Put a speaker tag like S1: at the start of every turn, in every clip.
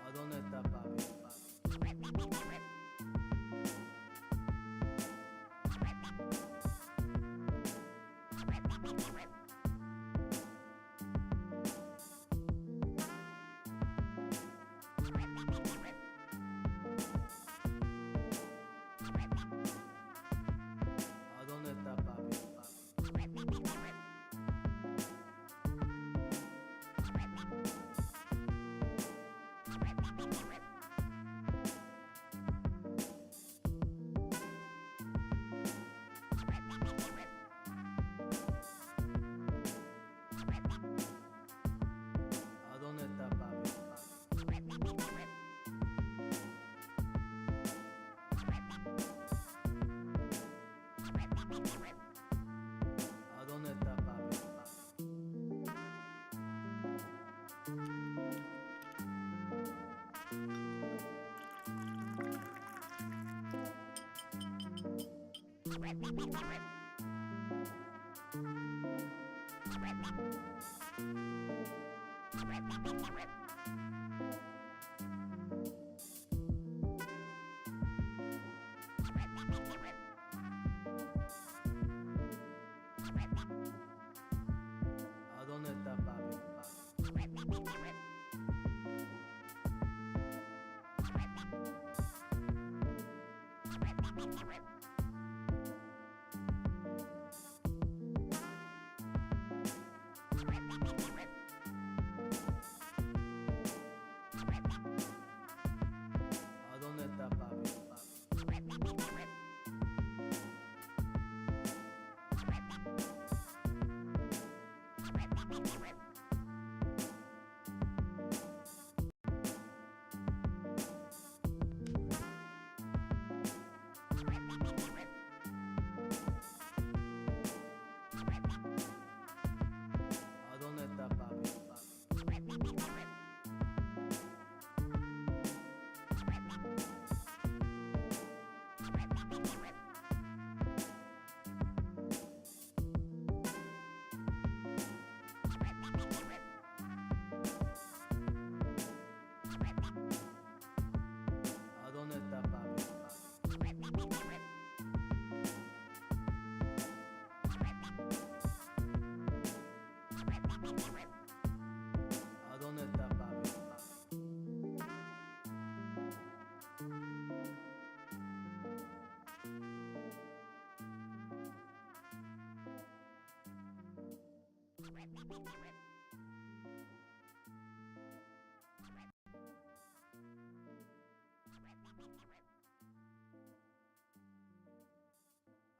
S1: ¿A dónde está papi? ¿A dónde está papi? ¿A dónde está papi? ¿A dónde está papi? ¿A dónde está papi? ¿A dónde está papi? ¿A dónde está papi? ¿A dónde está papi? ¿A dónde está papi?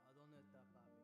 S1: ¿A dónde está papi?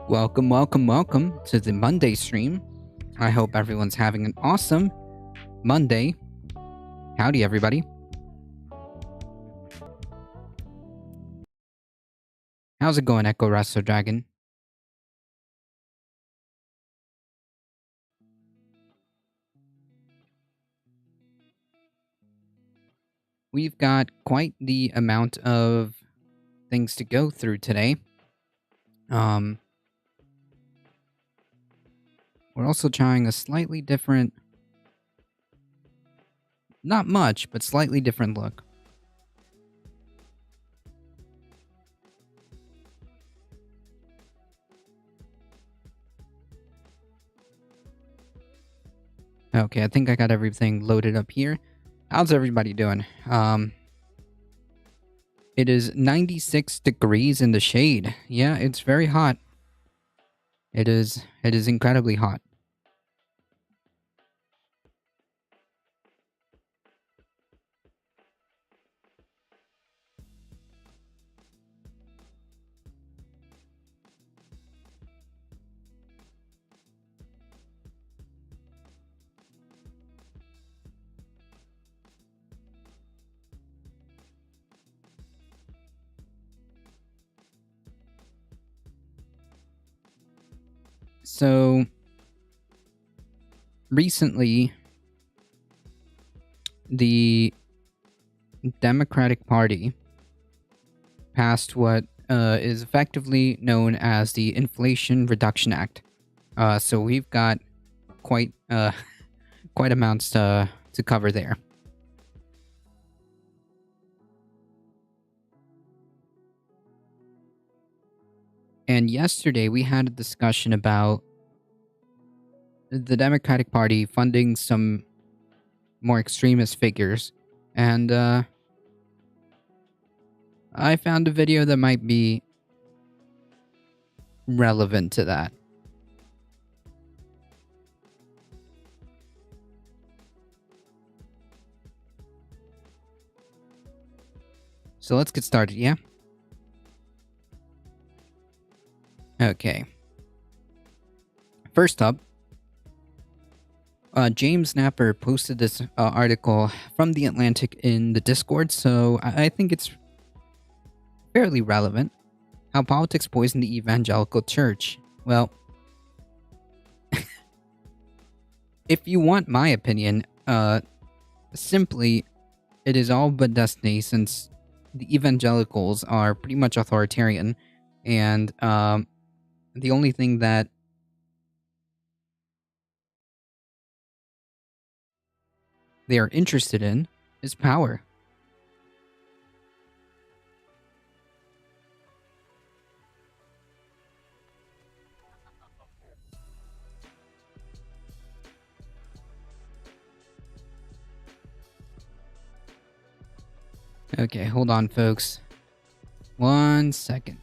S2: Welcome, welcome, welcome to the Monday stream. I hope everyone's having an awesome Monday. Howdy, everybody. How's it going, Echo Resto Dragon? We've got quite the amount of things to go through today. We're also trying a slightly different, not much, but slightly different look. Okay, I think I got everything loaded up here. How's everybody doing? It is 96 degrees in the shade. Yeah, it's very hot. It is incredibly hot. So, recently, the Democratic Party passed what is effectively known as the Inflation Reduction Act. So we've got quite amounts to cover there. And yesterday we had a discussion about the Democratic Party funding some more extremist figures. And I found a video that might be relevant to that. So let's get started, yeah? Okay. First up, James Napper posted this article from The Atlantic in the Discord, so I think it's fairly relevant. How politics poison the evangelical church. Well, if you want my opinion, simply, it is all but destiny, since the evangelicals are pretty much authoritarian, and the only thing that they are interested in is power. Okay, hold on, folks. 1 second.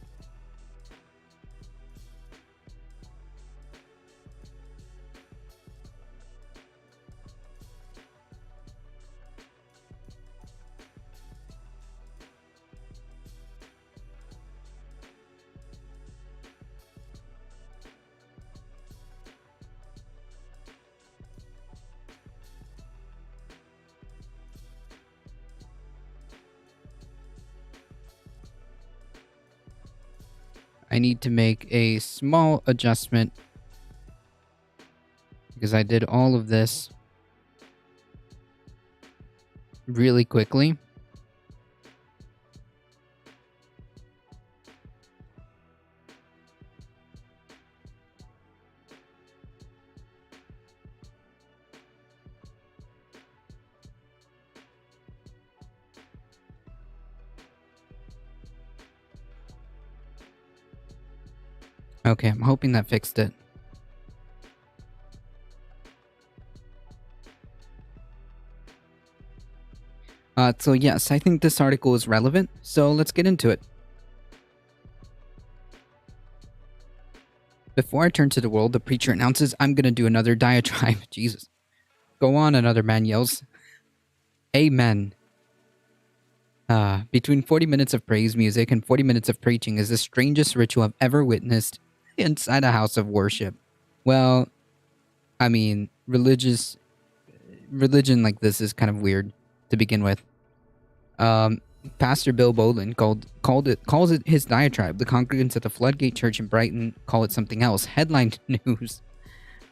S2: I need to make a small adjustment because I did all of this really quickly. Okay, I'm hoping that fixed it. So yes, I think this article is relevant, so let's get into it. Before I turn to the world, the preacher announces, I'm gonna do another diatribe. Jesus. Go on, another man yells. Amen. Between 40 minutes of praise music and 40 minutes of preaching is the strangest ritual I've ever witnessed inside a house of worship. Well, I mean, religion like this is kind of weird to begin with. Um, Pastor Bill Bolin calls it his diatribe. The congregants at the Floodgate Church in Brighton call it something else. Headline news.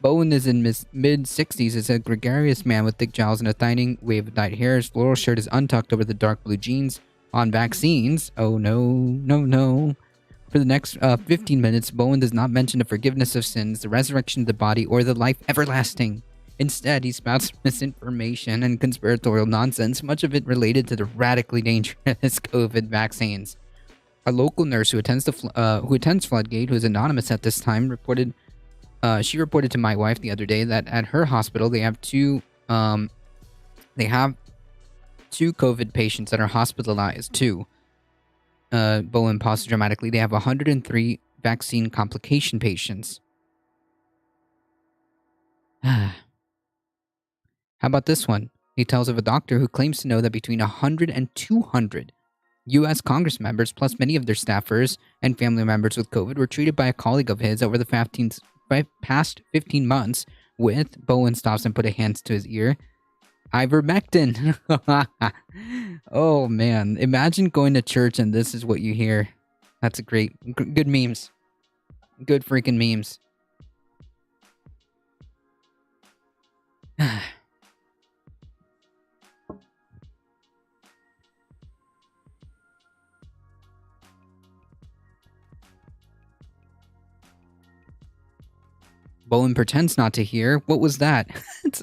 S2: Bowen is in mid 60s, is a gregarious man with thick jowls and a thinning wave of dyed hair. His floral shirt is untucked over the dark blue jeans. On vaccines, oh no, no, no. For the next 15 minutes, Bowen does not mention the forgiveness of sins, the resurrection of the body, or the life everlasting. Instead, he spouts misinformation and conspiratorial nonsense, much of it related to the radically dangerous COVID vaccines. A local nurse who attends Floodgate, who is anonymous at this time, reported to my wife the other day that at her hospital they have two COVID patients that are hospitalized too. Bowen paused dramatically. They have 103 vaccine complication patients. How about this one? He tells of a doctor who claims to know that between 100 and 200 U.S. Congress members, plus many of their staffers and family members with COVID, were treated by a colleague of his over the past 15 months with, Bowen stops and put a hand to his ear, ivermectin. Oh man, imagine going to church and this is what you hear. That's a good memes. Good freaking memes. Bowen pretends not to hear. What was that? It's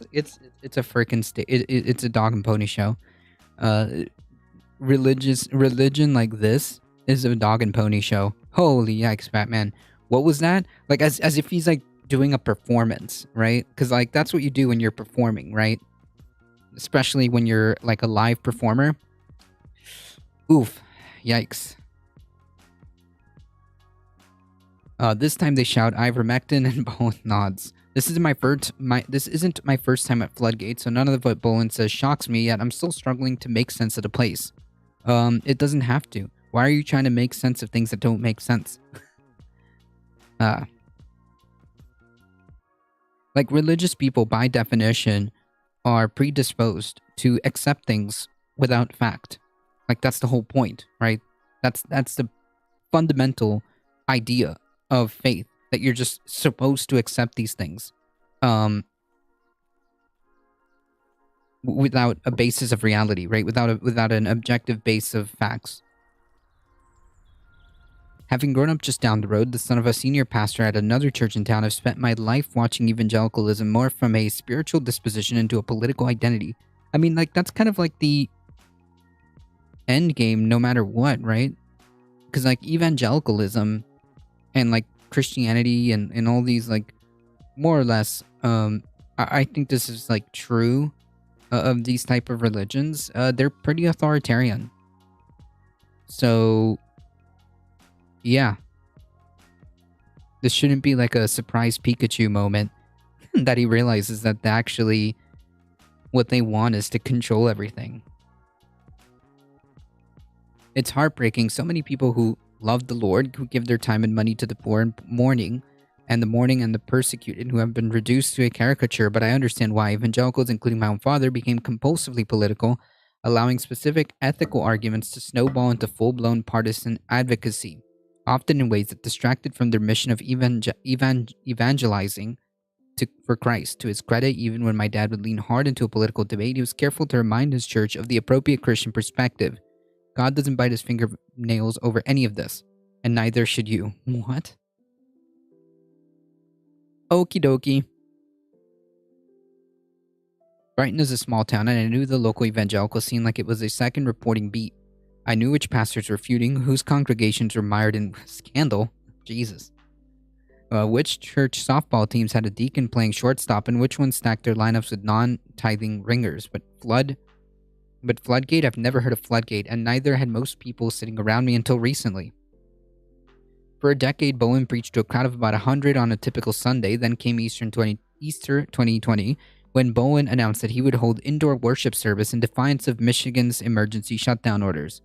S2: a freaking it's a dog and pony show. Religion like this is a dog and pony show. Holy yikes, Batman! What was that? Like as if he's like doing a performance, right? Because like that's what you do when you're performing, right? Especially when you're like a live performer. Oof, yikes. This time they shout ivermectin and Bowen nods. This isn't my first time at Floodgate, so none of what Bowen says shocks me, yet I'm still struggling to make sense of the place. It doesn't have to. Why are you trying to make sense of things that don't make sense? Like religious people by definition are predisposed to accept things without fact. Like that's the whole point, right? That's the fundamental idea of faith, that you're just supposed to accept these things without a basis of reality, right? Without an objective base of facts. Having grown up just down the road, the son of a senior pastor at another church in town, I've spent my life watching evangelicalism morph from a spiritual disposition into a political identity. I mean, like, that's kind of like the end game no matter what, right? Because, like, evangelicalism and, like, Christianity and all these, like, more or less, I think this is, like, true of these type of religions. They're pretty authoritarian. So, yeah. This shouldn't be like a surprise Pikachu moment that he realizes that actually what they want is to control everything. It's heartbreaking. So many people who love the Lord, who give their time and money to the poor and mourning, and the persecuted, who have been reduced to a caricature, but I understand why evangelicals, including my own father, became compulsively political, allowing specific ethical arguments to snowball into full-blown partisan advocacy, often in ways that distracted from their mission of evangelizing for Christ. To his credit, even when my dad would lean hard into a political debate, he was careful to remind his church of the appropriate Christian perspective. God doesn't bite his fingernails over any of this, and neither should you. What? Okie dokie. Brighton is a small town, and I knew the local evangelical scene like it was a second reporting beat. I knew which pastors were feuding, whose congregations were mired in scandal. Jesus. Which church softball teams had a deacon playing shortstop, and which ones stacked their lineups with non-tithing ringers. But Floodgate, I've never heard of Floodgate, and neither had most people sitting around me until recently. For a decade, Bowen preached to a crowd of about 100 on a typical Sunday. Then came Easter 2020, when Bowen announced that he would hold indoor worship service in defiance of Michigan's emergency shutdown orders.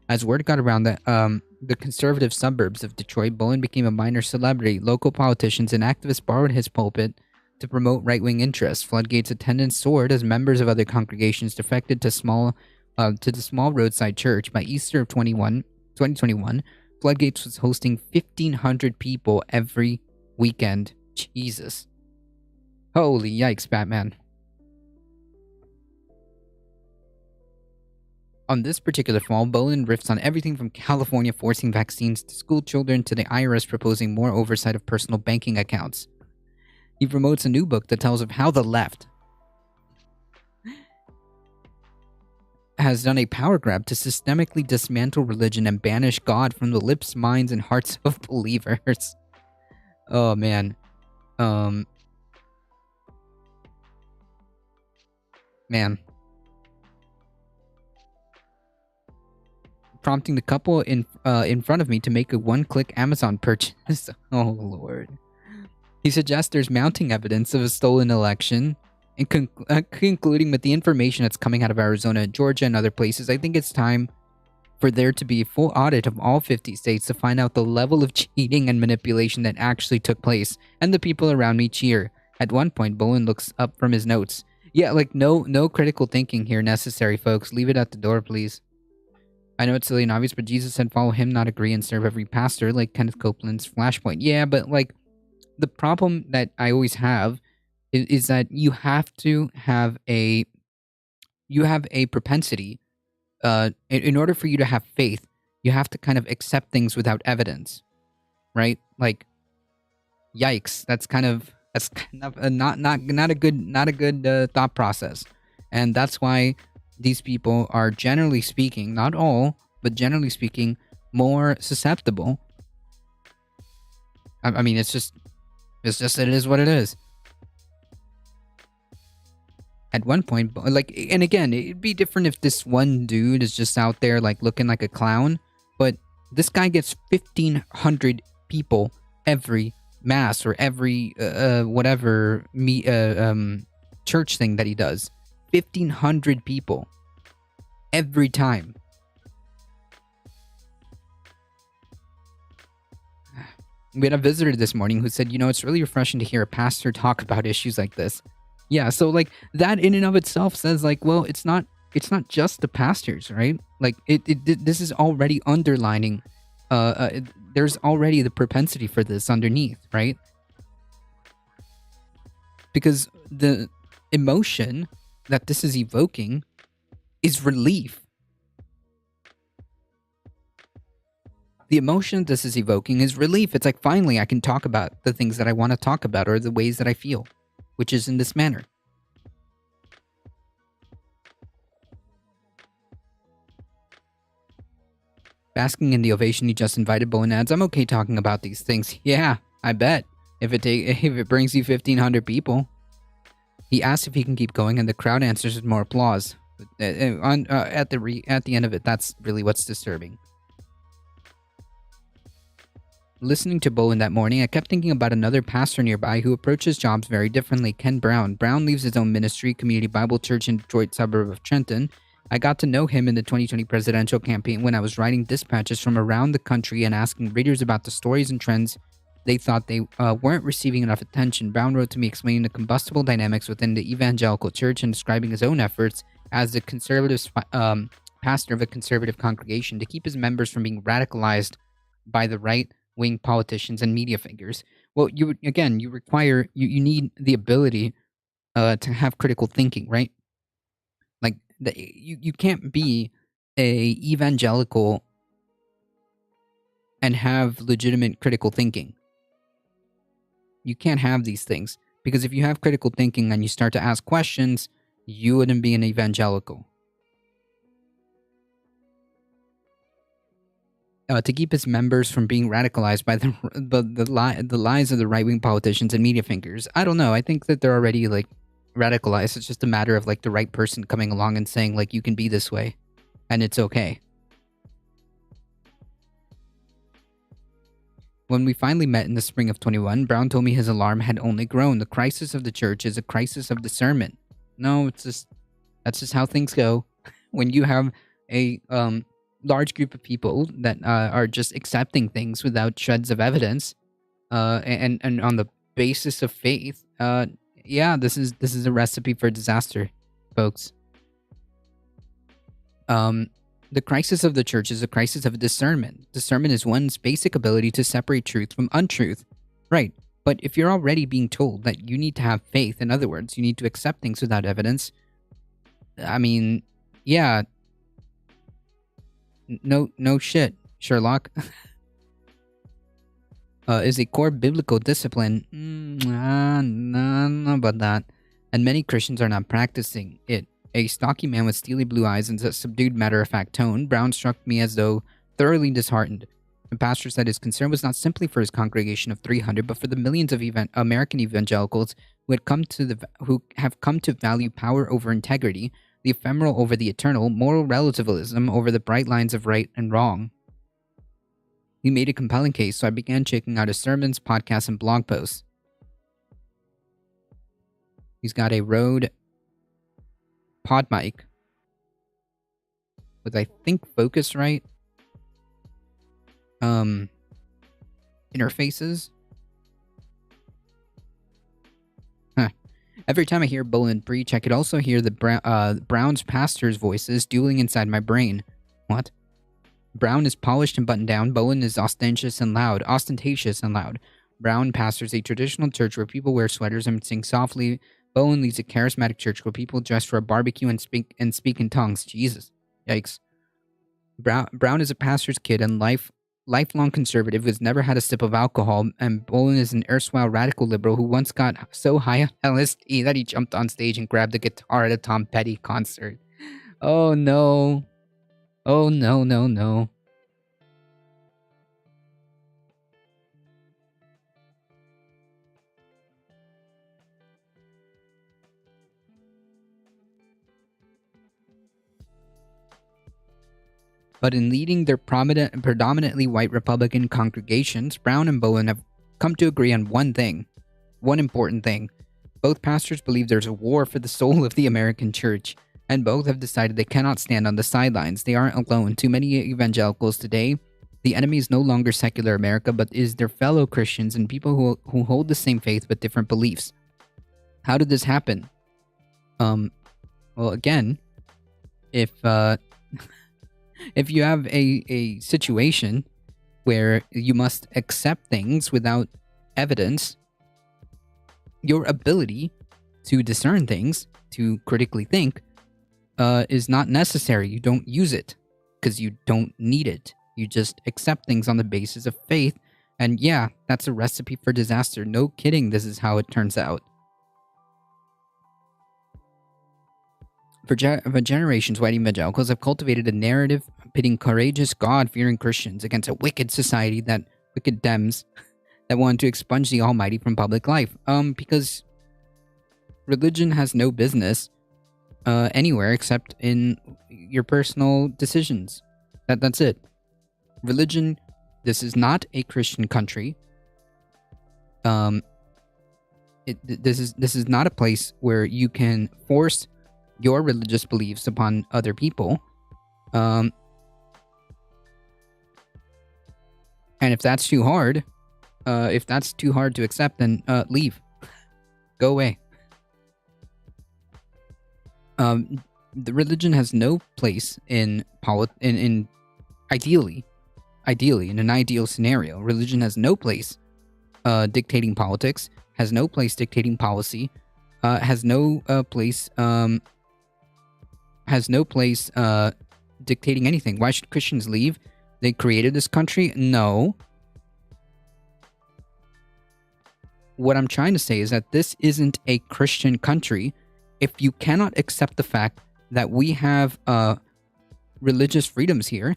S2: As word got around the conservative suburbs of Detroit, Bowen became a minor celebrity. Local politicians and activists borrowed his pulpit to promote right-wing interests. Floodgate's attendance soared as members of other congregations defected to the small roadside church. By Easter of 2021, Floodgates was hosting 1,500 people every weekend. Jesus. Holy yikes, Batman. On this particular fall, Bowen riffs on everything from California forcing vaccines to school children to the IRS proposing more oversight of personal banking accounts. He promotes a new book that tells of how the left has done a power grab to systemically dismantle religion and banish God from the lips, minds, and hearts of believers. Oh, man. Man. Prompting the couple in front of me to make a one-click Amazon purchase. Oh, Lord. He suggests there's mounting evidence of a stolen election, and concluding with the information that's coming out of Arizona, Georgia, and other places. I think it's time for there to be a full audit of all 50 states to find out the level of cheating and manipulation that actually took place, and the people around me cheer. At one point, Bowen looks up from his notes. Yeah, like, no critical thinking here necessary, folks. Leave it at the door, please. I know it's silly and obvious, but Jesus said follow him, not agree, and serve every pastor, like Kenneth Copeland's Flashpoint. Yeah, but, like, the problem that I always have is that you have to have a propensity. In order for you to have faith, you have to kind of accept things without evidence, right? Like, yikes! That's kind of not a good thought process, and that's why these people are, generally speaking, not all, but generally speaking, more susceptible. I mean, it's just it is what it is. At one point, like, and again, it'd be different if this one dude is just out there, like, looking like a clown, but this guy gets 1,500 people every mass or every whatever church thing that he does. 1,500 people every time. We had a visitor this morning who said, it's really refreshing to hear a pastor talk about issues like this. Yeah, so, like, that in and of itself says, like, well, it's not just the pastors, right? Like, this is already underlining, there's already the propensity for this underneath, right? Because the emotion that this is evoking is relief. The emotion this is evoking is relief. It's like, finally, I can talk about the things that I want to talk about or the ways that I feel, which is in this manner. Basking in the ovation, he just invited. Bowen adds, I'm okay talking about these things. Yeah, I bet. If it brings you 1,500 people. He asks if he can keep going, and the crowd answers with more applause. At the end of it, that's really what's disturbing. Listening to Bowen that morning, I kept thinking about another pastor nearby who approaches jobs very differently, Ken Brown. Brown leaves his own ministry, Community Bible Church in Detroit suburb of Trenton. I got to know him in the 2020 presidential campaign when I was writing dispatches from around the country and asking readers about the stories and trends they thought they weren't receiving enough attention. Brown wrote to me explaining the combustible dynamics within the evangelical church and describing his own efforts as the conservative pastor of a conservative congregation to keep his members from being radicalized by the right-wing politicians and media figures. Well, you require you need the ability to have critical thinking, right? Like you can't be a evangelical and have legitimate critical thinking. You can't have these things because if you have critical thinking and you start to ask questions, you wouldn't be an evangelical. To keep its members from being radicalized by the lies of the right wing politicians and media figures. I don't know. I think that they're already like radicalized. It's just a matter of like the right person coming along and saying like you can be this way, and it's okay. When we finally met in the spring of 21, Brown told me his alarm had only grown. The crisis of the church is a crisis of discernment. No, it's just that's just how things go. When you have a large group of people that are just accepting things without shreds of evidence, and on the basis of faith, yeah, this is a recipe for disaster, folks. Um, the crisis of the church is a crisis of discernment. Discernment is one's basic ability to separate truth from untruth. Right. But if you're already being told that you need to have faith, in other words, you need to accept things without evidence, I mean, yeah, no shit, Sherlock. Is a core biblical discipline. No, about that. And many Christians are not practicing it. A stocky man with steely blue eyes and a subdued matter-of-fact tone, Brown struck me as though thoroughly disheartened. The pastor said his concern was not simply for his congregation of 300, but for the millions of American evangelicals who have come to value power over integrity, the ephemeral over the eternal, moral relativism over the bright lines of right and wrong. He made a compelling case, so I began checking out his sermons, podcasts, and blog posts. He's got a Rode pod mic with, I think, Focusrite interfaces. Huh. Every time I hear Boland preach, I could also hear the Brown's pastors' voices dueling inside my brain. What? Brown is polished and buttoned down. Bowen is ostentatious and loud. Brown pastors a traditional church where people wear sweaters and sing softly. Bowen leads a charismatic church where people dress for a barbecue and speak in tongues. Jesus. Yikes. Brown is a pastor's kid and lifelong conservative who has never had a sip of alcohol, and Bowen is an erstwhile radical liberal who once got so high on LSD that he jumped on stage and grabbed a guitar at a Tom Petty concert. Oh no. Oh no. But in leading their predominantly white Republican congregations, Brown and Bowen have come to agree on one important thing. Both pastors believe there's a war for the soul of the American church, and both have decided they cannot stand on the sidelines. They aren't alone. Too many evangelicals today, the enemy is no longer secular America, but is their fellow Christians and people who hold the same faith but different beliefs. How did this happen? Well, again, if if you have a situation where you must accept things without evidence, your ability to discern things, to critically think, is not necessary. You don't use it because you don't need it. You just accept things on the basis of faith. And yeah, that's a recipe for disaster. No kidding, this is how it turns out. For generations, white evangelicals have cultivated a narrative pitting courageous, God-fearing Christians against a wicked society wicked Dems that want to expunge the Almighty from public life. Because religion has no business anywhere except in your personal decisions. That's it. Religion. This is not a Christian country. This is not a place where you can force your religious beliefs upon other people. And if that's too hard, to accept, then leave. Go away. The religion has no place in ideally, in an ideal scenario, religion has no place dictating politics, has no place dictating policy, has no place dictating anything. Why should Christians leave? They created this country? No. What I'm trying to say is that this isn't a Christian country. If you cannot accept the fact that we have religious freedoms here,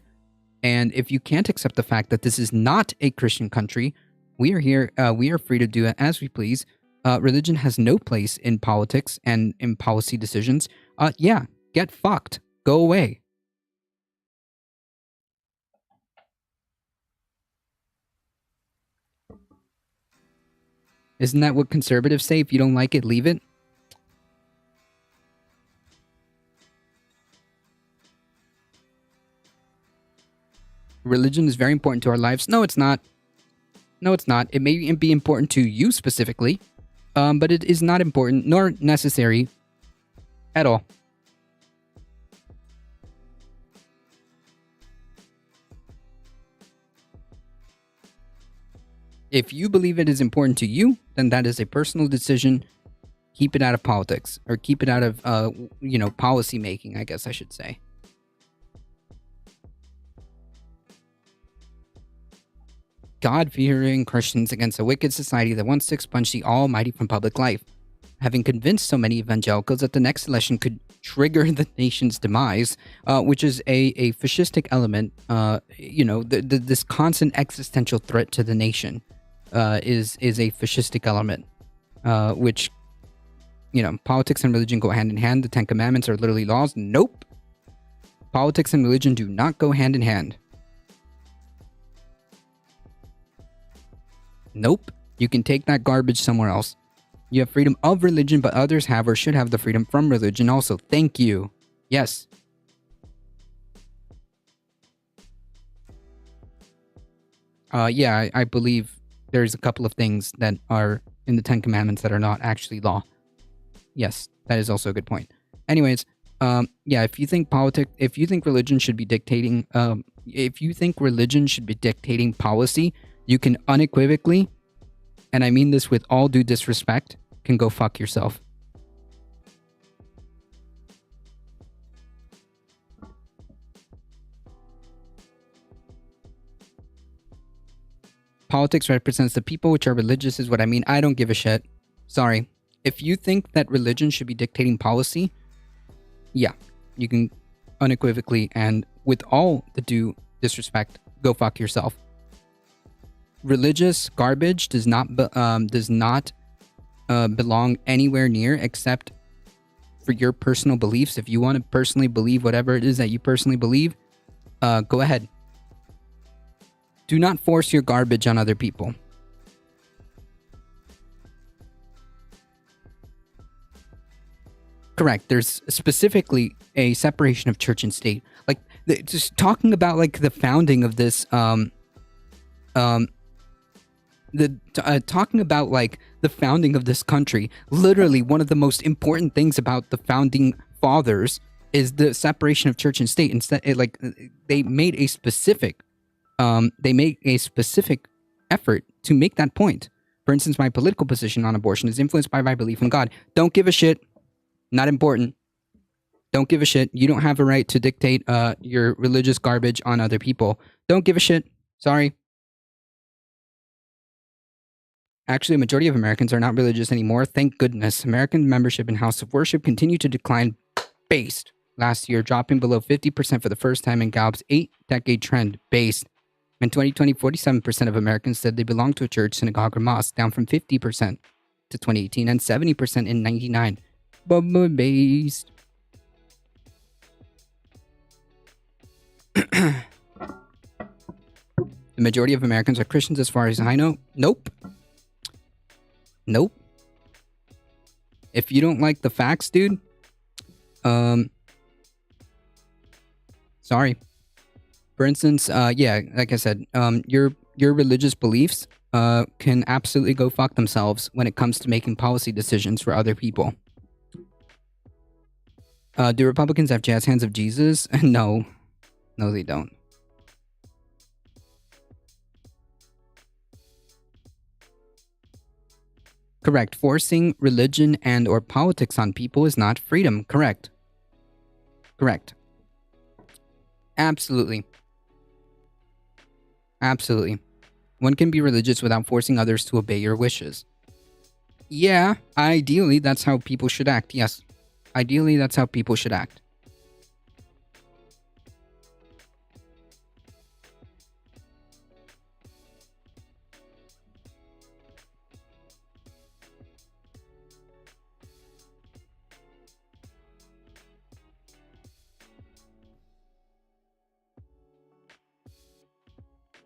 S2: and if you can't accept the fact that this is not a Christian country, we are here, we are free to do it as we please. Religion has no place in politics and in policy decisions. Yeah, get fucked. Go away. Isn't that what conservatives say? If you don't like it, leave it? Religion is very important to our lives. No, it's not. No, it's not. It may be important to you specifically, but it is not important nor necessary at all. If you believe it is important to you, then that is a personal decision. Keep it out of politics, or keep it out of, policy making, I guess I should say. God-fearing Christians against a wicked society that wants to expunge the Almighty from public life. Having convinced so many evangelicals that the next election could trigger the nation's demise, which is a fascistic element, this constant existential threat to the nation is a fascistic element, which, politics and religion go hand in hand. The Ten Commandments are literally laws. Nope. Politics and religion do not go hand in hand. Nope. You can take that garbage somewhere else. You have freedom of religion, but others have or should have the freedom from religion also. Thank you. Yes. I believe there's a couple of things that are in the Ten Commandments that are not actually law. Yes, that is also a good point. Anyways, if you think religion should be dictating, policy, you can unequivocally, and I mean this with all due disrespect, can go fuck yourself. Politics represents the people, which are religious, is what I mean. I don't give a shit. Sorry. If you think that religion should be dictating policy, yeah, you can unequivocally and with all the due disrespect, go fuck yourself. Religious garbage does not belong anywhere near except for your personal beliefs. If you want to personally believe whatever it is that you personally believe, go ahead. Do not force your garbage on other people. Correct. There's specifically a separation of church and state. Like, just talking about like the founding of this, talking about like the founding of this country. Literally, one of the most important things about the founding fathers is the separation of church and state. Instead, they made a specific effort to make that point. For instance, my political position on abortion is influenced by my belief in God. Don't give a shit. Not important. Don't give a shit. You don't have a right to dictate your religious garbage on other people. Don't give a shit. Sorry. Actually, a majority of Americans are not religious anymore. Thank goodness. American membership in House of Worship continued to decline based last year, dropping below 50% for the first time in Gallup's 8-decade trend based. In 2020, 47% of Americans said they belonged to a church, synagogue, or mosque, down from 50% to 2018 and 70% in 99. Based. The majority of Americans are Christians as far as I know. Nope. If you don't like the facts, dude, sorry. For instance, like I said, your religious beliefs can absolutely go fuck themselves when it comes to making policy decisions for other people. Do Republicans have jazz hands of Jesus? No, they don't. Correct. Forcing religion and or politics on people is not freedom. Correct. Correct. Absolutely. Absolutely. One can be religious without forcing others to obey your wishes. Yeah, ideally, that's how people should act. Yes. Ideally, that's how people should act.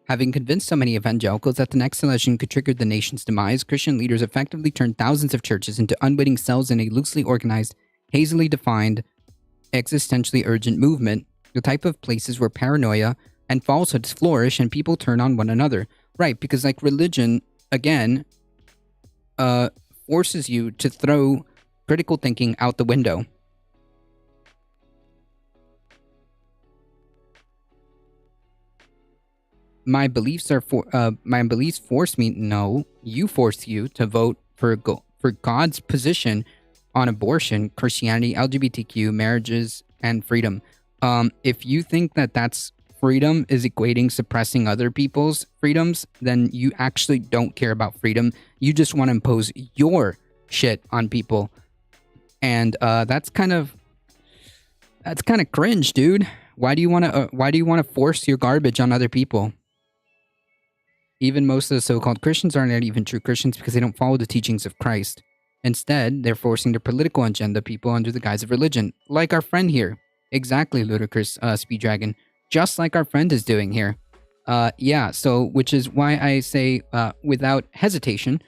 S2: Having convinced so many evangelicals that the next election could trigger the nation's demise, Christian leaders effectively turned thousands of churches into unwitting cells in a loosely organized, hazily defined, existentially urgent movement, the type of places where paranoia and falsehoods flourish and people turn on one another. Right, because like religion, again, forces you to throw critical thinking out the window. My beliefs force me. No, you force you to vote for God's position on abortion, Christianity, LGBTQ, marriages, and freedom. If you think that that's freedom is equating suppressing other people's freedoms, then you actually don't care about freedom. You just want to impose your shit on people, and that's kind of cringe, dude. Why do you want to force your garbage on other people? Even most of the so-called Christians aren't even true Christians because they don't follow the teachings of Christ. Instead, they're forcing their political agenda people under the guise of religion, like our friend here. Exactly, ludicrous Speeddragon. Just like our friend is doing here. Yeah, so, which is why I say, without hesitation,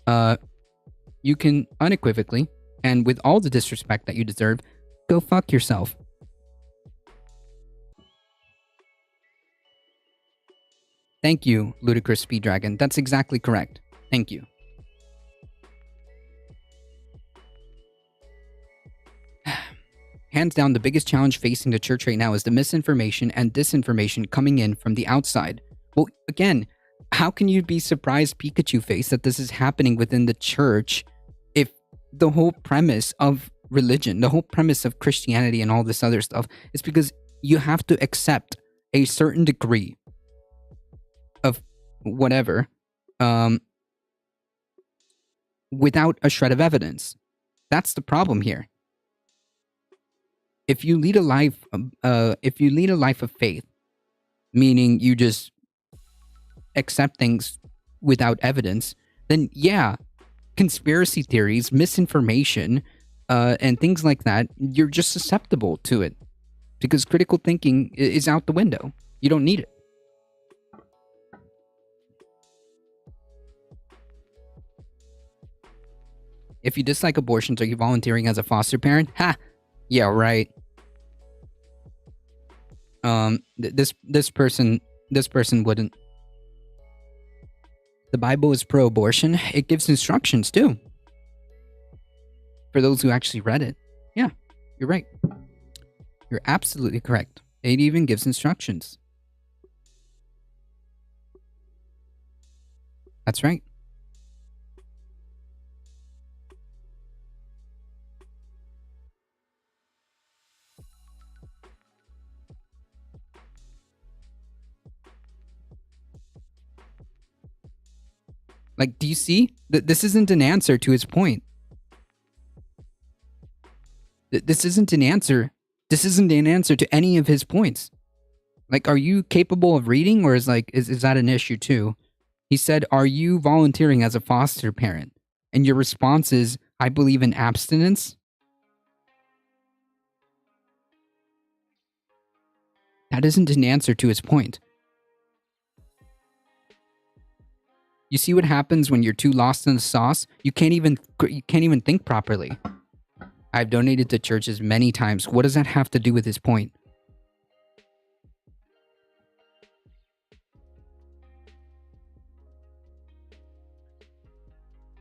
S2: you can unequivocally, and with all the disrespect that you deserve, go fuck yourself. Thank you, ludicrous Speeddragon. That's exactly correct. Thank you. Hands down, the biggest challenge facing the church right now is the misinformation and disinformation coming in from the outside. Well, again, how can you be surprised, Pikachu face, that this is happening within the church if the whole premise of religion, the whole premise of Christianity and all this other stuff is because you have to accept a certain degree of whatever without a shred of evidence. That's the problem here. If you lead a life of faith, meaning you just accept things without evidence, then yeah, conspiracy theories, misinformation, and things like that, you're just susceptible to it because critical thinking is out the window. You don't need it. If you dislike abortions, are you volunteering as a foster parent? Ha! Yeah, right. This person wouldn't. The Bible is pro-abortion. It gives instructions too. For those who actually read it. Yeah, you're right. You're absolutely correct. It even gives instructions. That's right. Like, do you see? This isn't an answer to his point. This isn't an answer. This isn't an answer to any of his points. Like, are you capable of reading, or is that an issue too? He said, "Are you volunteering as a foster parent?" And your response is, "I believe in abstinence." That isn't an answer to his point. You see what happens when you're too lost in the sauce? You can't even think properly. I've donated to churches many times. What does that have to do with his point?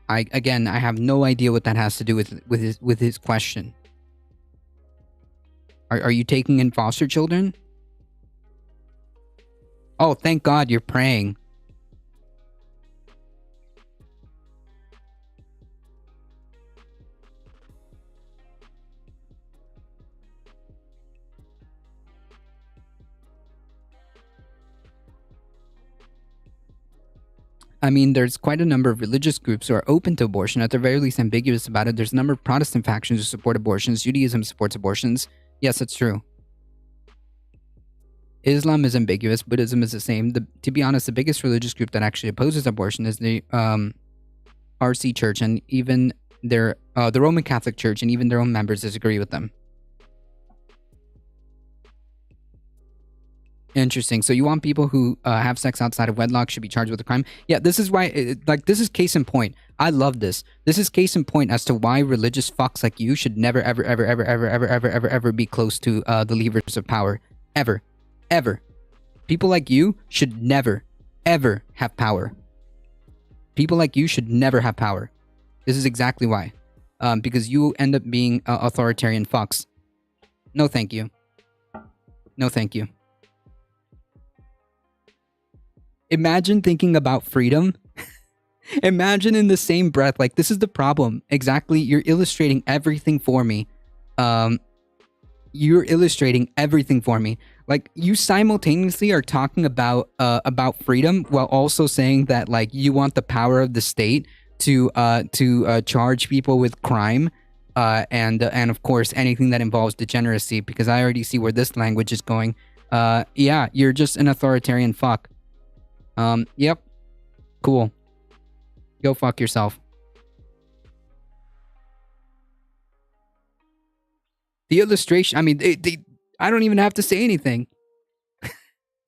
S2: I have no idea what that has to do with his question. Are you taking in foster children? Oh, thank God you're praying. I mean, there's quite a number of religious groups who are open to abortion, at the very least ambiguous about it. There's a number of Protestant factions who support abortions. Judaism supports abortions. Yes, that's true. Islam is ambiguous. Buddhism is the same. To be honest, the biggest religious group that actually opposes abortion is the RC Church, and even the Roman Catholic Church, and even their own members disagree with them. Interesting. So you want people who have sex outside of wedlock should be charged with a crime? Yeah, this is why, this is case in point. I love this. This is case in point as to why religious fucks like you should never, ever, ever, ever, ever, ever, ever, ever, ever be close to the levers of power. Ever. Ever. People like you should never, ever have power. People like you should never have power. This is exactly why. Because you end up being authoritarian fucks. No thank you. No thank you. Imagine thinking about freedom. Imagine in the same breath, like, this is the problem. Exactly, you're illustrating everything for me. You're illustrating everything for me. Like, you simultaneously are talking about freedom while also saying that, like, you want the power of the state to charge people with crime, and of course anything that involves degeneracy. Because I already see where this language is going. Yeah, you're just an authoritarian fuck. Yep. Cool. Go fuck yourself. The illustration, I mean, I don't even have to say anything.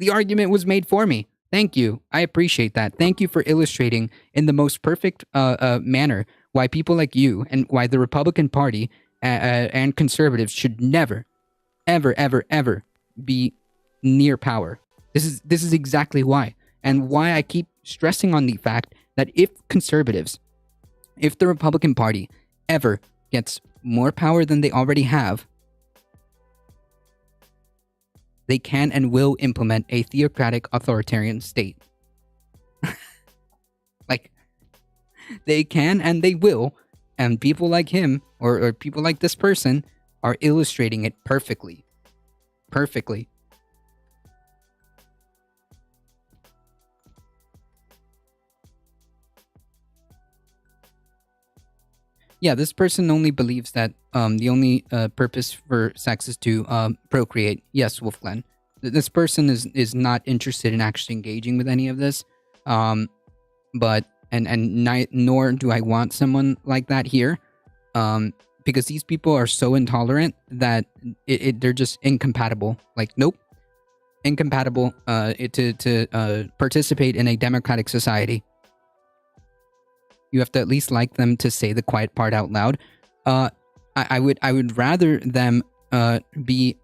S2: The argument was made for me. Thank you. I appreciate that. Thank you for illustrating in the most perfect manner why people like you and why the Republican Party and conservatives should never, ever, ever, ever be near power. This is exactly why. And why I keep stressing on the fact that if conservatives, if the Republican Party ever gets more power than they already have, they can and will implement a theocratic authoritarian state. Like, they can and they will, and people like him, or people like this person, are illustrating it perfectly. Perfectly. Yeah, this person only believes that the only purpose for sex is to procreate. Yes, Wolfglen. This person is not interested in actually engaging with any of this. But nor do I want someone like that here. Because these people are so intolerant that they're just incompatible. Like, nope. Incompatible to participate in a democratic society. You have to at least like them to say the quiet part out loud. I would rather them be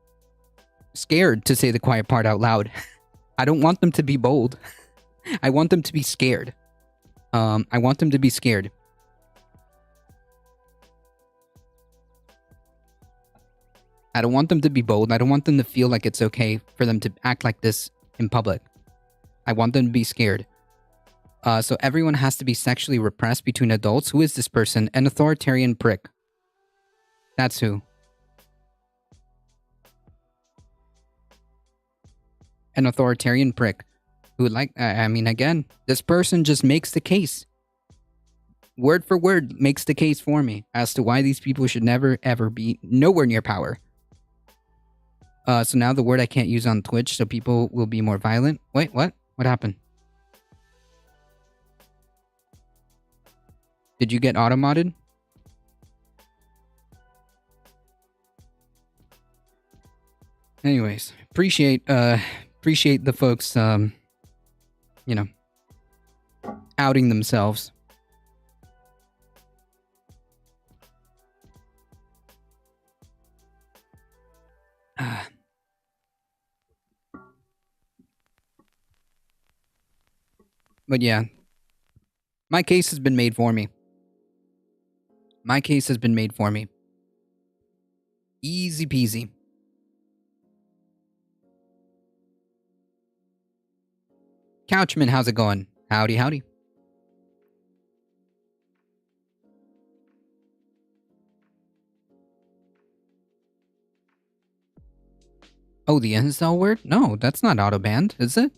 S2: scared to say the quiet part out loud. I don't want them to be bold. I want them to be scared. I want them to be scared. I don't want them to be bold. I don't want them to feel like it's okay for them to act like this in public. I want them to be scared. So everyone has to be sexually repressed between adults. Who is this person? An authoritarian prick. That's who. An authoritarian prick. Who, like, I mean, again, this person just makes the case. Word for word makes the case for me as to why these people should never, ever be nowhere near power. So now the word I can't use on Twitch, so people will be more violent. Wait, what? What happened? Did you get auto-modded? Anyways, appreciate the folks, you know, outing themselves. But yeah, my case has been made for me. My case has been made for me. Easy peasy. Couchman, how's it going? Howdy, howdy. Oh, the incel word? No, that's not auto-banned, is it?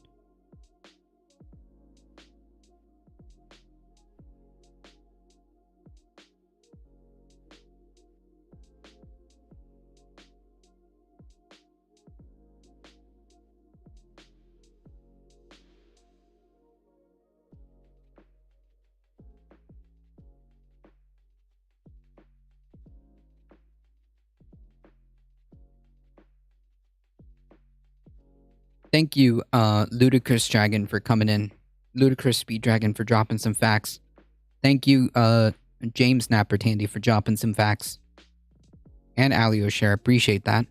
S2: Thank you, Ludicrous Dragon, for coming in. Ludicrous Speed Dragon for dropping some facts. Thank you, James Napper Tandy, for dropping some facts. And Alio Share, appreciate that.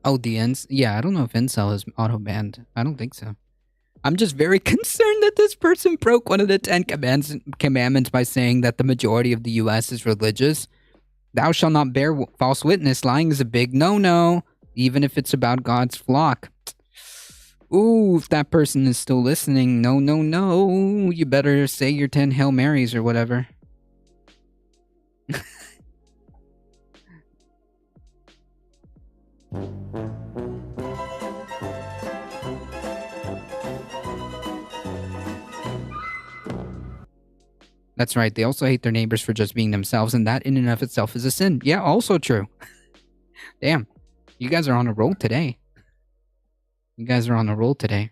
S2: Oh, the ends? Yeah, I don't know if incel is auto banned. I don't think so. I'm just very concerned that this person broke one of the 10 commandments by saying that the majority of the US is religious. Thou shalt not bear false witness. Lying is a big no-no, even if it's about God's flock. Ooh, if that person is still listening, no, no, no. You better say your 10 Hail Marys or whatever. That's right. They also hate their neighbors for just being themselves, and that in and of itself is a sin. Yeah, also true. Damn. You guys are on a roll today. You guys are on a roll today.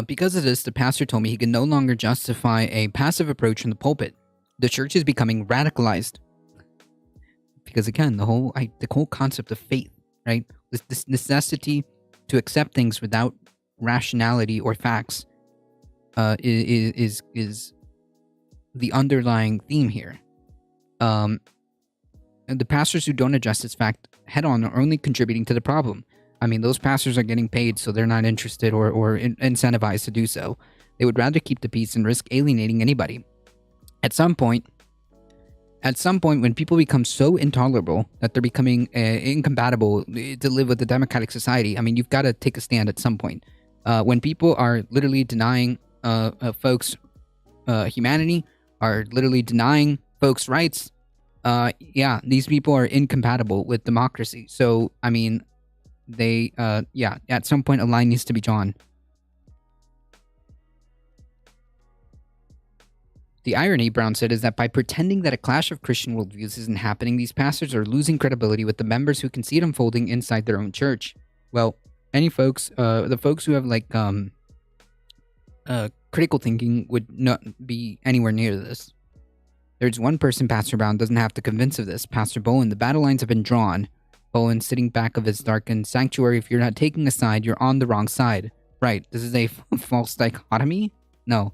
S2: Because of this, the pastor told me he can no longer justify a passive approach in the pulpit. The church is becoming radicalized. Because again, the whole concept of faith, right? This necessity to accept things without rationality or facts, is the underlying theme here. And the pastors who don't address this fact head on are only contributing to the problem. I mean, those pastors are getting paid, so they're not interested or incentivized to do so. They would rather keep the peace and risk alienating anybody. At some point, when people become so intolerable that they're becoming incompatible to live with a democratic society, I mean, you've got to take a stand at some point. When people are literally denying folks humanity, are literally denying folks' rights, yeah, these people are incompatible with democracy. So, I mean, they, at some point a line needs to be drawn. The irony, Brown said, is that by pretending that a clash of Christian worldviews isn't happening, these pastors are losing credibility with the members who can see it unfolding inside their own church. Well, the folks who have critical thinking would not be anywhere near this. There's one person Pastor Brown doesn't have to convince of this. Pastor Bowen, the battle lines have been drawn. Bowen sitting back of his darkened sanctuary. If you're not taking a side, you're on the wrong side. Right, this is a false dichotomy? No.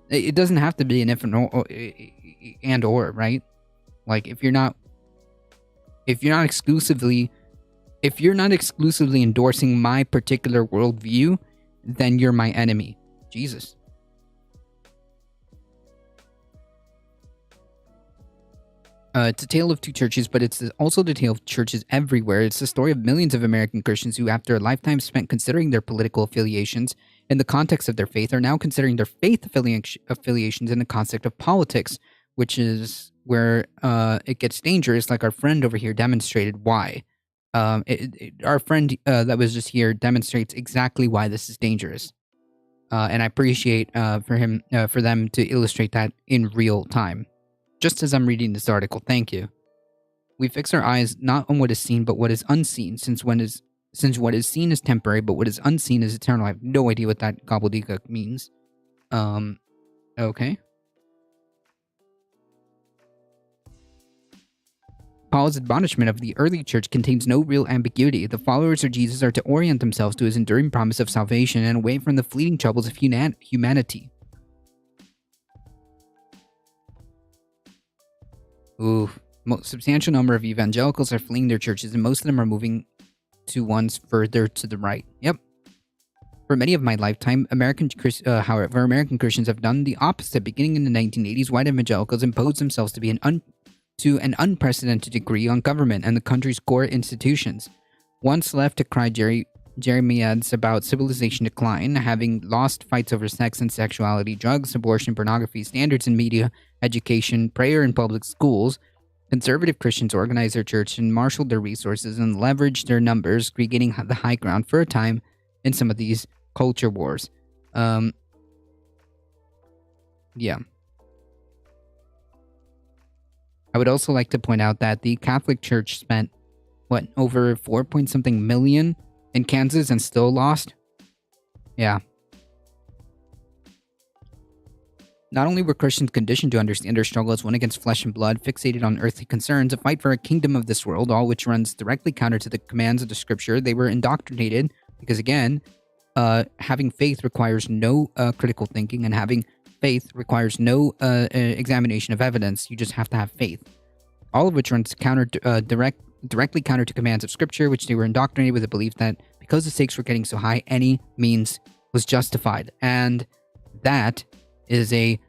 S2: It doesn't have to be an if and or, right? Like, if you're not exclusively endorsing my particular worldview, then you're my enemy. Jesus. It's a tale of two churches, but it's also the tale of churches everywhere. It's the story of millions of American Christians who, after a lifetime spent considering their political affiliations in the context of their faith, are now considering their faith affiliations in the context of politics, which is where it gets dangerous, like our friend over here demonstrated why. Our friend that was just here demonstrates exactly why this is dangerous. And I appreciate for them to illustrate that in real time. Just as I'm reading this article, thank you. We fix our eyes not on what is seen, but what is unseen, since what is seen is temporary, but what is unseen is eternal. I have no idea what that gobbledygook means. Okay. Paul's admonishment of the early church contains no real ambiguity. The followers of Jesus are to orient themselves to his enduring promise of salvation and away from the fleeting troubles of humanity. Ooh, substantial number of evangelicals are fleeing their churches, and most of them are moving to ones further to the right. Yep. For many of my lifetime, however, American Christians have done the opposite. Beginning in the 1980s, white evangelicals imposed themselves to an unprecedented degree on government and the country's core institutions. Once left to cry jeremiads about civilization decline, having lost fights over sex and sexuality, drugs, abortion, pornography, standards in media, education, prayer in public schools, Conservative Christians organized their church and marshaled their resources and leveraged their numbers, regaining the high ground for a time in some of these culture wars. Yeah. I would also like to point out that the Catholic Church spent, over 4 point something million in Kansas and still lost? Yeah. Not only were Christians conditioned to understand their struggle as one against flesh and blood, fixated on earthly concerns, a fight for a kingdom of this world, all which runs directly counter to the commands of the scripture, they were indoctrinated because, again, having faith requires no critical thinking, and having faith requires no examination of evidence. You just have to have faith. All of which runs directly counter to commands of scripture, which they were indoctrinated with the belief that because the stakes were getting so high, any means was justified. And that is a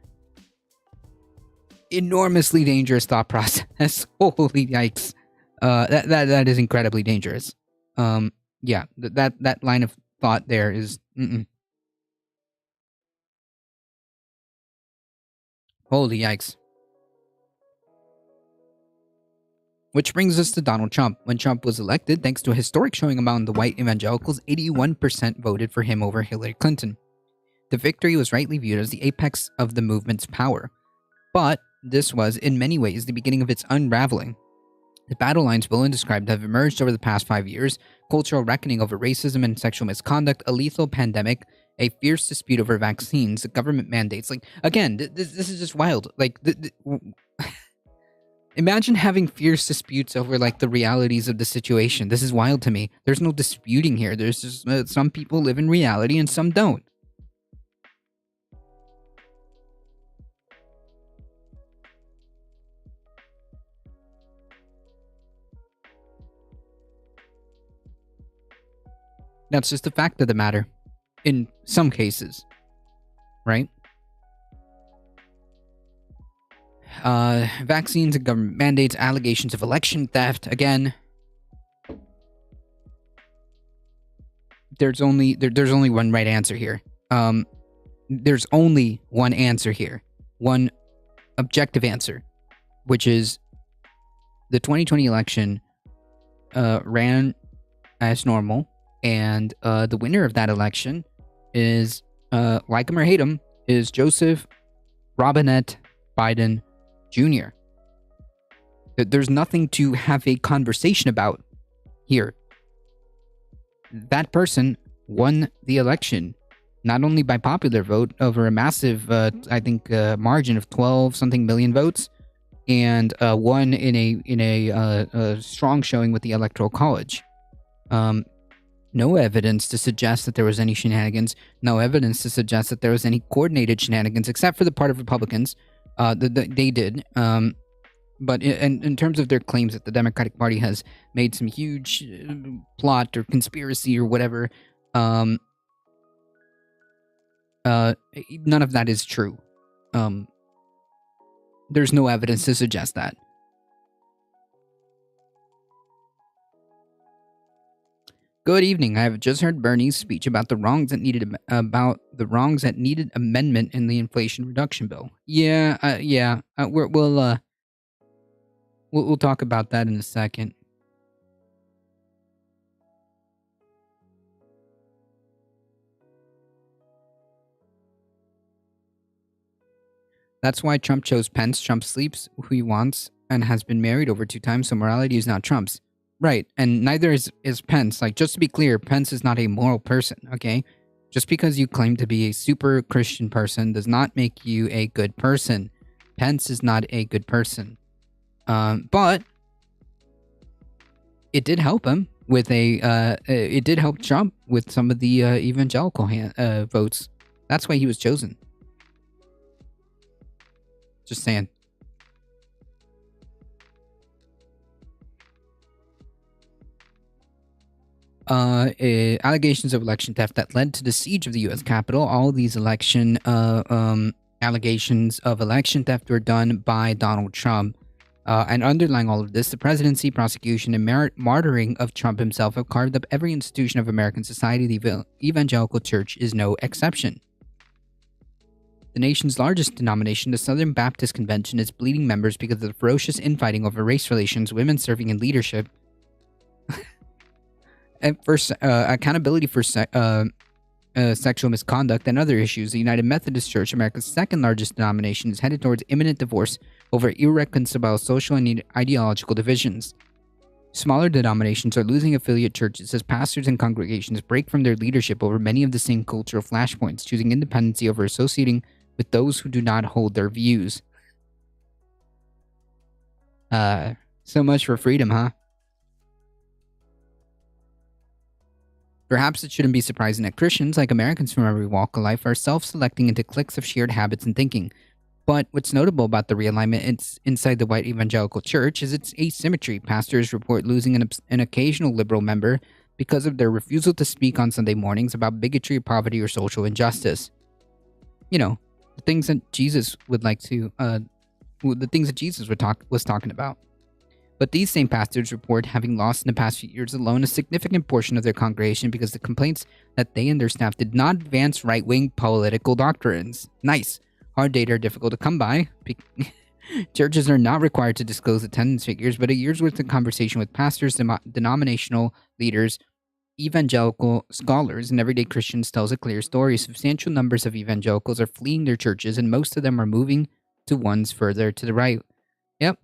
S2: enormously dangerous thought process. Holy yikes. That is incredibly dangerous. Yeah, that line of thought there is holy yikes. Which brings us to Donald Trump. When Trump was elected, thanks to a historic showing among the white evangelicals, 81% voted for him over Hillary Clinton. The victory was rightly viewed as the apex of the movement's power. But this was, in many ways, the beginning of its unraveling. The battle lines Willen described have emerged over the past 5 years: cultural reckoning over racism and sexual misconduct, a lethal pandemic, a fierce dispute over vaccines, government mandates. Again, this is just wild. Imagine having fierce disputes over, the realities of the situation. This is wild to me. There's no disputing here. There's just some people live in reality and some don't. That's just the fact of the matter. In some cases. Right? Vaccines and government mandates, allegations of election theft. Again, there's only one right answer here. There's only one answer here. One objective answer, which is the 2020 election ran as normal, and the winner of that election is, like him or hate him, is Joseph Robinette Biden Jr. There's nothing to have a conversation about here. That person won the election, not only by popular vote over a massive, margin of 12 something million votes, and won in a strong showing with the Electoral College. No evidence to suggest that there was any shenanigans. No evidence to suggest that there was any coordinated shenanigans, except for the part of Republicans. They did. But in terms of their claims that the Democratic Party has made some huge plot or conspiracy or whatever, none of that is true. There's no evidence to suggest that. Good evening. I have just heard Bernie's speech about the wrongs that needed amendment in the Inflation Reduction Bill. We'll talk about that in a second. That's why Trump chose Pence. Trump sleeps who he wants and has been married over 2 times, so morality is not Trump's. Right, and neither is Pence. Just to be clear, Pence is not a moral person, okay? Just because you claim to be a super Christian person does not make you a good person. Pence is not a good person. But it did help him with it did help Trump with some of the evangelical votes. That's why he was chosen. Just saying. Allegations of election theft that led to the siege of the U.S. Capitol. All these allegations of election theft were done by Donald Trump. And underlying all of this, the presidency, prosecution, and martyring of Trump himself have carved up every institution of American society. The evangelical church is no exception. The nation's largest denomination, the Southern Baptist Convention, is bleeding members because of the ferocious infighting over race relations, women serving in leadership, and for accountability for sexual misconduct, and other issues. The United Methodist Church, America's second largest denomination, is headed towards imminent divorce over irreconcilable social and ideological divisions. Smaller denominations are losing affiliate churches as pastors and congregations break from their leadership over many of the same cultural flashpoints, choosing independency over associating with those who do not hold their views. So much for freedom, huh? Perhaps it shouldn't be surprising that Christians, like Americans from every walk of life, are self-selecting into cliques of shared habits and thinking. But what's notable about the realignment inside the white evangelical church is its asymmetry. Pastors report losing an occasional liberal member because of their refusal to speak on Sunday mornings about bigotry, poverty, or social injustice. You know, the things that Jesus would like to, the things that Jesus was talking about. But these same pastors report having lost in the past few years alone a significant portion of their congregation because the complaints that they and their staff did not advance right-wing political doctrines. Nice. Hard data are difficult to come by. Churches are not required to disclose attendance figures, but a year's worth of conversation with pastors, denominational leaders, evangelical scholars, and everyday Christians tells a clear story. Substantial numbers of evangelicals are fleeing their churches, and most of them are moving to ones further to the right. Yep.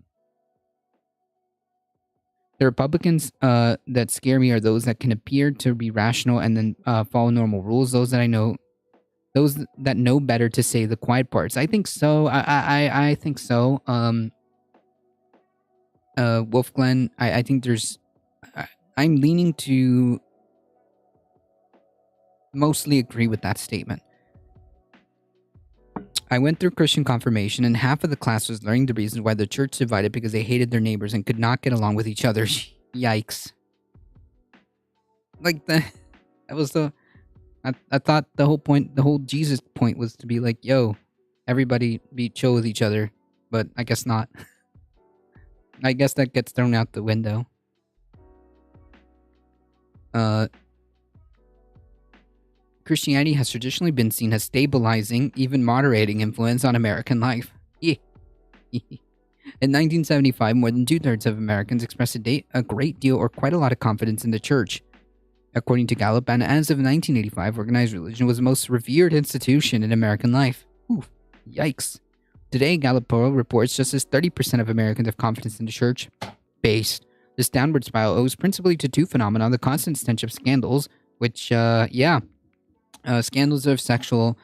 S2: The Republicans that scare me are those that can appear to be rational and then follow normal rules. Those that know better to say the quiet parts. I think so. I think so. Wolf Glenn, I think I'm leaning to mostly agree with that statement. I went through Christian confirmation, and half of the class was learning the reasons why the church divided because they hated their neighbors and could not get along with each other. Yikes. Like, that was the... I thought the whole Jesus point was to be like, yo, everybody be chill with each other, but I guess not. I guess that gets thrown out the window. Christianity has traditionally been seen as stabilizing, even moderating influence on American life. In 1975, more than 2/3 of Americans expressed a great deal or quite a lot of confidence in the church. According to Gallup, and as of 1985, organized religion was the most revered institution in American life. Ooh, yikes. Today, Gallup poll reports just as 30% of Americans have confidence in the church. Based. This downward spiral owes principally to two phenomena: the constant stench of scandals, which, scandals of sexual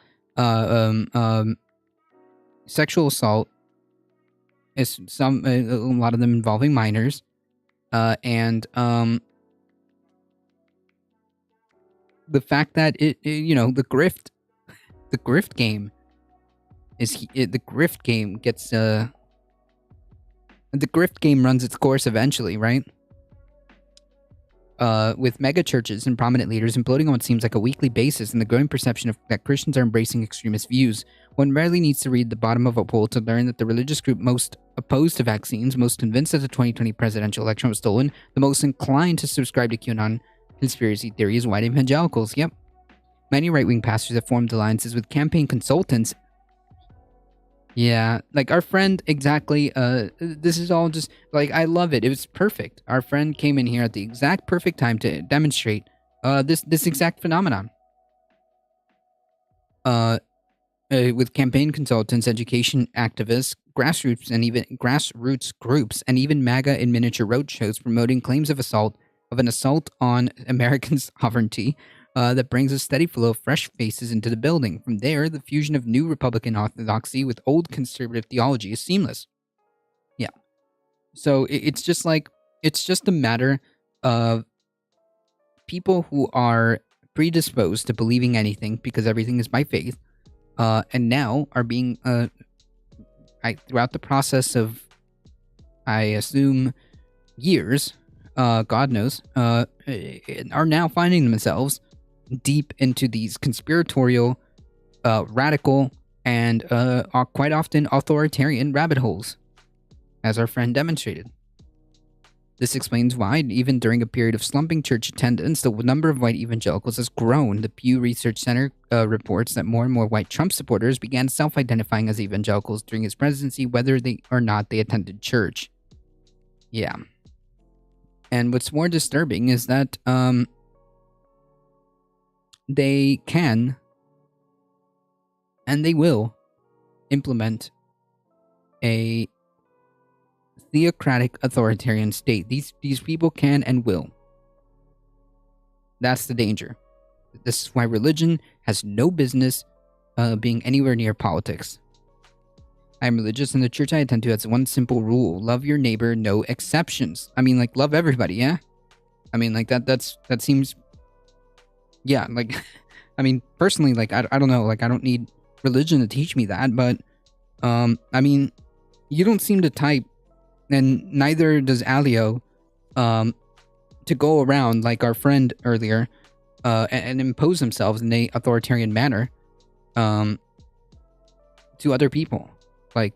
S2: assault, is a lot of them involving minors, and the fact that the grift game runs its course eventually, right? With mega churches and prominent leaders imploding on what seems like a weekly basis, and the growing perception that Christians are embracing extremist views. One rarely needs to read the bottom of a poll to learn that the religious group most opposed to vaccines, most convinced that the 2020 presidential election was stolen, the most inclined to subscribe to QAnon conspiracy theories, white evangelicals. Yep. Many right-wing pastors have formed alliances with campaign consultants. Yeah, like our friend, exactly. This is all just, like, I love it. It was perfect. Our friend came in here at the exact perfect time to demonstrate this exact phenomenon. With campaign consultants, education activists, grassroots groups, and even MAGA in miniature roadshows promoting claims of an assault on American sovereignty that brings a steady flow of fresh faces into the building. From there, the fusion of new Republican orthodoxy with old conservative theology is seamless. Yeah. So it's just a matter of people who are predisposed to believing anything because everything is by faith, and now are being, throughout the process of, I assume, years, God knows, are now finding themselves deep into these conspiratorial, radical, and are quite often authoritarian rabbit holes, as our friend demonstrated. This explains why, even during a period of slumping church attendance, the number of white evangelicals has grown. The Pew Research Center reports that more and more white Trump supporters began self-identifying as evangelicals during his presidency, whether they or not they attended church. Yeah. And what's more disturbing is that they can and they will implement a theocratic authoritarian state. These people can and will. That's the danger. This is why religion has no business being anywhere near politics. I am religious, and the church I attend to has one simple rule: love your neighbor, no exceptions. I mean, like, love everybody, yeah? I mean, like, that seems... Yeah, like, I mean, personally, like, I don't know, like, I don't need religion to teach me that, but, I mean, you don't seem to type, and neither does Alio, to go around, like our friend earlier, and impose themselves in a authoritarian manner, to other people. Like,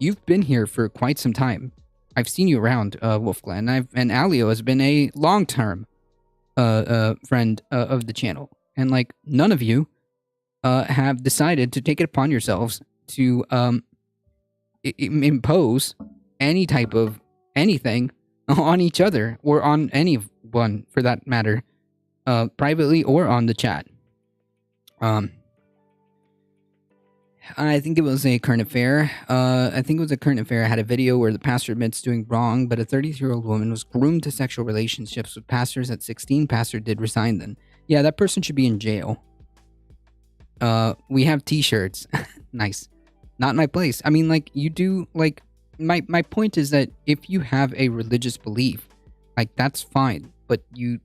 S2: you've been here for quite some time. I've seen you around, Wolfglen, and Alio has been a long-term, friend, of the channel. And, like, none of you, have decided to take it upon yourselves to, impose any type of anything on each other, or on anyone for that matter, privately or on the chat. I think it was a current affair. I had a video where the pastor admits doing wrong, but a 33-year-old woman was groomed to sexual relationships with pastors at 16. Pastor did resign then. Yeah, that person should be in jail. We have t-shirts. Nice. Not my place. I mean, like, you do, like, my point is that if you have a religious belief, like, that's fine. But you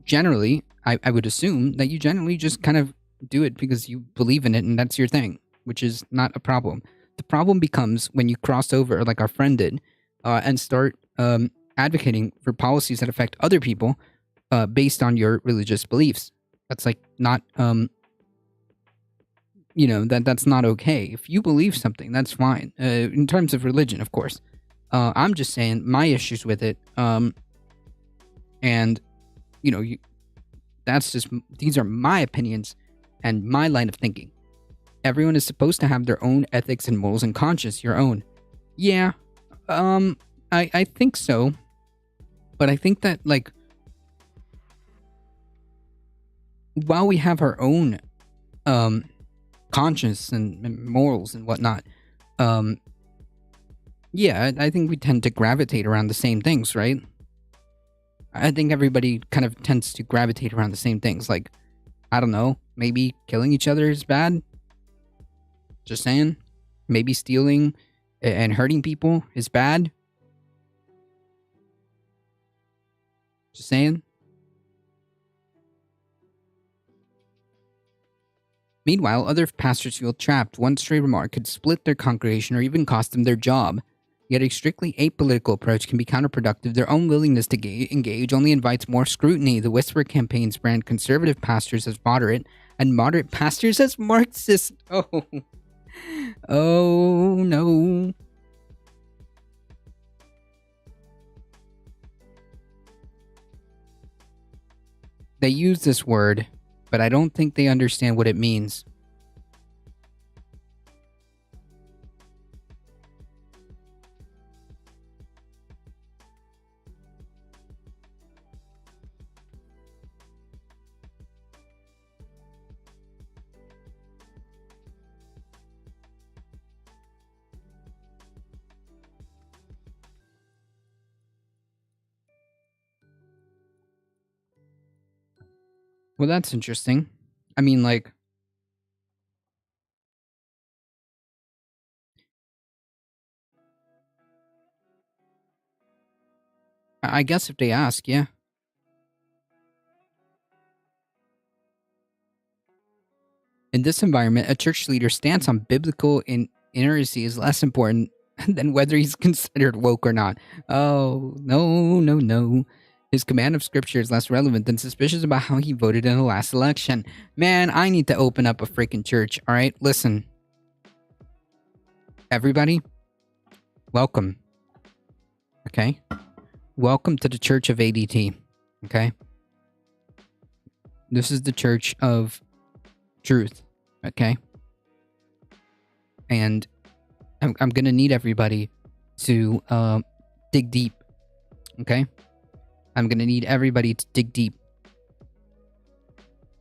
S2: generally, I would assume that you generally just kind of do it because you believe in it and that's your thing, which is not a problem. The problem becomes when you cross over, like our friend did, and start advocating for policies that affect other people based on your religious beliefs. That's like not, that's not okay. If you believe something, that's fine. In terms of religion, of course. I'm just saying my issues with it. And, these are my opinions and my line of thinking. Everyone is supposed to have their own ethics and morals and conscience, your own. Yeah, I think so. But I think that, like, while we have our own, conscience and morals and whatnot, yeah, I think we tend to gravitate around the same things, right? I think everybody kind of tends to gravitate around the same things, like, I don't know, maybe killing each other is bad. Just saying. Maybe stealing and hurting people is bad. Just saying. Meanwhile, other pastors feel trapped. One stray remark could split their congregation or even cost them their job. Yet a strictly apolitical approach can be counterproductive. Their own willingness to engage only invites more scrutiny. The Whisper campaigns brand conservative pastors as moderate and moderate pastors as Marxist. Oh no. They use this word, but I don't think they understand what it means. Well, that's interesting. I mean, like, I guess if they ask, yeah. In this environment, a church leader's stance on biblical inerrancy is less important than whether he's considered woke or not. Oh, no. His command of scripture is less relevant than suspicious about how he voted in the last election. Man, I need to open up a freaking church, alright? Listen. Everybody, welcome. Okay? Welcome to the Church of ADT. Okay? This is the Church of Truth. Okay? And I'm going to need everybody to dig deep. Okay? I'm going to need everybody to dig deep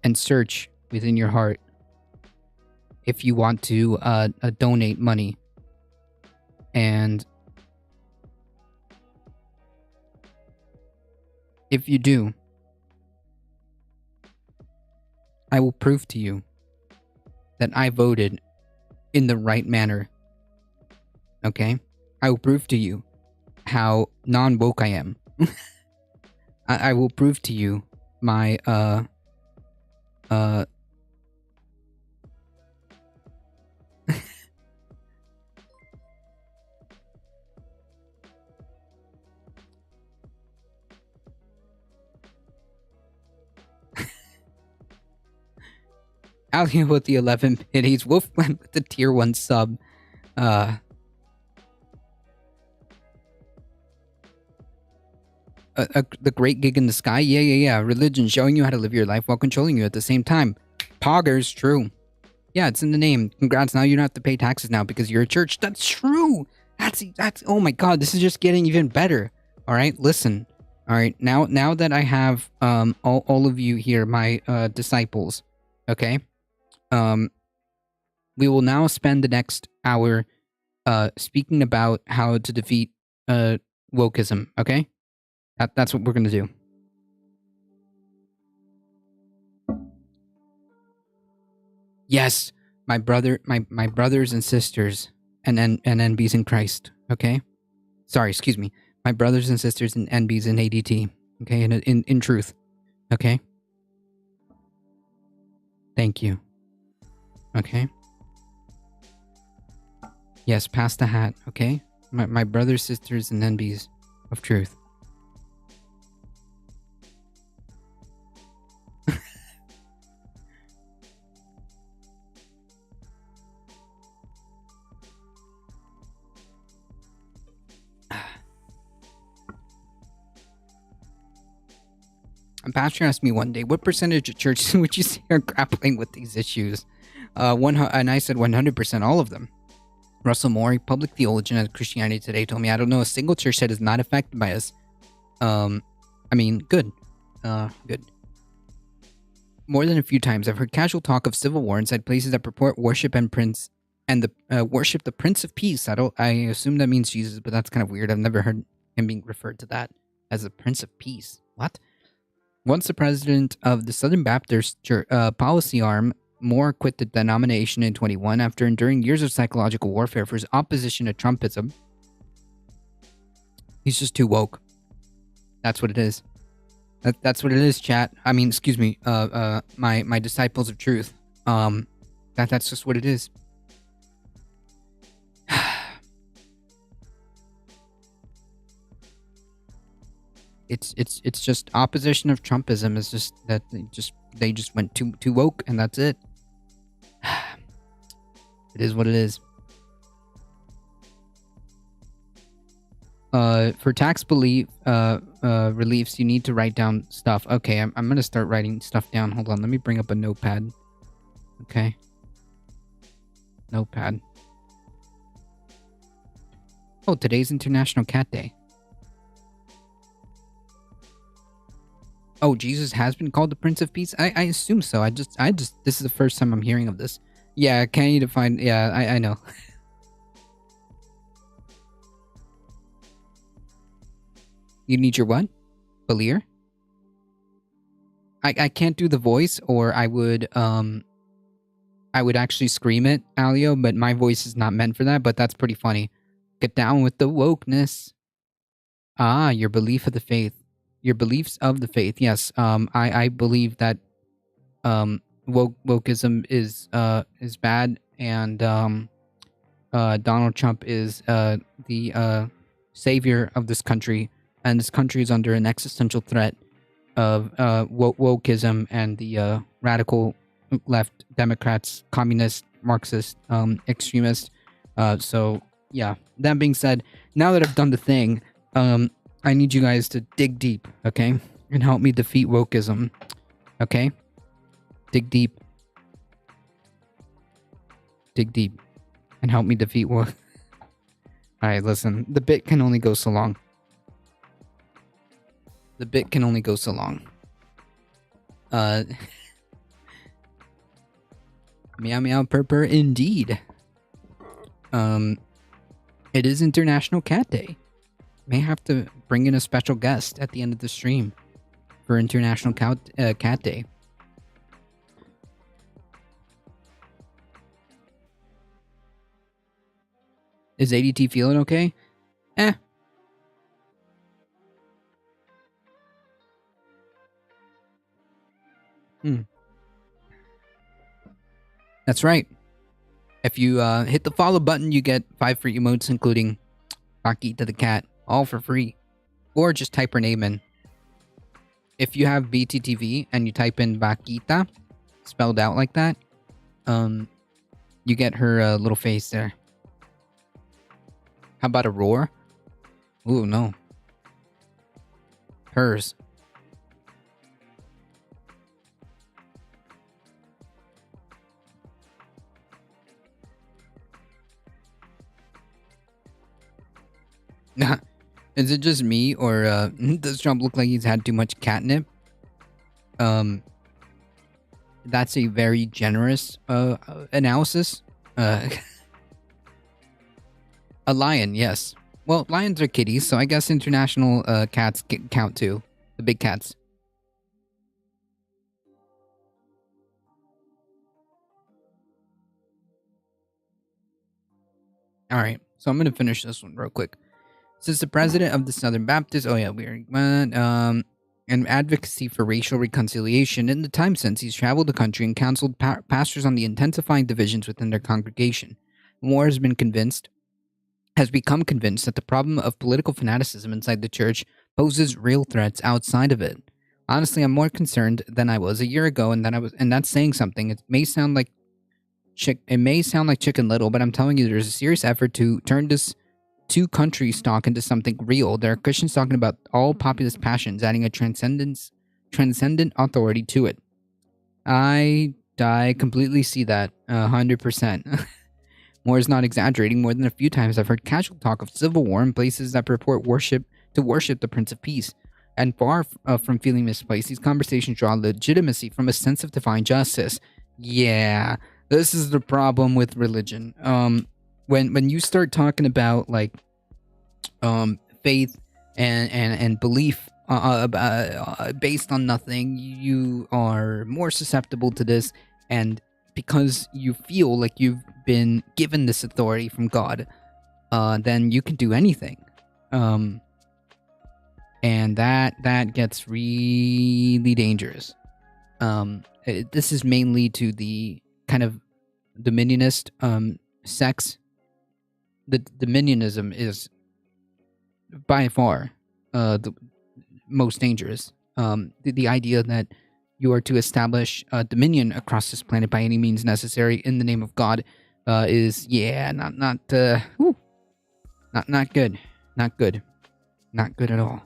S2: and search within your heart if you want to donate money. And if you do, I will prove to you that I voted in the right manner. Okay? I will prove to you how non-woke I am. I will prove to you my out here with the 11 pitties. Wolfman with the tier 1 sub. The great gig in the sky. Yeah. Religion showing you how to live your life while controlling you at the same time. Poggers, true. Yeah, it's in the name. Congrats, now you don't have to pay taxes now because you're a church. That's true. That's oh my god, this is just getting even better. All right, listen. All right, now that I have all of you here, my disciples, okay? We will now spend the next hour speaking about how to defeat wokeism, okay? That's what we're going to do. Yes, my brothers and sisters and NBs in Christ, okay? Sorry, excuse me. My brothers and sisters and NBs in ADT, okay? In truth, okay? Thank you. Okay? Yes, pass the hat, okay? My brothers, sisters, and NBs of truth. A pastor asked me one day, what percentage of churches would you say are grappling with these issues? And I said 100%, all of them. Russell Moore, public theologian at Christianity Today, told me, I don't know a single church that is not affected by us. I mean, good. Good. More than a few times, I've heard casual talk of civil war inside places that purport worship worship the Prince of Peace. I assume that means Jesus, but that's kind of weird. I've never heard him being referred to that as the Prince of Peace. What? Once the president of the Southern Baptist policy arm, Moore quit the denomination in 2021 after enduring years of psychological warfare for his opposition to Trumpism. He's just too woke. That's what it is. That's what it is, chat. I mean, excuse me, my disciples of truth. That's just what it is. It's just opposition of Trumpism is just that they just went too woke, and that's it. It is what it is. For tax reliefs, you need to write down stuff. Okay, I'm gonna start writing stuff down. Hold on, let me bring up a notepad. Okay. Notepad. Oh, today's International Cat Day. Oh, Jesus has been called the Prince of Peace? I assume so. I just this is the first time I'm hearing of this. Yeah, can you define? Yeah, I know. You need your what? Belier? I can't do the voice, or I would actually scream it, Alio, but my voice is not meant for that, but that's pretty funny. Get down with the wokeness. Ah, your belief of the faith. Your beliefs of the faith, yes. I believe that wokeism is bad, and Donald Trump is the savior of this country, and this country is under an existential threat of wokeism and the radical left, Democrats, communist, Marxist, extremist. So yeah. That being said, now that I've done the thing, Um, I need you guys to dig deep, okay? And help me defeat wokeism, okay? Dig deep. Dig deep. And help me defeat woke. Alright, listen. The bit can only go so long. The bit can only go so long. Meow meow purr purr indeed. It is International Cat Day. May have to bring in a special guest at the end of the stream for International Cat Day. Is ADT feeling okay? Eh. That's right. If you hit the follow button, you get 5 free emotes, including Paquita the cat, all for free. Or just type her name in. If you have BTTV and you type in Paquita, spelled out like that, you get her little face there. How about a roar? Ooh, no. Hers. Is it just me, or does Trump look like he's had too much catnip? That's a very generous analysis. A lion, yes. Well, lions are kitties, so I guess international cats count too. The big cats. Alright, so I'm gonna finish this one real quick. Since the president of the Southern Baptist, and advocacy for racial reconciliation, in the time since he's traveled the country and counseled pastors on the intensifying divisions within their congregation. Moore has become convinced that the problem of political fanaticism inside the church poses real threats outside of it. Honestly, I'm more concerned than I was a year ago, and that's saying something. It may sound like Chicken Little, but I'm telling you, there's a serious effort to turn this two-country stock into something real. There are Christians talking about all populist passions, adding a transcendent authority to it. I completely see that, 100%. Moore is not exaggerating. More than a few times, I've heard casual talk of civil war in places that purport worship the Prince of Peace. And far from feeling misplaced, these conversations draw legitimacy from a sense of divine justice. Yeah, this is the problem with religion. When you start talking about like faith and belief based on nothing, you are more susceptible to this, and because you feel like you've been given this authority from God, then you can do anything, and that gets really dangerous. This is mainly to the kind of dominionist sects. The dominionism is by far the most dangerous. The idea that you are to establish dominion across this planet by any means necessary in the name of God is not good, not good at all.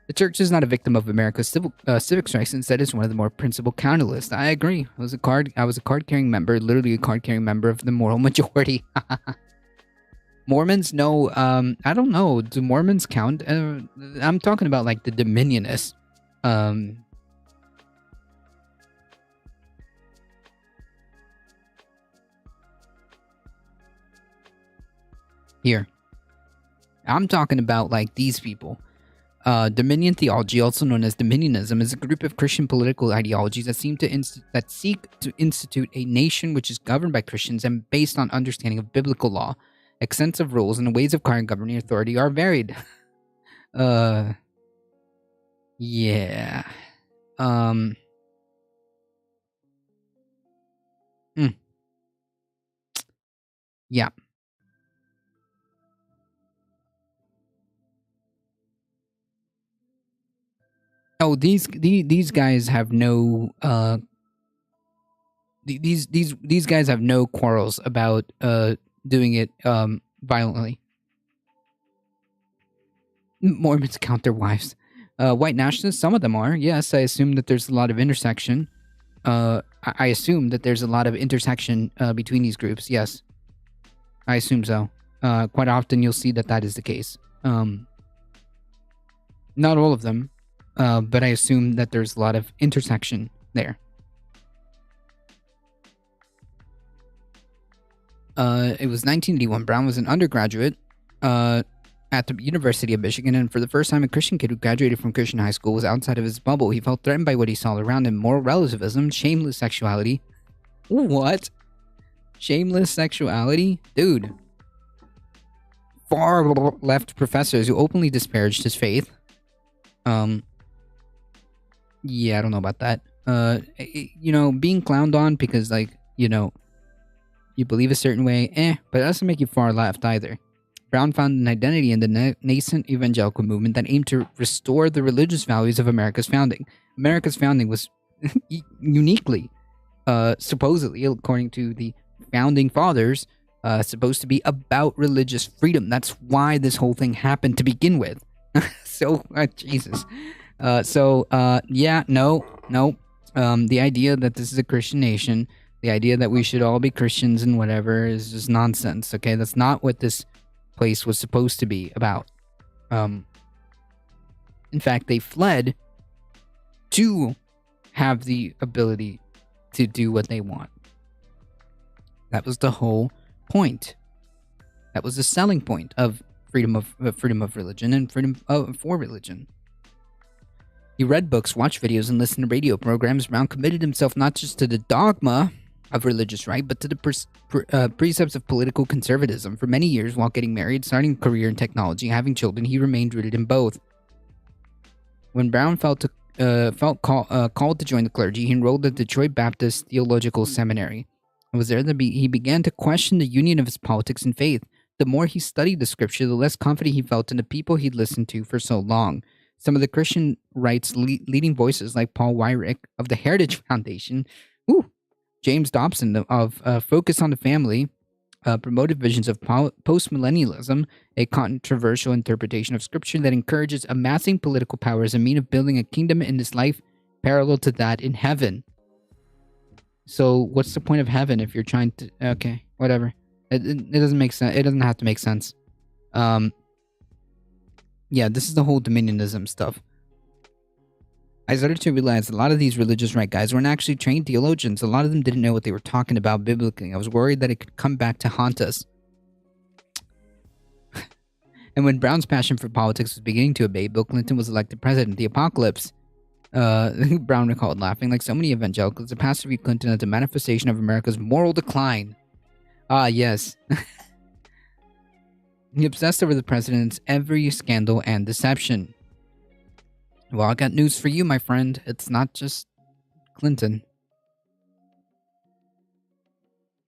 S2: The church is not a victim of America's civic strikes. Instead, it's one of the more principled counterlists. I agree. I was a card-carrying member, literally a card-carrying member of the moral majority. Mormons? No, I don't know. Do Mormons count? I'm talking about like the Dominionists. Here. I'm talking about like these people. Dominion theology, also known as dominionism, is a group of Christian political ideologies that seek to institute a nation which is governed by Christians and based on understanding of biblical law. Extensive rules and ways of governing authority are varied. Yeah. Yeah. Oh, these guys have no these guys have no quarrels about doing it violently. Mormons count their wives. White nationalists, some of them are. Yes, I assume that there's a lot of intersection. I assume that there's a lot of intersection between these groups. Yes, I assume so. Quite often you'll see that that is the case. Not all of them, but I assume that there's a lot of intersection there. It was 1981. Brown was an undergraduate at the University of Michigan, and for the first time, a Christian kid who graduated from Christian high school was outside of his bubble. He felt threatened by what he saw around him: moral relativism, shameless sexuality. What? Shameless sexuality? Dude. Far left professors who openly disparaged his faith. Yeah, I don't know about that. Being clowned on because, you believe a certain way, but it doesn't make you far left either. Brown found an identity in the nascent evangelical movement that aimed to restore the religious values of America's founding. America's founding was uniquely, supposedly, according to the founding fathers, supposed to be about religious freedom. That's why this whole thing happened to begin with. Jesus. No. The idea that this is a Christian nation, the idea that we should all be Christians and whatever is just nonsense, okay? That's not what this place was supposed to be about. In fact, they fled to have the ability to do what they want. That was the whole point. That was the selling point of freedom of religion and freedom for religion. He read books, watched videos, and listened to radio programs. Brown committed himself not just to the dogma of religious right, but to the precepts of political conservatism. For many years, while getting married, starting a career in technology, having children, he remained rooted in both. When Brown felt called to join the clergy, he enrolled at Detroit Baptist Theological Seminary. It was there that he began to question the union of his politics and faith. The more he studied the scripture, the less confident he felt in the people he'd listened to for so long. Some of the Christian right's leading voices, like Paul Weyrich of the Heritage Foundation, James Dobson of Focus on the Family, promoted visions of postmillennialism, a controversial interpretation of scripture that encourages amassing political power as a means of building a kingdom in this life parallel to that in heaven. So what's the point of heaven if you're trying to... Okay, whatever. It doesn't make sense. It doesn't have to make sense. Yeah, this is the whole dominionism stuff. I started to realize a lot of these religious right guys weren't actually trained theologians. A lot of them didn't know what they were talking about biblically. I was worried that it could come back to haunt us. And when Brown's passion for politics was beginning to abate, Bill Clinton was elected president. The apocalypse, Brown recalled, laughing, like so many evangelicals, the pastor viewed Clinton as a manifestation of America's moral decline. Ah, yes. He obsessed over the president's every scandal and deception. Well, I got news for you, my friend. It's not just Clinton.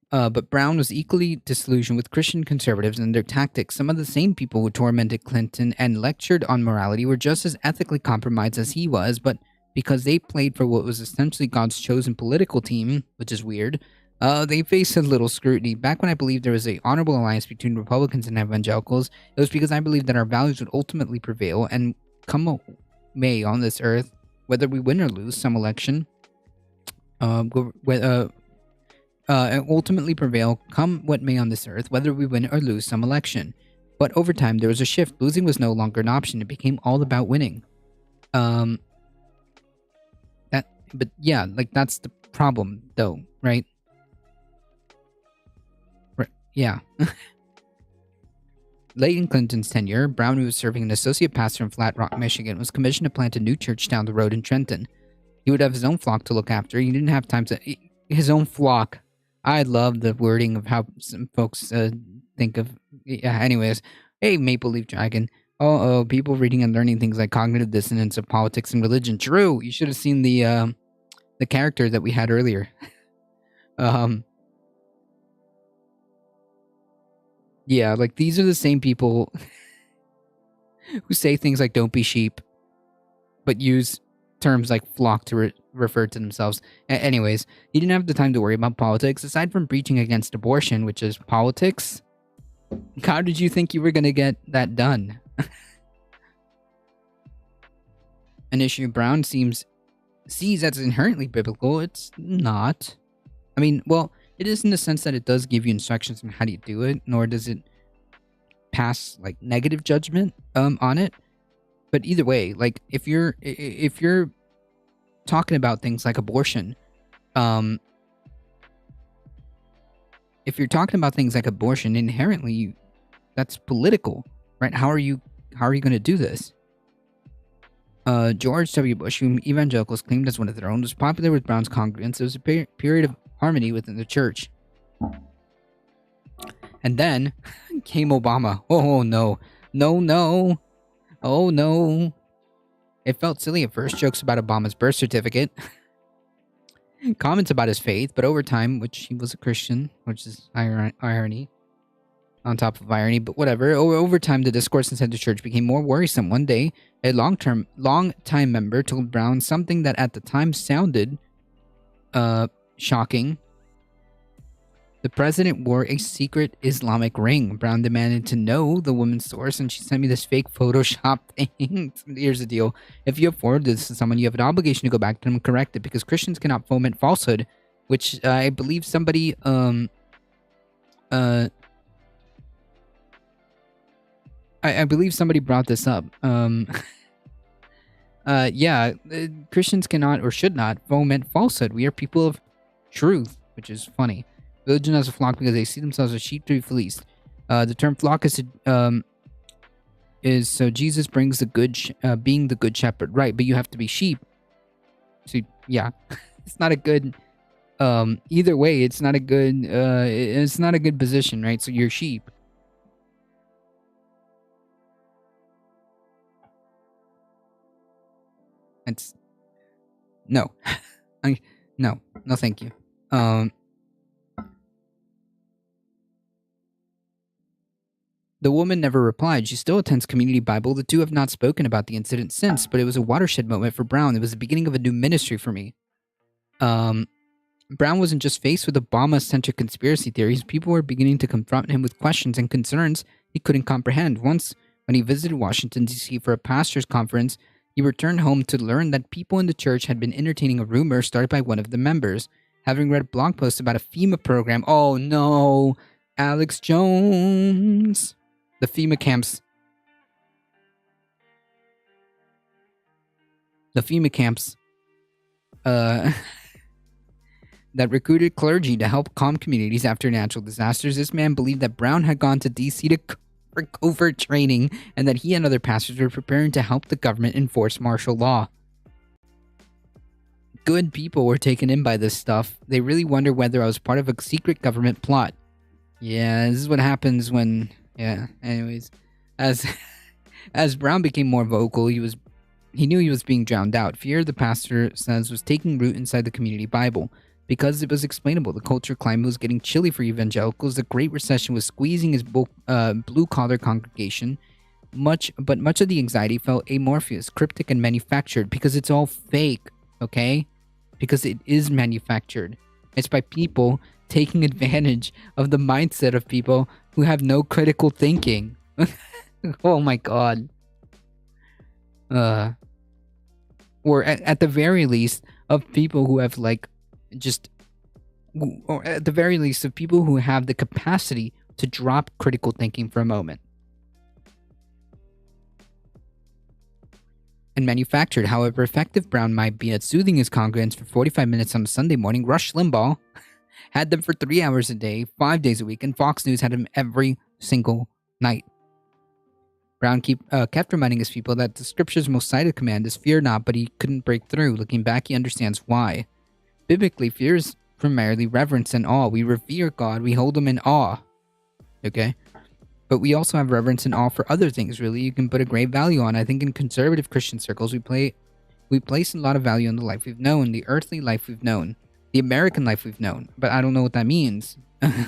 S2: But Brown was equally disillusioned with Christian conservatives and their tactics. Some of the same people who tormented Clinton and lectured on morality were just as ethically compromised as he was, but because they played for what was essentially God's chosen political team, which is weird, they faced a little scrutiny. Back when I believed there was an honorable alliance between Republicans and evangelicals, it was because I believed that our values would ultimately prevail and come may on this earth, whether we win or lose some election, ultimately prevail, come what may on this earth, whether we win or lose some election. But over time, there was a shift. Losing was no longer an option. It became all about winning. But yeah, like that's the problem, though, right? Right. Yeah. Late in Clinton's tenure, Brown, who was serving an associate pastor in Flat Rock, Michigan, was commissioned to plant a new church down the road in Trenton. He would have his own flock to look after. He didn't have time to... His own flock. I love the wording of how some folks think of... Yeah, anyways. Hey, Maple Leaf Dragon. People reading and learning things like cognitive dissonance of politics and religion. True! You should have seen the character that we had earlier. Yeah, like these are the same people who say things like don't be sheep, but use terms like flock to refer to themselves. Anyways, he didn't have the time to worry about politics. Aside from preaching against abortion, which is politics, How did you think you were going to get that done? An issue Brown sees as inherently biblical. It's not. I mean, well, it is in the sense that it does give you instructions on how do you do it, nor does it pass like negative judgment on it. But either way, like if you're talking about things like abortion, um if you're talking about things like abortion, inherently that's political, right? How are you going to do this? George W. Bush, whom evangelicals claimed as one of their own, was popular with Brown's congregants. It was a period of harmony within the church. And then came Obama. Oh no. No, no. Oh no. It felt silly at first, jokes about Obama's birth certificate, comments about his faith, but over time, which he was a Christian, which is irony on top of irony, but whatever. Over time, the discourse inside the church became more worrisome. One day, a long-time member told Brown something that at the time sounded shocking. The president wore a secret Islamic ring. Brown demanded to know the woman's source, and she sent me this fake Photoshop thing. Here's the deal. If you have forwarded this to someone, you have an obligation to go back to them and correct it, because Christians cannot foment falsehood, which I believe somebody, I believe somebody brought this up. Christians cannot or should not foment falsehood. We are people of truth, which is funny. Religion has a flock because they see themselves as sheep to be fleeced. The term flock is so Jesus brings the being the good shepherd, right? But you have to be sheep. So yeah, it's not a good. Either way, it's not a good. It's not a good position, right? So you're sheep. It's no, no, thank you. The woman never replied. She still attends community Bible. The two have not spoken about the incident since, but it was a watershed moment for Brown. It was the beginning of a new ministry for me. Brown wasn't just faced with Obama-centric conspiracy theories. People were beginning to confront him with questions and concerns he couldn't comprehend. Once, when he visited Washington, D.C. for a pastor's conference, he returned home to learn that people in the church had been entertaining a rumor started by one of the members. Having read blog posts about a FEMA program, oh no, Alex Jones. The FEMA camps. That recruited clergy to help calm communities after natural disasters. This man believed that Brown had gone to D.C. for covert training and that he and other pastors were preparing to help the government enforce martial law. Good people were taken in by this stuff. They really wonder whether I was part of a secret government plot. Yeah, this is what happens when... Yeah, anyways. As Brown became more vocal, he knew he was being drowned out. Fear, the pastor says, was taking root inside the community Bible. Because it was explainable, the culture climate was getting chilly for evangelicals. The Great Recession was squeezing his blue-collar congregation. Much of the anxiety felt amorphous, cryptic, and manufactured because it's all fake, okay? Because it is manufactured. It's by people taking advantage of the mindset of people who have no critical thinking. Oh my god. Or at the very least, of people who have or at the very least of people who have the capacity to drop critical thinking for a moment. And manufactured, however effective Brown might be at soothing his congregants for 45 minutes on a Sunday morning, Rush Limbaugh had them for 3 hours a day, 5 days a week, and Fox News had him every single night. Brown kept reminding his people that the scripture's most cited command is fear not, but he couldn't break through. Looking back, he understands why. Biblically, fear is primarily reverence and awe. We revere God, we hold him in awe. Okay? But we also have reverence and awe for other things, really, you can put a great value on. I think in conservative Christian circles, we place a lot of value on the life we've known, the earthly life we've known, the American life we've known. But I don't know what that means.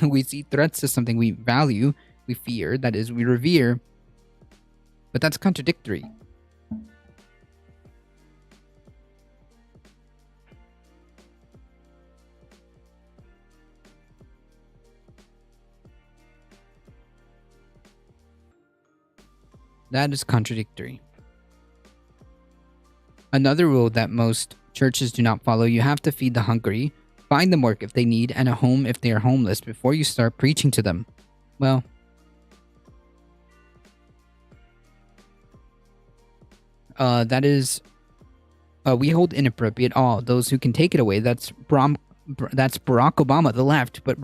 S2: We see threats as something we value, we fear, that is, we revere. But that's contradictory. That is contradictory. Another rule that most churches do not follow: you have to feed the hungry, find them work if they need, and a home if they are homeless before you start preaching to them. Well, that is, we hold inappropriate all those who can take it away. That's Barack Obama, the left, but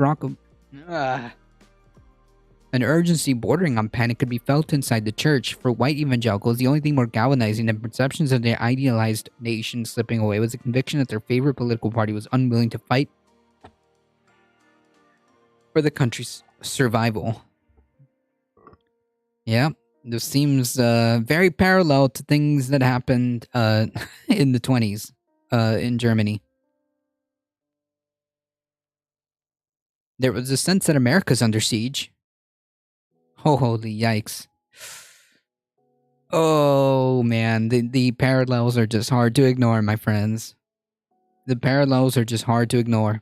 S2: an urgency bordering on panic could be felt inside the church. For white evangelicals, the only thing more galvanizing than perceptions of their idealized nation slipping away was the conviction that their favorite political party was unwilling to fight for the country's survival. Yeah, this seems very parallel to things that happened in the 20s in Germany. There was a sense that America's under siege. Oh, holy yikes. Oh, man. The parallels are just hard to ignore, my friends. The parallels are just hard to ignore.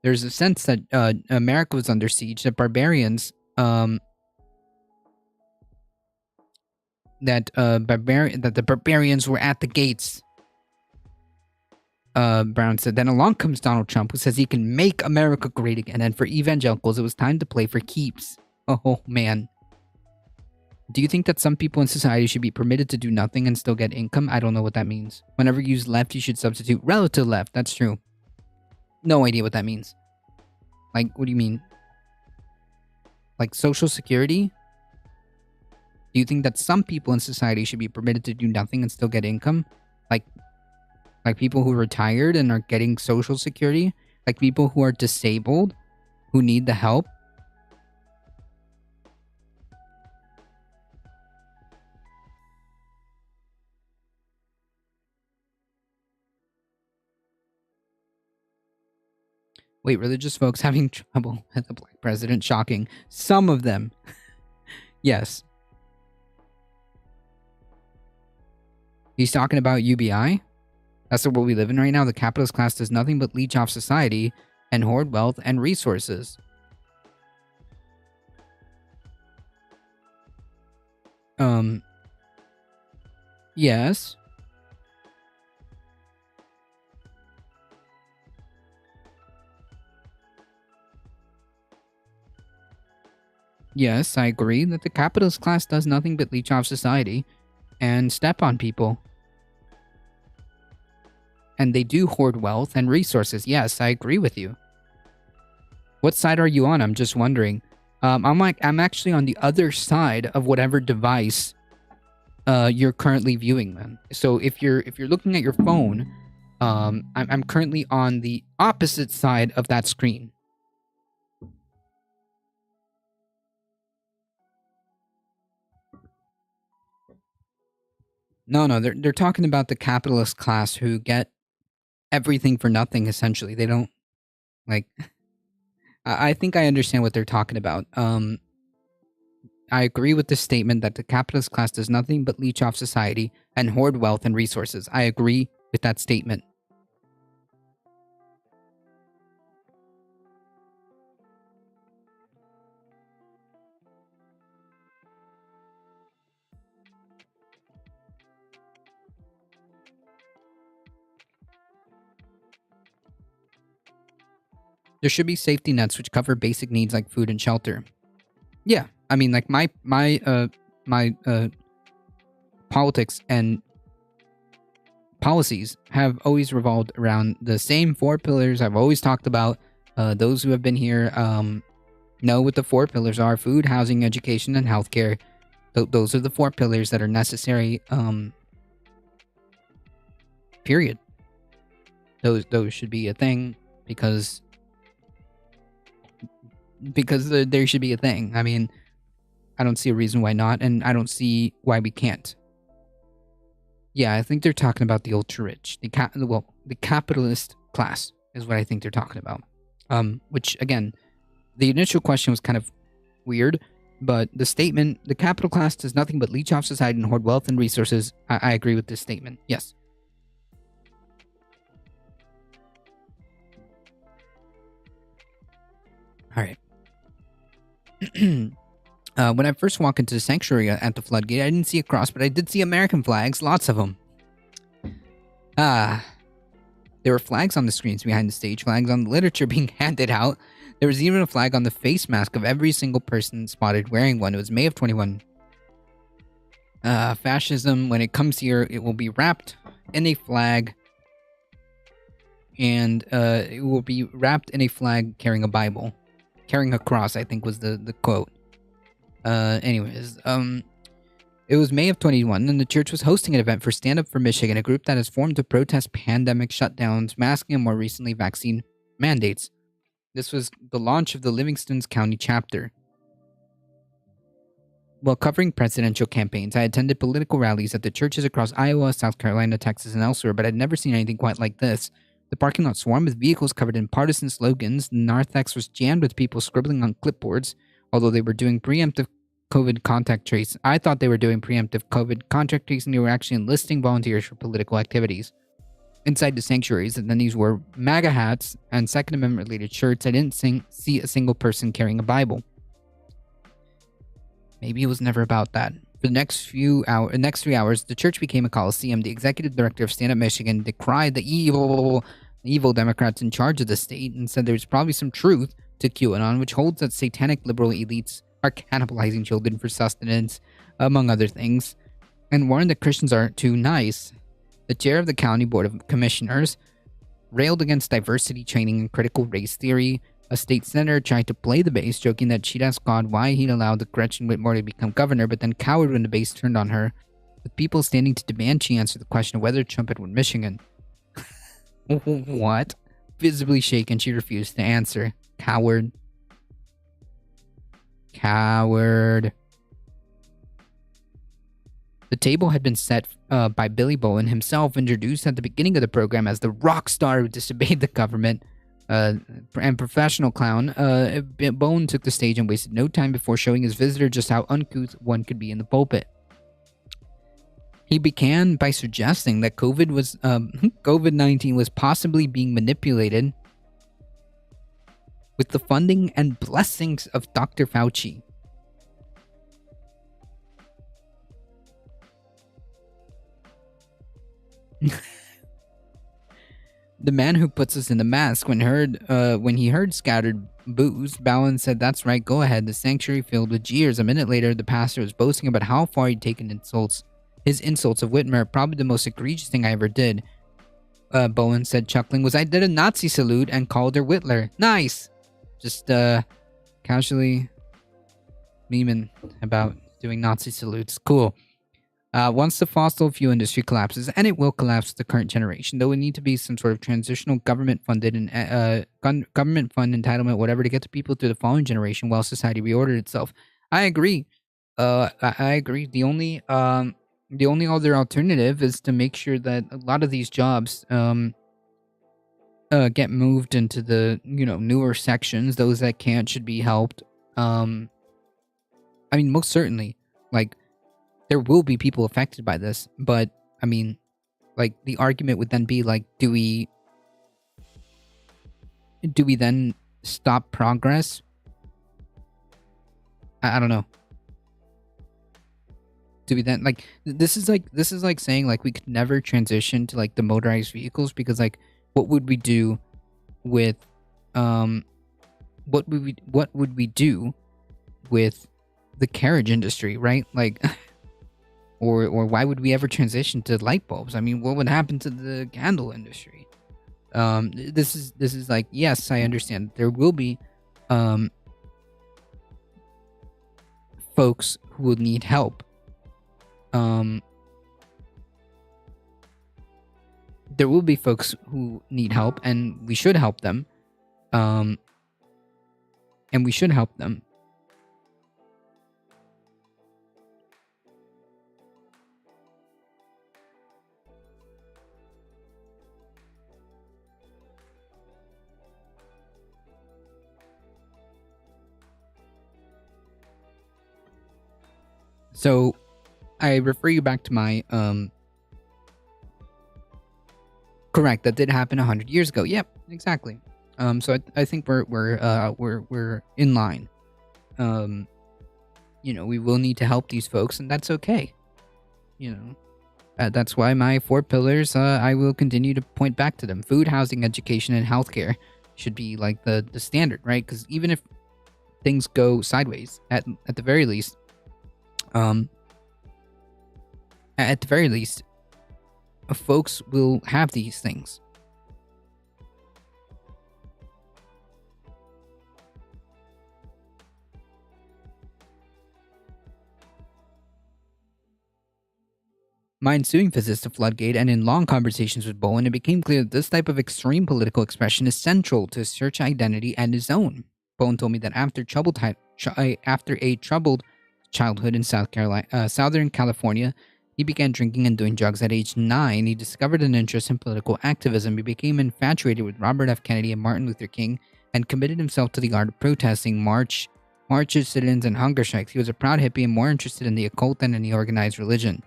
S2: There's a sense that America was under siege, that barbarians, that the barbarians were at the gates. Brown said. Then along comes Donald Trump, who says he can make America great again. And for evangelicals, it was time to play for keeps. Oh, man. Do you think that some people in society should be permitted to do nothing and still get income? I don't know what that means. Whenever you use left, you should substitute relative left. That's true. No idea what that means. Like, what do you mean? Like Social Security? Do you think that some people in society should be permitted to do nothing and still get income? Like people who are retired and are getting Social Security? Like people who are disabled, who need the help? Wait, religious folks having trouble with the black president? Shocking. Some of them. Yes. He's talking about UBI? That's the world we live in right now. The capitalist class does nothing but leech off society and hoard wealth and resources. Yes. Yes, I agree that the capitalist class does nothing but leech off society and step on people. And they do hoard wealth and resources. Yes, I agree with you. What side are you on? I'm just wondering. I'm actually on the other side of whatever device you're currently viewing them. So if you're looking at your phone, I'm currently on the opposite side of that screen. No, they're talking about the capitalist class who get everything for nothing. Essentially, they don't like. I think I understand what they're talking about. I agree with the statement that the capitalist class does nothing but leech off society and hoard wealth and resources. I agree with that statement. There should be safety nets which cover basic needs like food and shelter. Yeah, I mean, like my politics and policies have always revolved around the same four pillars I've always talked about. Those who have been here know what the four pillars are: food, housing, education, and healthcare. Those are the four pillars that are necessary. Period. Those should be a thing because there should be a thing. I mean, I don't see a reason why not, and I don't see why we can't. Yeah, I think they're talking about the ultra rich, the capitalist class is what I think they're talking about. Which again, the initial question was kind of weird, but the statement, the capital class does nothing but leech off society and hoard wealth and resources. I agree with this statement. Yes. All right. When I first walked into the sanctuary at the floodgate, I didn't see a cross, but I did see American flags, lots of them. There were flags on the screens behind the stage, flags on the literature being handed out. There was even a flag on the face mask of every single person spotted wearing one. It was May of 21. Fascism, when it comes here, it will be wrapped in a flag, and it will be wrapped in a flag carrying a Bible. Carrying a cross, I think was the quote. It was May of 21, and the church was hosting an event for Stand Up for Michigan, a group that has formed to protest pandemic shutdowns, masking, and more recently, vaccine mandates. This was the launch of the Livingston County chapter. While covering presidential campaigns, I attended political rallies at the churches across Iowa, South Carolina, Texas, and elsewhere, but I'd never seen anything quite like this. The parking lot swarmed with vehicles covered in partisan slogans. The narthex was jammed with people scribbling on clipboards, although they were doing preemptive COVID contact trace. I thought they were doing preemptive COVID contact tracing. They were actually enlisting volunteers for political activities. Inside the sanctuaries, attendees wore MAGA hats and Second Amendment related shirts. I didn't see a single person carrying a Bible. Maybe it was never about that. For the next 3 hours, the church became a coliseum. The executive director of Stand Up Michigan decried the evil Democrats in charge of the state and said there's probably some truth to QAnon, which holds that satanic liberal elites are cannibalizing children for sustenance, among other things, and warned that Christians are too nice. The chair of the county board of commissioners railed against diversity training and critical race theory. A state senator tried to play the base, joking that she'd asked God why he'd allowed Gretchen Whitmer to become governor, but then cowered when the base turned on her, with people standing to demand she answer the question of whether Trump had won Michigan. What? Visibly shaken, she refused to answer. Coward. Coward. The table had been set by Billy Bowen himself, introduced at the beginning of the program as the rock star who disobeyed the government and professional clown. Bowen took the stage and wasted no time before showing his visitor just how uncouth one could be in the pulpit. He began by suggesting that COVID-19 was possibly being manipulated with the funding and blessings of Dr. Fauci. The man who puts us in the mask, when he heard scattered boos, Bowen said, "That's right, go ahead." The sanctuary filled with jeers. A minute later, the pastor was boasting about how far he'd taken his insults of Whitmer. "Probably the most egregious thing I ever did," Bowen said, chuckling, "was I did a Nazi salute and called her Whitler." Nice! Just casually memeing about doing Nazi salutes. Cool. Once the fossil fuel industry collapses, and it will collapse with the current generation, there will need to be some sort of transitional government-funded and government fund entitlement, whatever, to get the people through the following generation while society reordered itself. I agree. I agree. The only other alternative is to make sure that a lot of these jobs get moved into the newer sections. Those that can't should be helped. I mean, most certainly, like, there will be people affected by this, but I mean, like, the argument would then be like, do we then stop progress? I don't know. Do we then, like, this is like saying, like, we could never transition to, like, the motorized vehicles, because, like, what would we do with what would we do with the carriage industry, right? Like, or why would we ever transition to light bulbs? I mean, what would happen to the candle industry? This is like, yes, I understand there will be folks who will need help. There will be folks who need help, and we should help them. So I refer you back to my correct, that did happen 100 years ago. Yep, exactly. So I think we're in line. we will need to help these folks, and that's okay. You know, that's why my four pillars, I will continue to point back to them. Food, housing, education, and healthcare should be like the standard, right? Because even if things go sideways, at the very least, um, at the very least, folks will have these things. My ensuing visits to Floodgate and in long conversations with Bowen, it became clear that this type of extreme political expression is central to his search identity and his own. Bowen told me that after a troubled childhood in Southern California, he began drinking and doing drugs at age 9. He discovered an interest in political activism. He became infatuated with Robert F. Kennedy and Martin Luther King and committed himself to the art of protesting, marches, sit-ins, and hunger strikes. He was a proud hippie and more interested in the occult than any organized religion.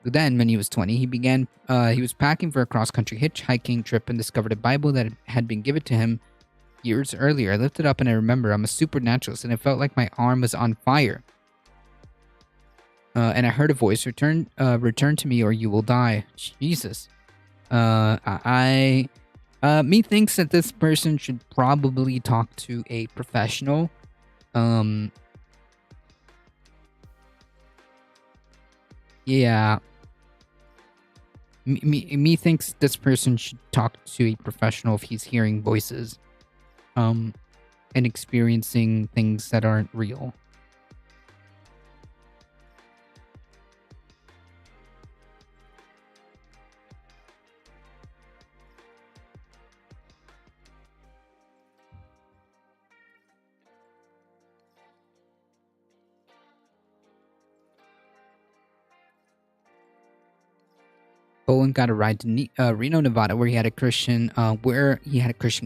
S2: Then, when he was 20, he was packing for a cross-country hitchhiking trip and discovered a Bible that had been given to him years earlier. I lifted it up and I remember I'm a supernaturalist and it felt like my arm was on fire. And I heard a voice, return to me or you will die. Jesus. Me thinks that this person should probably talk to a professional. Yeah. Me thinks this person should talk to a professional if he's hearing voices, and experiencing things that aren't real. Bowen got a ride to Reno, Nevada, where he had a Christian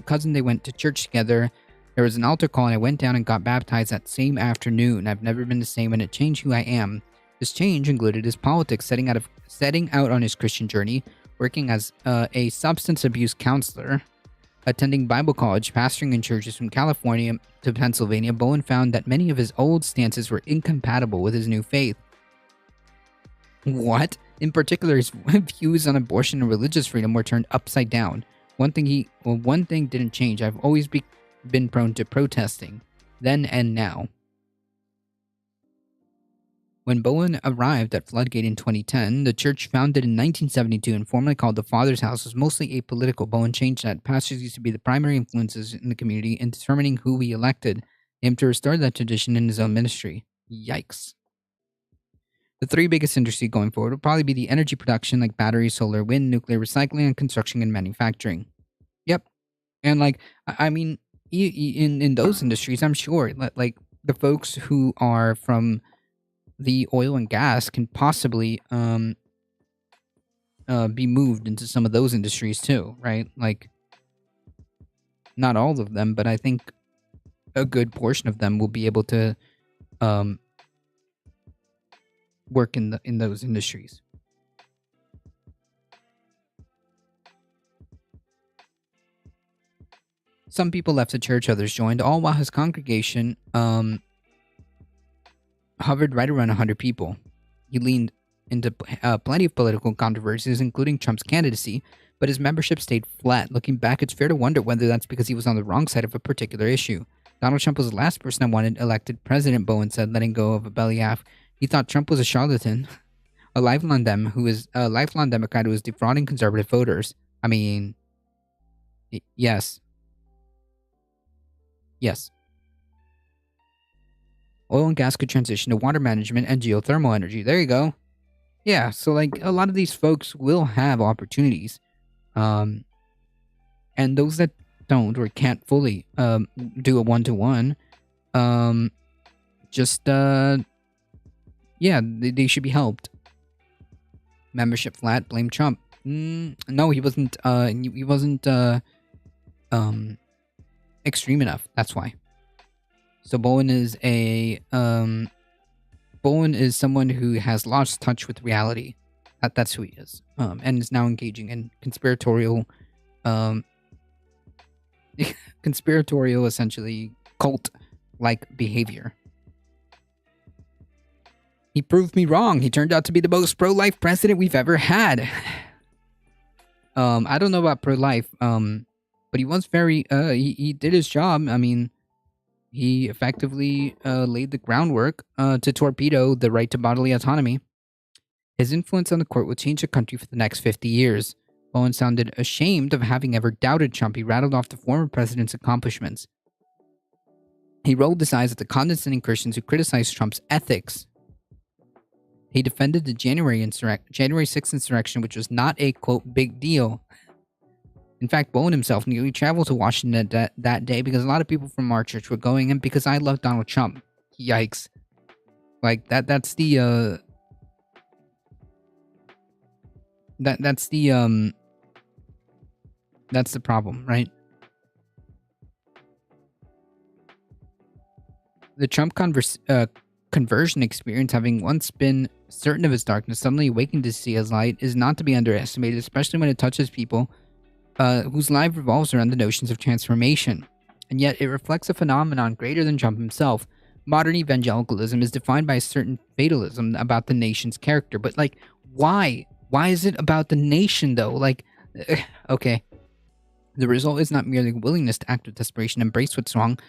S2: cousin. They went to church together. There was an altar call, and I went down and got baptized that same afternoon. I've never been the same, and it changed who I am. This change included his politics, setting out on his Christian journey, working as a substance abuse counselor, attending Bible college, pastoring in churches from California to Pennsylvania. Bowen found that many of his old stances were incompatible with his new faith. What? In particular, his views on abortion and religious freedom were turned upside down. One thing didn't change. I've always been prone to protesting, then and now. When Bowen arrived at Floodgate in 2010, the church founded in 1972 and formerly called the Father's House was mostly apolitical. Bowen changed that. Pastors used to be the primary influences in the community in determining who we elected, aimed to restore that tradition in his own ministry. Yikes. The three biggest industries going forward will probably be the energy production like battery, solar, wind, nuclear, recycling, and construction and manufacturing. Yep. And I mean, in those industries, I'm sure like the folks who are from the oil and gas can possibly be moved into some of those industries too, right? Like, not all of them, but I think a good portion of them will be able to work in those industries. Some people left the church, others joined, all while his congregation hovered right around 100 people. He leaned into plenty of political controversies, including Trump's candidacy, but his membership stayed flat. Looking back, it's fair to wonder whether that's because he was on the wrong side of a particular issue. Donald Trump was the last person I wanted elected president, Bowen said, letting go of a belly laugh. He thought Trump was a charlatan, a lifelong Democrat who was defrauding conservative voters. I mean, yes. Yes. Oil and gas could transition to water management and geothermal energy. There you go. Yeah, so like a lot of these folks will have opportunities. And those that don't or can't fully do a one-to-one, they should be helped. Membership flat, blame Trump. No, he wasn't extreme enough. That's why. So Bowen is someone who has lost touch with reality. That's who he is. And is now engaging in conspiratorial essentially cult-like behavior. He proved me wrong. He turned out to be the most pro-life president we've ever had. I don't know about pro-life, but he was very, he did his job. I mean, he effectively laid the groundwork to torpedo the right to bodily autonomy. His influence on the court would change the country for the next 50 years. Bowen sounded ashamed of having ever doubted Trump. He rattled off the former president's accomplishments. He rolled his eyes at the condescending Christians who criticized Trump's ethics. He defended the January 6th insurrection, which was not a, quote, big deal. In fact, Bowen himself nearly traveled to Washington that day because a lot of people from our church were going, and because I love Donald Trump. Yikes. Like, that's the problem, right? The Trump conversion experience, having once been certain of his darkness, suddenly awakened to see his light, is not to be underestimated, especially when it touches people whose life revolves around the notions of transformation. And yet, it reflects a phenomenon greater than Trump himself. Modern evangelicalism is defined by a certain fatalism about the nation's character. But, like, why? Why is it about the nation, though? Like, okay. The result is not merely a willingness to act with desperation and embrace what's wrong.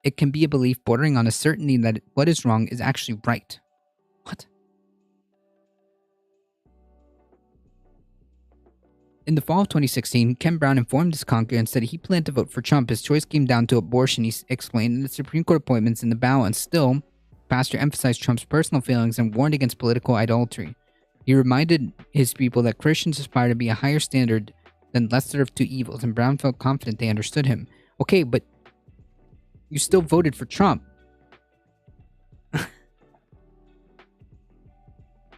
S2: It can be a belief bordering on a certainty that what is wrong is actually right. What? In the fall of 2016, Ken Brown informed his congregants that he planned to vote for Trump. His choice came down to abortion, he explained, and the Supreme Court appointments in the balance. Still, the pastor emphasized Trump's personal failings and warned against political idolatry. He reminded his people that Christians aspire to be a higher standard than lesser of two evils, and Brown felt confident they understood him. Okay, but you still voted for Trump.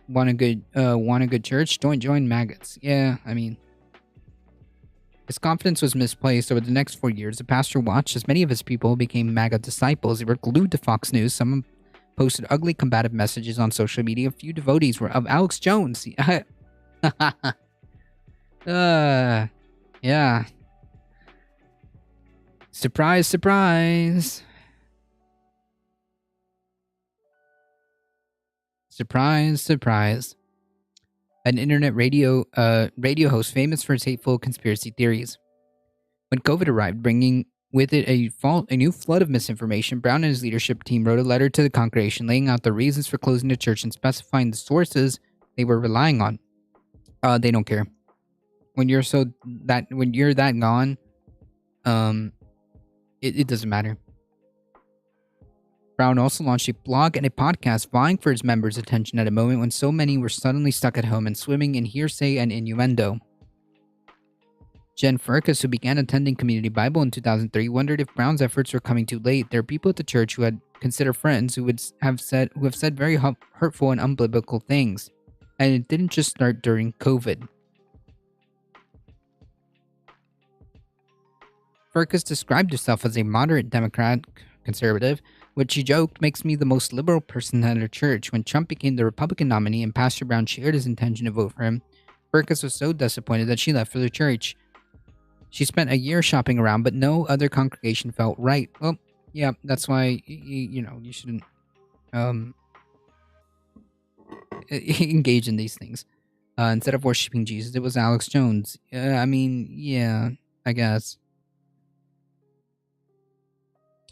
S2: Want a good church? Join maggots. Yeah, I mean, his confidence was misplaced. Over the next 4 years, the pastor watched as many of his people became MAGA disciples. They were glued to Fox News. Some posted ugly, combative messages on social media. A few devotees were of Alex Jones. Yeah. Surprise, surprise. Surprise, surprise. An internet radio host famous for his hateful conspiracy theories. When COVID arrived, bringing with it a new flood of misinformation, Brown and his leadership team wrote a letter to the congregation laying out the reasons for closing the church and specifying the sources they were relying on. They don't care. When you're that gone, it doesn't matter. Brown also launched a blog and a podcast vying for his members' attention at a moment when so many were suddenly stuck at home and swimming in hearsay and innuendo. Jen Furcus, who began attending Community Bible in 2003, wondered if Brown's efforts were coming too late. There are people at the church who had considered friends who have said very hurtful and unbiblical things, and it didn't just start during COVID. Furcus described herself as a moderate Democrat conservative, which she joked makes me the most liberal person at her church. When Trump became the Republican nominee and Pastor Brown shared his intention to vote for him, Furcus was so disappointed that she left for the church. She spent a year shopping around, but no other congregation felt right. Well, yeah, that's why, you shouldn't engage in these things. Instead of worshiping Jesus, it was Alex Jones. I guess.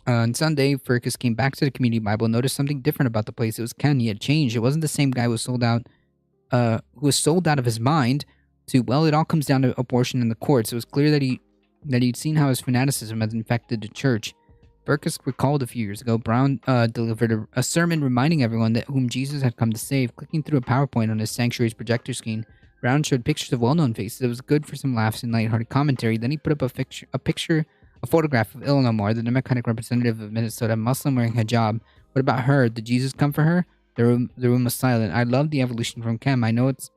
S2: On Sunday, Furcus came back to the Community Bible and noticed something different about the place. It was Ken. He had changed. It wasn't the same guy who was sold out of his mind to, well, it all comes down to abortion in the courts. It was clear that he'd seen how his fanaticism had infected the church. Furcus recalled a few years ago, Brown delivered a sermon reminding everyone that whom Jesus had come to save. Clicking through a PowerPoint on his sanctuary's projector screen, Brown showed pictures of well-known faces. It was good for some laughs and lighthearted commentary. Then he put up a photograph of Ilhan Omar, the Democratic representative of Minnesota, Muslim wearing hijab. What about her? Did Jesus come for her? The room was silent. I love the evolution from Kem. I know it's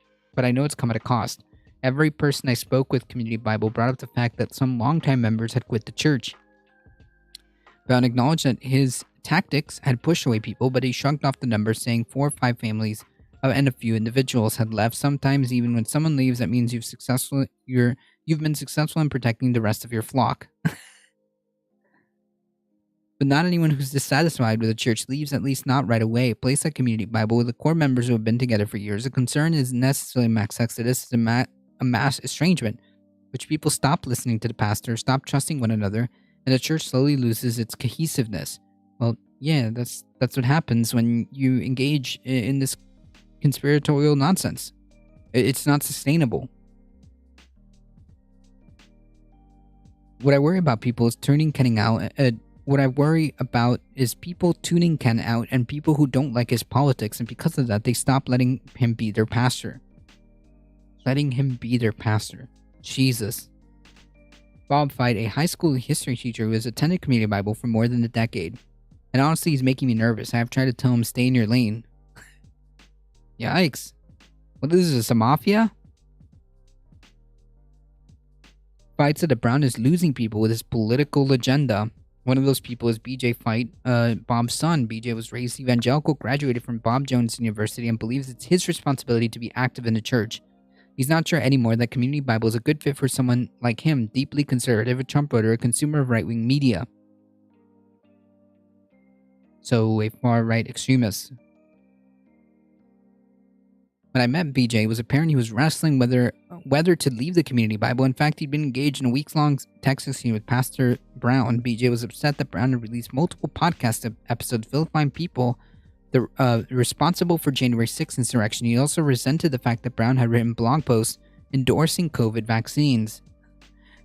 S2: come at a cost. Every person I spoke with Community Bible brought up the fact that some longtime members had quit the church. Brown acknowledged that his tactics had pushed away people, but he shrugged off the numbers, saying 4 or 5 families and a few individuals had left. Sometimes even when someone leaves, that means you've been successful in protecting the rest of your flock. But not anyone who's dissatisfied with the church leaves, at least not right away. Place like Community Bible with the core members who have been together for years. The concern isn't necessarily mass exodus, it's a mass estrangement, which people stop listening to the pastor, stop trusting one another, and the church slowly loses its cohesiveness. Well, yeah, that's what happens when you engage in this conspiratorial nonsense. It's not sustainable. What I worry about people is turning Ken out. What I worry about is people tuning Ken out and people who don't like his politics, and because of that, they stop letting him be their pastor. Letting him be their pastor. Jesus. Bob Fight, a high school history teacher who has attended Community Bible for more than a decade. And honestly, he's making me nervous. I have tried to tell him, stay in your lane. Yikes. What is this, a mafia? Fight said that Brown is losing people with his political agenda. One of those people is BJ Fight, Bob's son. BJ was raised evangelical, graduated from Bob Jones University, and believes it's his responsibility to be active in the church. He's not sure anymore that Community Bible is a good fit for someone like him, deeply conservative, a Trump voter, a consumer of right-wing media. So, a far-right extremist. When I met BJ, it was apparent he was wrestling whether to leave the Community Bible. In fact, he'd been engaged in a weeks-long text exchange with Pastor Brown. BJ was upset that Brown had released multiple podcast episodes vilifying people responsible for January 6th insurrection. He also resented the fact that Brown had written blog posts endorsing COVID vaccines.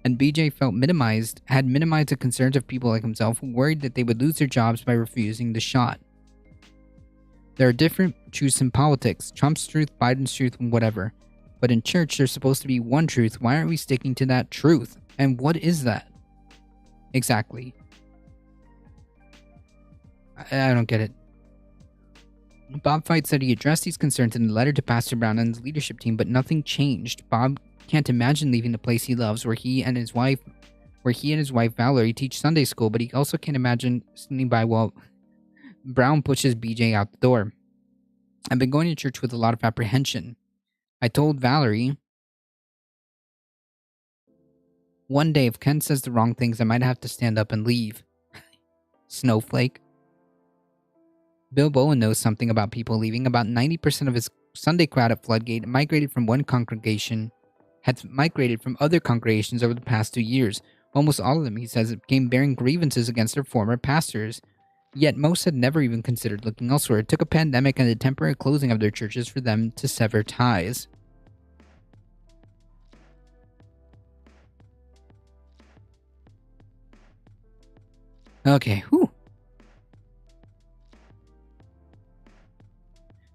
S2: And BJ had minimized the concerns of people like himself who worried that they would lose their jobs by refusing the shot. There are different truths in politics, Trump's truth, Biden's truth, and whatever. But in church, there's supposed to be one truth. Why aren't we sticking to that truth? And what is that? Exactly. I don't get it. Bob Fight said he addressed these concerns in a letter to Pastor Brown and his leadership team, but nothing changed. Bob can't imagine leaving the place he loves, where he and his wife Valerie teach Sunday school, but he also can't imagine standing by while Brown pushes BJ out the door. I've been going to church with a lot of apprehension. I told Valerie, one day if Ken says the wrong things, I might have to stand up and leave. Snowflake. Bill Bowen knows something about people leaving. About 90% of his Sunday crowd at Floodgate had migrated from other congregations over the past 2 years. Almost all of them, he says, came bearing grievances against their former pastors. Yet most had never even considered looking elsewhere. It took a pandemic and the temporary closing of their churches for them to sever ties. Okay, whew.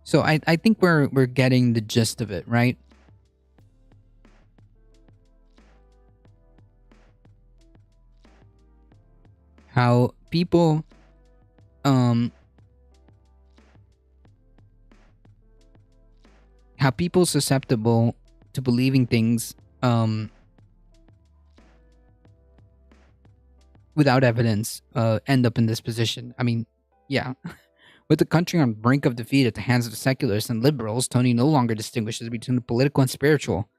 S2: So I think we're getting the gist of it, right? How people susceptible to believing things without evidence end up in this position. I mean, yeah. With the country on brink of defeat at the hands of the secularists and liberals, Tony no longer distinguishes between the political and spiritual.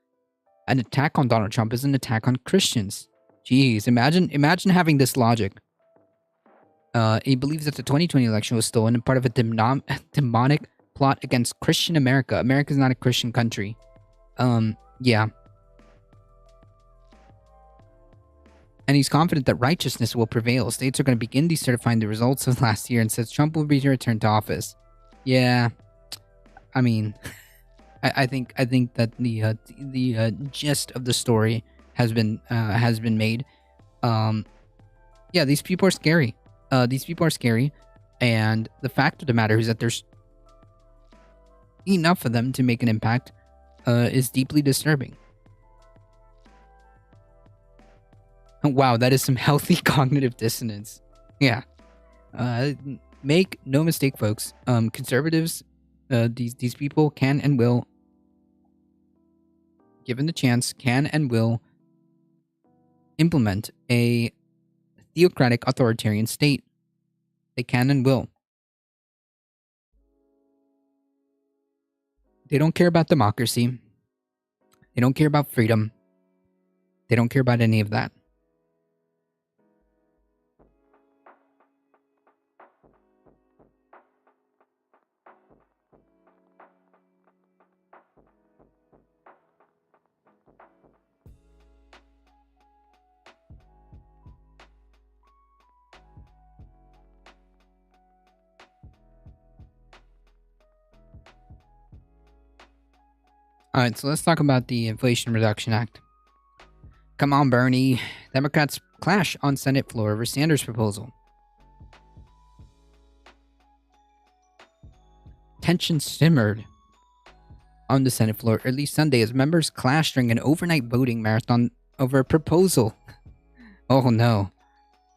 S2: An attack on Donald Trump is an attack on Christians. Jeez, imagine having this logic. He believes that the 2020 election was stolen and part of a demonic plot against Christian America. America's not a Christian country. Yeah. And he's confident that righteousness will prevail. States are going to begin decertifying the results of last year and says Trump will be returned to office. Yeah. I mean, I think that the gist of the story has been made. Yeah, these people are scary. And the fact of the matter is that there's enough of them to make an impact is deeply disturbing. Wow, that is some healthy cognitive dissonance. Yeah. Make no mistake, folks. Conservatives, these people can and will, given the chance, can and will implement a theocratic authoritarian state. They can and will. They don't care about democracy. They don't care about freedom. They don't care about any of that. All right, so let's talk about the Inflation Reduction Act. Come on, Bernie. Democrats clash on Senate floor over Sanders' proposal. Tension simmered on the Senate floor early Sunday as members clashed during an overnight voting marathon over a proposal. Oh no.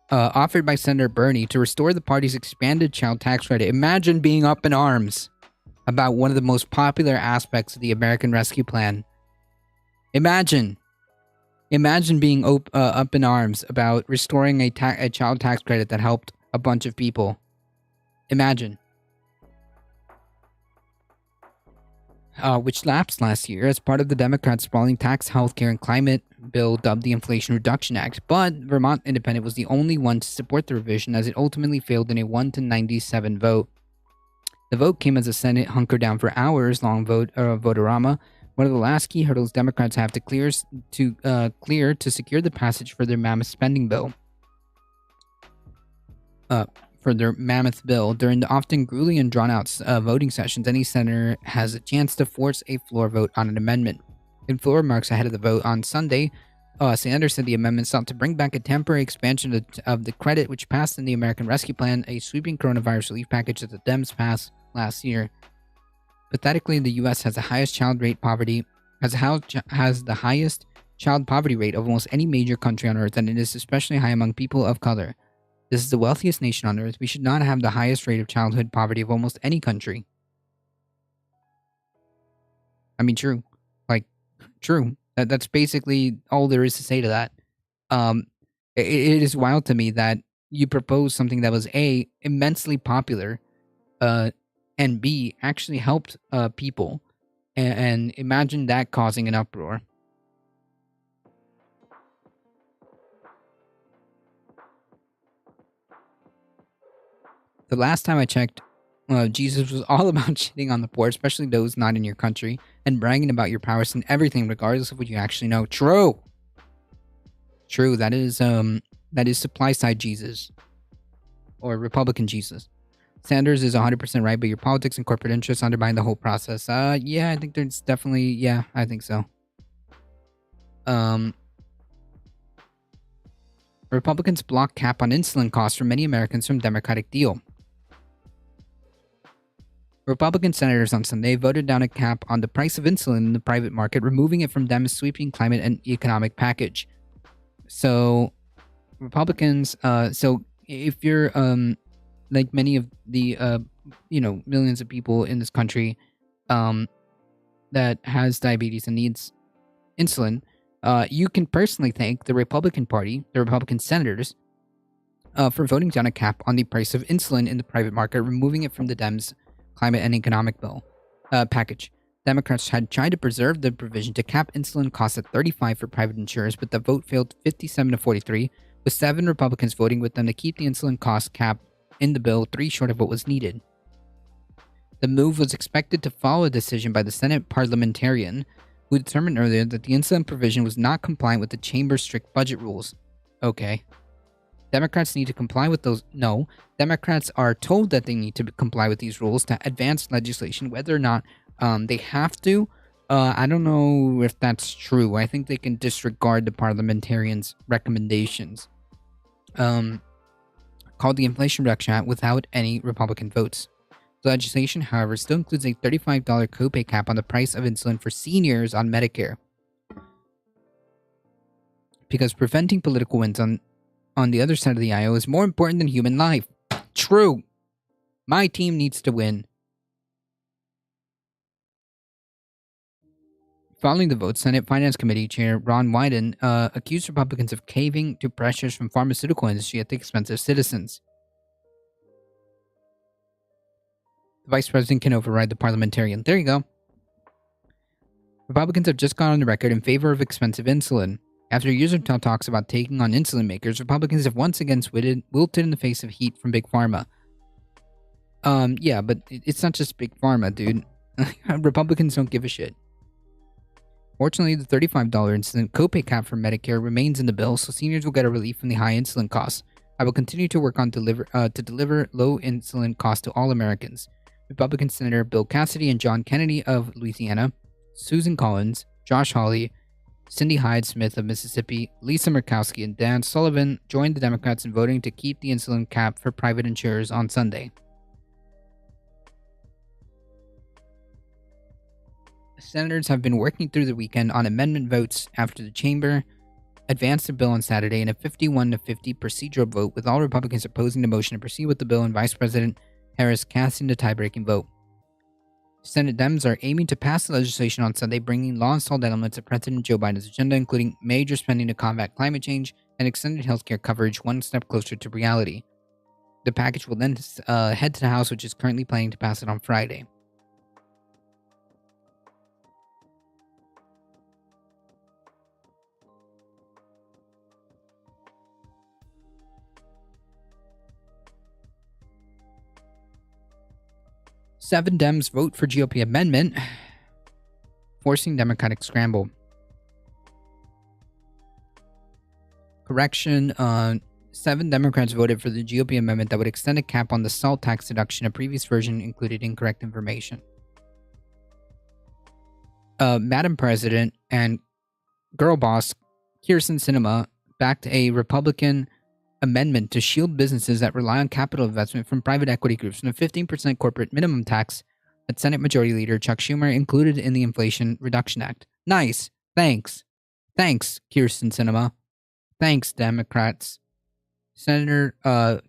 S2: Offered by Senator Bernie to restore the party's expanded child tax credit. Imagine being up in arms about one of the most popular aspects of the American Rescue Plan. Imagine being up in arms about restoring a child tax credit that helped a bunch of people. Imagine. Which lapsed last year as part of the Democrats' sprawling tax, healthcare, and climate bill dubbed the Inflation Reduction Act. But Vermont Independent was the only one to support the revision as it ultimately failed in a 1-97 vote. The vote came as the Senate hunkered down for hours-long vote-orama, one of the last key hurdles Democrats have to clear to secure the passage for their mammoth spending bill. During the often grueling and drawn-out voting sessions, any senator has a chance to force a floor vote on an amendment. In floor remarks ahead of the vote on Sunday, Sanders said the amendment sought to bring back a temporary expansion of the credit which passed in the American Rescue Plan, a sweeping coronavirus relief package that the Dems passed last year. Pathetically, the U.S. has the highest child poverty rate of almost any major country on Earth, and it is especially high among people of color. This is the wealthiest nation on Earth. We should not have the highest rate of childhood poverty of almost any country. I mean, true. True. That's basically all there is to say to that. It is wild to me that you proposed something that was A, immensely popular, and B, actually helped people. And imagine that causing an uproar. The last time I checked, Jesus was all about shitting on the poor, especially those not in your country, and bragging about your prowess in everything, regardless of what you actually know. True. That is supply side Jesus, or Republican Jesus. Sanders is 100% right, but your politics and corporate interests undermine the whole process. Yeah, I think there's definitely, yeah, I think so. Republicans block cap on insulin costs for many Americans from Democratic deal. Republican senators on Sunday voted down a cap on the price of insulin in the private market, removing it from Dems' sweeping climate and economic package. So, Republicans, so if you're, like many of the, millions of people in this country, that has diabetes and needs insulin, you can personally thank the Republican Party, the Republican senators, for voting down a cap on the price of insulin in the private market, removing it from the Dems' climate and economic bill package. Democrats had tried to preserve the provision to cap insulin costs at $35 for private insurers, but the vote failed 57-43, with 7 Republicans voting with them to keep the insulin cost cap in the bill, 3 short of what was needed. The move was expected to follow a decision by the Senate parliamentarian, who determined earlier that the insulin provision was not compliant with the chamber's strict budget rules. Okay. Democrats need to comply with those. No, Democrats are told that they need to comply with these rules to advance legislation, whether or not they have to. I don't know if that's true. I think they can disregard the parliamentarians' recommendations. Called the Inflation Reduction Act without any Republican votes. The legislation, however, still includes a $35 copay cap on the price of insulin for seniors on Medicare. Because preventing political wins on the other side of the aisle is more important than human life. True. My team needs to win. Following the vote, Senate Finance Committee Chair Ron Wyden accused Republicans of caving to pressures from pharmaceutical industry at the expense of citizens. The vice president can override the parliamentarian. There you go. Republicans have just gone on the record in favor of expensive insulin. After years of talks about taking on insulin makers, Republicans have once again wilted in the face of heat from Big Pharma. Yeah, but it's not just Big Pharma, dude. Republicans don't give a shit. Fortunately, the $35 insulin copay cap for Medicare remains in the bill, so seniors will get a relief from the high insulin costs. I will continue to work on to deliver low insulin costs to all Americans. Republican Senator Bill Cassidy and John Kennedy of Louisiana Susan Collins, Josh Hawley, Cindy Hyde-Smith of Mississippi, Lisa Murkowski, and Dan Sullivan joined the Democrats in voting to keep the insulin cap for private insurers on Sunday. Senators have been working through the weekend on amendment votes after the chamber advanced the bill on Saturday in a 51-50 procedural vote, with all Republicans opposing the motion to proceed with the bill and Vice President Harris casting the tie-breaking vote. Senate Dems are aiming to pass the legislation on Sunday, bringing law-installed elements of President Joe Biden's agenda, including major spending to combat climate change and extended healthcare coverage, one step closer to reality. The package will then head to the House, which is currently planning to pass it on Friday. Seven Dems vote for GOP amendment, forcing Democratic scramble. Correction, 7 Democrats voted for the GOP amendment that would extend a cap on the salt tax deduction. A previous version included incorrect information. Madam President and girl boss Kyrsten Sinema backed a Republican amendment to shield businesses that rely on capital investment from private equity groups from the 15% corporate minimum tax that Senate Majority Leader Chuck Schumer included in the Inflation Reduction Act. Nice. Thanks. Thanks, Kyrsten Sinema. Thanks, Democrats. Senator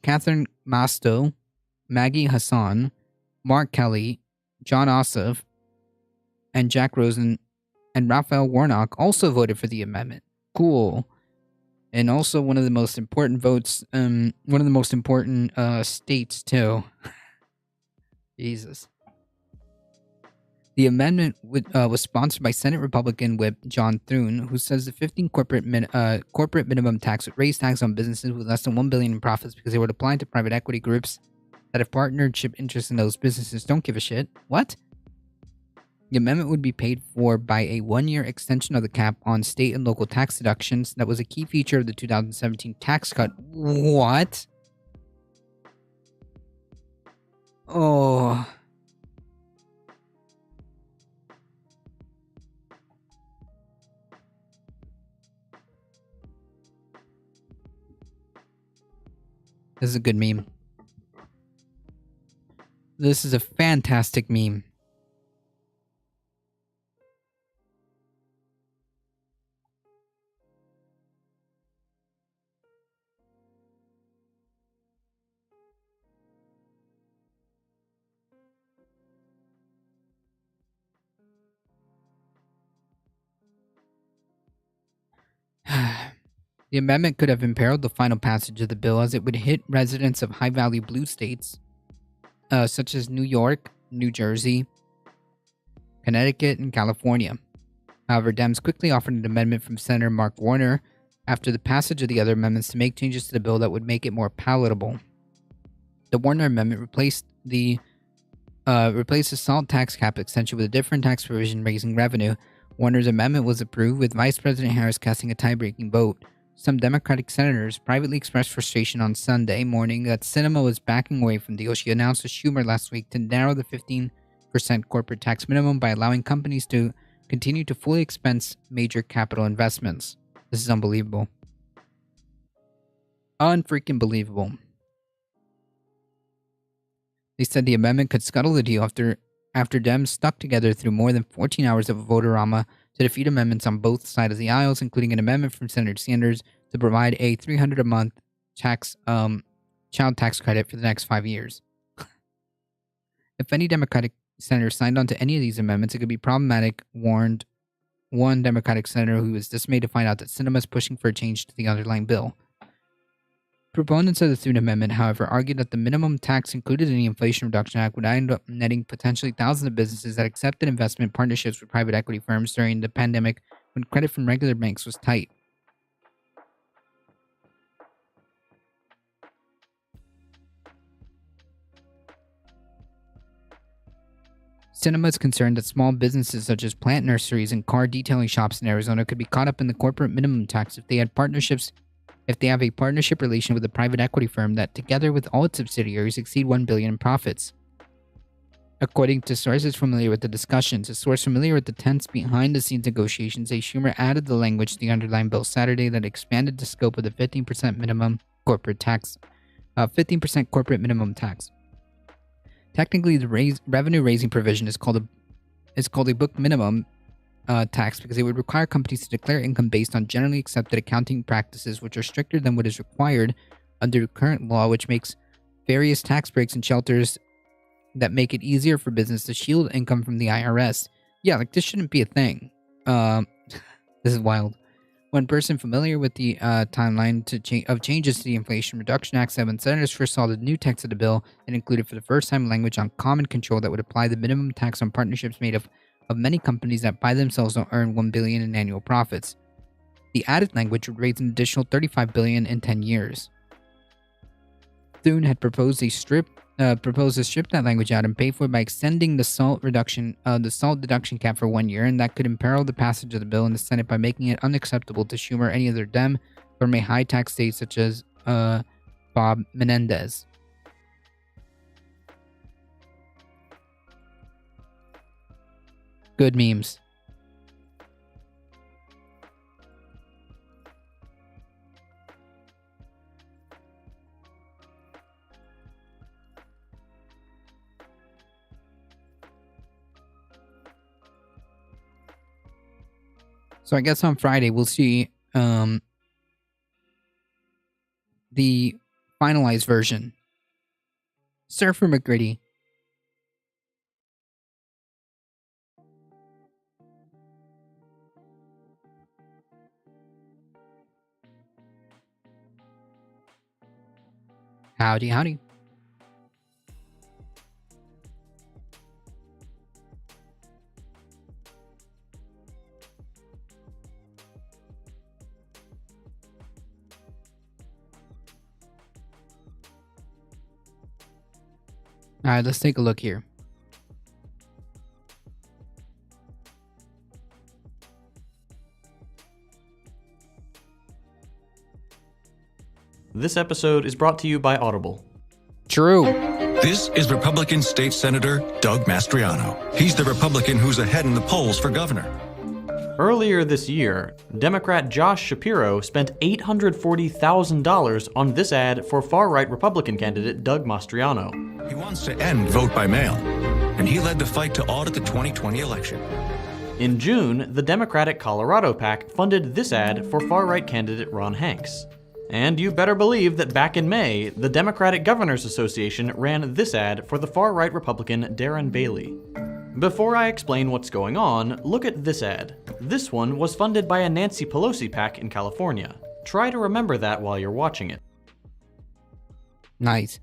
S2: Catherine Masto, Maggie Hassan, Mark Kelly, John Ossoff, and Jack Rosen and Raphael Warnock also voted for the amendment. Cool. And also one of the most important votes, one of the most important states, too. Jesus. The amendment was sponsored by Senate Republican Whip John Thune, who says the 15 corporate minimum tax would raise tax on businesses with less than $1 billion in profits because they would apply to private equity groups that have partnership interests in those businesses. Don't give a shit. What? The amendment would be paid for by a 1-year extension of the cap on state and local tax deductions that was a key feature of the 2017 tax cut. What? Oh. This is a good meme. This is a fantastic meme. The amendment could have imperiled the final passage of the bill as it would hit residents of high-value blue states, such as New York, New Jersey, Connecticut, and California. However, Dems quickly offered an amendment from Senator Mark Warner after the passage of the other amendments to make changes to the bill that would make it more palatable. The Warner amendment replaced the salt tax cap extension with a different tax provision raising revenue. Warner's amendment was approved, with Vice President Harris casting a tie-breaking vote. Some Democratic senators privately expressed frustration on Sunday morning that Sinema was backing away from the deal she announced with Schumer last week to narrow the 15% corporate tax minimum by allowing companies to continue to fully expense major capital investments. This is unbelievable. Unfreaking believable. They said the amendment could scuttle the deal after Dems stuck together through more than 14 hours of a vote-a-rama to defeat amendments on both sides of the aisles, including an amendment from Senator Sanders to provide a $300 a month child tax credit for the next 5 years. If any Democratic senator signed on to any of these amendments, it could be problematic, warned one Democratic senator who was dismayed to find out that Sinema is pushing for a change to the underlying bill. Proponents of the Thune Amendment, however, argued that the minimum tax included in the Inflation Reduction Act would end up netting potentially thousands of businesses that accepted investment partnerships with private equity firms during the pandemic when credit from regular banks was tight. Sinema is concerned that small businesses such as plant nurseries and car detailing shops in Arizona could be caught up in the corporate minimum tax if they have a partnership relation with a private equity firm that, together with all its subsidiaries, exceed $1 billion in profits. According to sources familiar with the discussions, a source familiar with the tense behind-the-scenes negotiations, say Schumer added the language to the underlying bill Saturday that expanded the scope of the 15% minimum corporate tax, 15% corporate minimum tax. Technically, the revenue-raising provision is called a book minimum tax because it would require companies to declare income based on generally accepted accounting practices, which are stricter than what is required under current law, which makes various tax breaks and shelters that make it easier for business to shield income from the IRS. Yeah, like this shouldn't be a thing. This is wild. One person familiar with the timeline of changes to the Inflation Reduction Act said when senators first saw the new text of the bill, it included for the first time language on common control that would apply the minimum tax on partnerships made of many companies that by themselves don't earn $1 billion in annual profits. The added language would raise an additional $35 billion in 10 years. Thune had proposed to strip that language out and pay for it by extending the SALT deduction cap for 1 year, and that could imperil the passage of the bill in the Senate by making it unacceptable to Schumer or any other Dem from a high tax state such as Bob Menendez. Good memes. So I guess on Friday we'll see the finalized version. Surfer McGritty. Howdy, howdy. All right, let's take a look here.
S3: This episode is brought to you by Audible.
S2: True.
S4: This is Republican State Senator Doug Mastriano. He's the Republican who's ahead in the polls for governor.
S3: Earlier this year, Democrat Josh Shapiro spent $840,000 on this ad for far-right Republican candidate Doug Mastriano.
S4: He wants to end vote by mail, and he led the fight to audit the 2020 election.
S3: In June, the Democratic Colorado PAC funded this ad for far-right candidate Ron Hanks. And you better believe that back in May, the Democratic Governors Association ran this ad for the far-right Republican Darren Bailey. Before I explain what's going on, look at this ad. This one was funded by a Nancy Pelosi PAC in California. Try to remember that while you're watching it.
S2: Nice.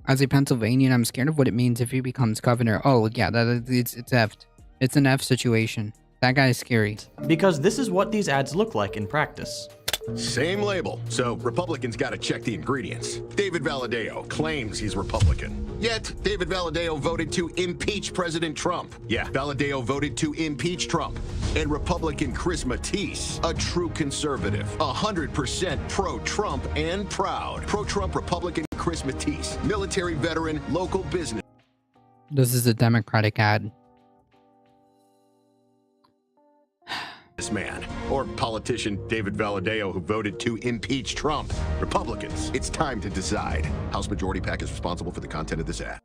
S2: As a Pennsylvanian, I'm scared of what it means if he becomes governor. Oh, yeah, it's effed. It's an F situation. That guy is scary.
S3: Because this is what these ads look like in practice.
S5: Same label, so Republicans gotta check the ingredients. David Valadao claims he's Republican. Yet, David Valadao voted to impeach President Trump. Yeah, Valadao voted to impeach Trump. And Republican Chris Matisse, a true conservative, 100% pro-Trump and proud. Pro-Trump Republican Chris Matisse, military veteran, local business.
S2: This is a Democratic ad.
S5: This man, or politician David Valadao, who voted to impeach Trump. Republicans, it's time to decide. House Majority PAC is responsible for the content of this ad.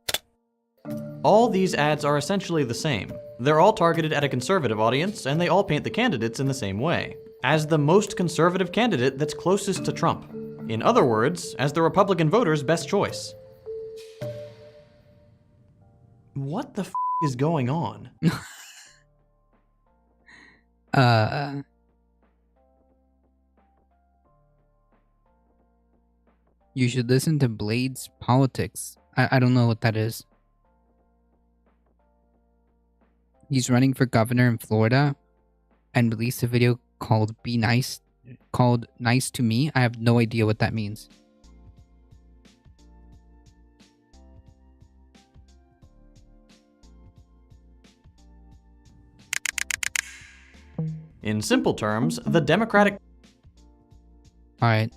S3: All these ads are essentially the same. They're all targeted at a conservative audience, and they all paint the candidates in the same way, as the most conservative candidate that's closest to Trump. In other words, as the Republican voter's best choice. What the f*** is going on?
S2: You should listen to Blade's Politics. I don't know what that is. He's running for governor in Florida and released a video called Nice to Me. I have no idea what that means.
S3: In simple terms, the Democratic...
S2: Alright,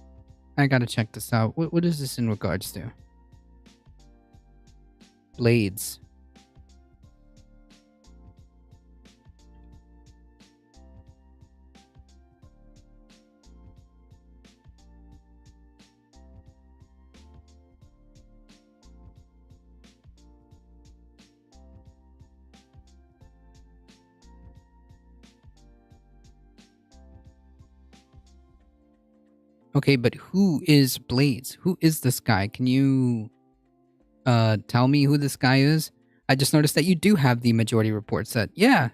S2: I gotta check this out. What is this in regards to? Blades. Okay, but who is Blaze? Who is this guy? Can you tell me who this guy is? I just noticed that you do have the majority report set. Yeah.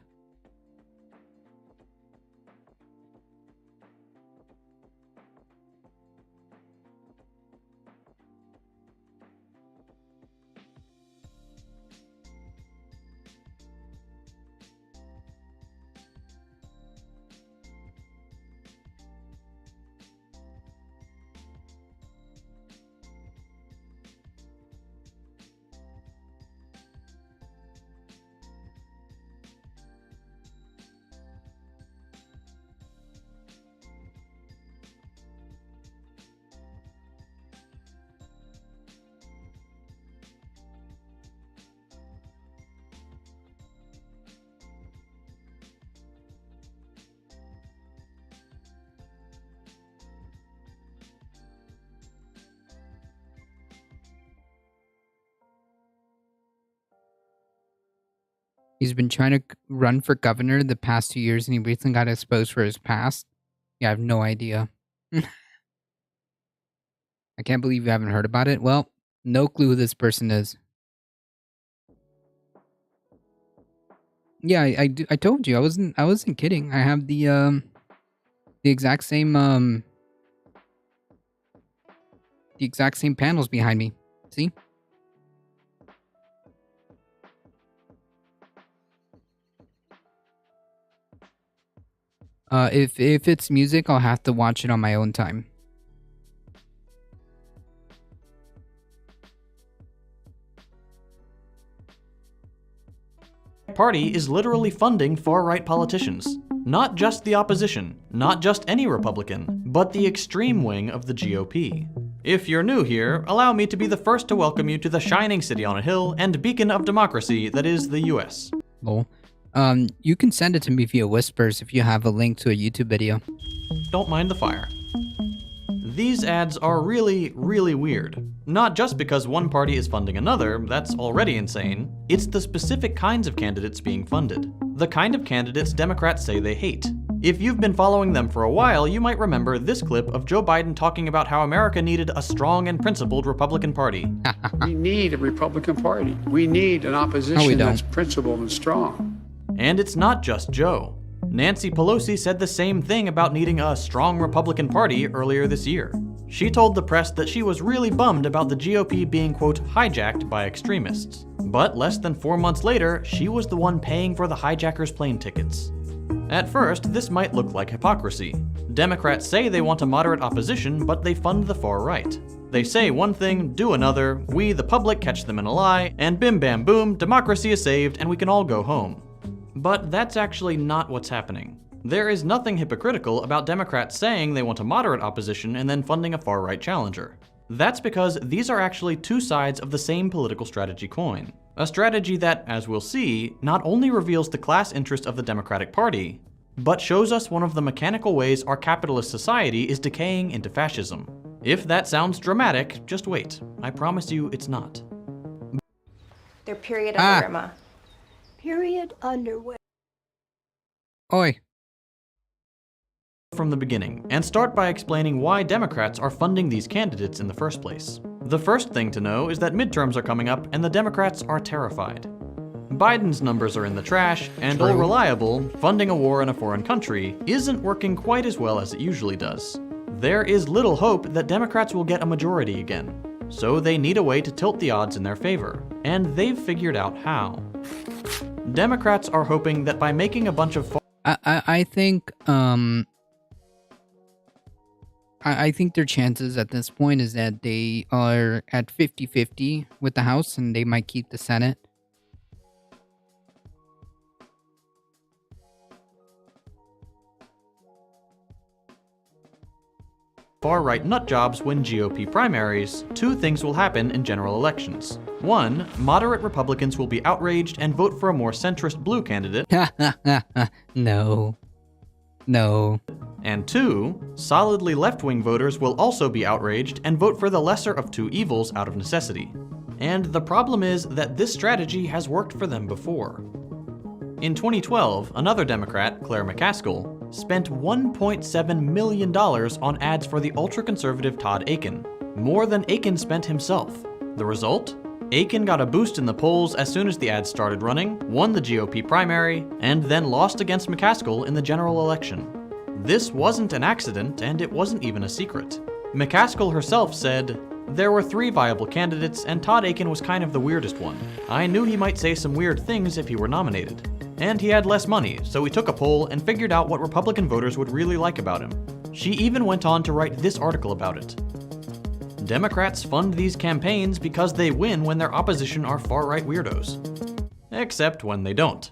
S2: He's been trying to run for governor the past 2 years and he recently got exposed for his past. Yeah, I have no idea. I can't believe you haven't heard about it. Well, no clue who this person is. Yeah, I told you. I wasn't kidding. I have the exact same panels behind me. See? If it's music, I'll have to watch it on my own time.
S3: Party is literally funding far-right politicians. Not just the opposition, not just any Republican, but the extreme wing of the GOP. If you're new here, allow me to be the first to welcome you to the shining city on a hill and beacon of democracy that is the US.
S2: Lol. You can send it to me via Whispers if you have a link to a YouTube video.
S3: Don't mind the fire. These ads are really, really weird. Not just because one party is funding another, that's already insane. It's the specific kinds of candidates being funded. The kind of candidates Democrats say they hate. If you've been following them for a while, you might remember this clip of Joe Biden talking about how America needed a strong and principled Republican Party.
S6: We need a Republican Party. We need an opposition that's principled and strong.
S3: And it's not just Joe. Nancy Pelosi said the same thing about needing a strong Republican Party earlier this year. She told the press that she was really bummed about the GOP being, quote, hijacked by extremists. But less than 4 months later, she was the one paying for the hijackers' plane tickets. At first, this might look like hypocrisy. Democrats say they want a moderate opposition, but they fund the far right. They say one thing, do another, we, the public, catch them in a lie, and bim bam boom, democracy is saved and we can all go home. But that's actually not what's happening. There is nothing hypocritical about Democrats saying they want a moderate opposition and then funding a far-right challenger. That's because these are actually two sides of the same political strategy coin. A strategy that, as we'll see, not only reveals the class interest of the Democratic Party, but shows us one of the mechanical ways our capitalist society is decaying into fascism. If that sounds dramatic, just wait. I promise you it's not.
S7: Their period underwear, Ma.
S8: Period underwear.
S2: Oi.
S3: From the beginning, and start by explaining why Democrats are funding these candidates in the first place. The first thing to know is that midterms are coming up and the Democrats are terrified. Biden's numbers are in the trash, and all reliable, funding a war in a foreign country isn't working quite as well as it usually does. There is little hope that Democrats will get a majority again, so they need a way to tilt the odds in their favor, and they've figured out how. Democrats are hoping that by making a bunch of
S2: I think their chances at this point is that they are at 50-50 with the House and they might keep the Senate.
S3: far-right nutjobs win GOP primaries, two things will happen in general elections. One, moderate Republicans will be outraged and vote for a more centrist blue candidate.
S2: No. No.
S3: And two, solidly left-wing voters will also be outraged and vote for the lesser of two evils out of necessity. And the problem is that this strategy has worked for them before. In 2012, another Democrat, Claire McCaskill, spent $1.7 million on ads for the ultra-conservative Todd Akin, more than Akin spent himself. The result? Akin got a boost in the polls as soon as the ads started running, won the GOP primary, and then lost against McCaskill in the general election. This wasn't an accident, and it wasn't even a secret. McCaskill herself said, "There were 3 viable candidates, and Todd Akin was kind of the weirdest one. I knew he might say some weird things if he were nominated. And he had less money, so we took a poll and figured out what Republican voters would really like about him." She even went on to write this article about it. Democrats fund these campaigns because they win when their opposition are far-right weirdos. Except when they don't.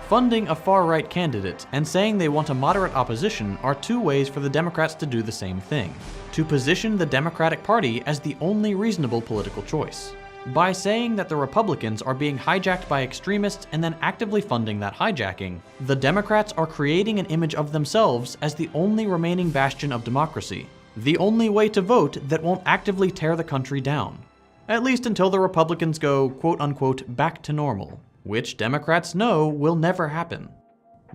S3: Funding a far-right candidate and saying they want a moderate opposition are 2 ways for the Democrats to do the same thing, to position the Democratic Party as the only reasonable political choice. By saying that the Republicans are being hijacked by extremists and then actively funding that hijacking, the Democrats are creating an image of themselves as the only remaining bastion of democracy, the only way to vote that won't actively tear the country down. At least until the Republicans go, quote-unquote, back to normal, which Democrats know will never happen.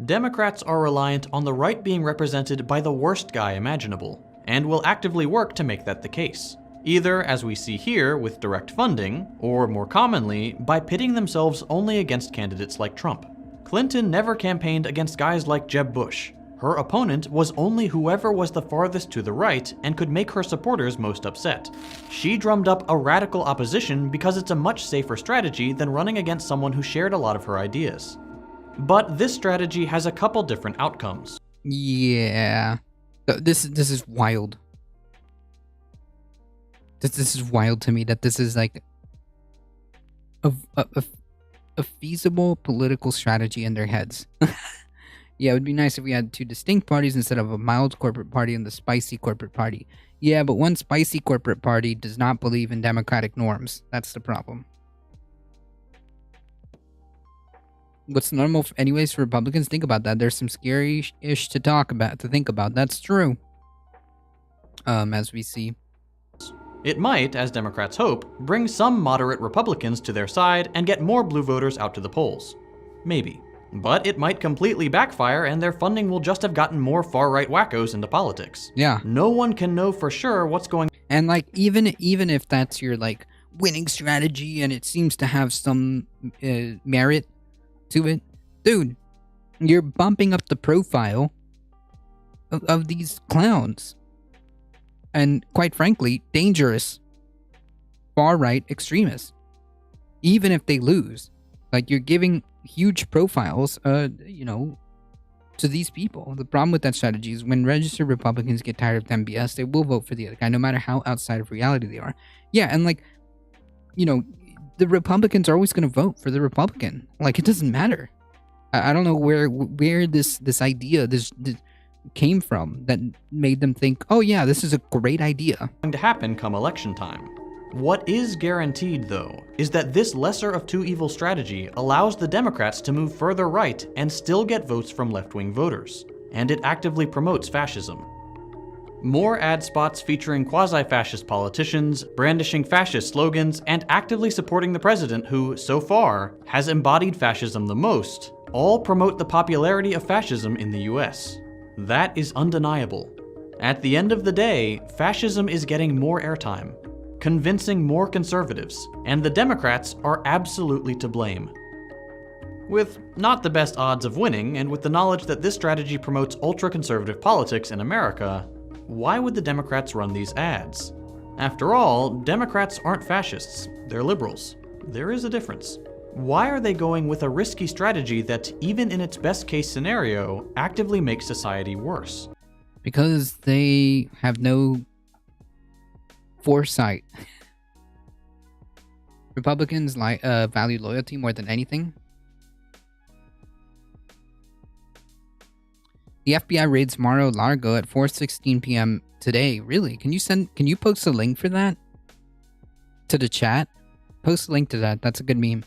S3: Democrats are reliant on the right being represented by the worst guy imaginable, and will actively work to make that the case. Either, as we see here, with direct funding, or more commonly, by pitting themselves only against candidates like Trump. Clinton never campaigned against guys like Jeb Bush. Her opponent was only whoever was the farthest to the right and could make her supporters most upset. She drummed up a radical opposition because it's a much safer strategy than running against someone who shared a lot of her ideas. But this strategy has a couple different outcomes.
S2: Yeah. This is wild. This is wild to me that this is like a feasible political strategy in their heads. Yeah, it would be nice if we had 2 distinct parties instead of a mild corporate party and the spicy corporate party. Yeah, but one spicy corporate party does not believe in democratic norms. That's the problem. What's normal anyways for Republicans? Think about that. There's some scary-ish to think about. That's true. As we see.
S3: It might, as Democrats hope, bring some moderate Republicans to their side and get more blue voters out to the polls. Maybe. But it might completely backfire and their funding will just have gotten more far-right wackos into politics.
S2: Yeah.
S3: No one can know for sure what's going on.
S2: And like, even if that's your like winning strategy and it seems to have some merit to it, dude, you're bumping up the profile of these clowns. And quite frankly, dangerous far-right extremists. Even if they lose. Like, you're giving huge profiles, to these people. The problem with that strategy is when registered Republicans get tired of them BS, they will vote for the other guy, no matter how outside of reality they are. Yeah, and like, the Republicans are always going to vote for the Republican. Like, it doesn't matter. I don't know where this idea, this came from that made them think, oh yeah, this is a great idea.
S3: Going to happen come election time. What is guaranteed, though, is that this lesser of 2 evil strategy allows the Democrats to move further right and still get votes from left-wing voters, and it actively promotes fascism. More ad spots featuring quasi-fascist politicians, brandishing fascist slogans, and actively supporting the president who, so far, has embodied fascism the most, all promote the popularity of fascism in the US. That is undeniable. At the end of the day, fascism is getting more airtime, convincing more conservatives, and the Democrats are absolutely to blame. With not the best odds of winning, and with the knowledge that this strategy promotes ultra-conservative politics in America, why would the Democrats run these ads? After all, Democrats aren't fascists, they're liberals. There is a difference. Why are they going with a risky strategy that, even in its best case scenario, actively makes society worse?
S2: Because they have no foresight. Republicans value loyalty more than anything. The FBI raids Mar-a-Lago at 4:16 p.m. today. Really? Can you post a link for that to the chat? Post a link to that. That's a good meme.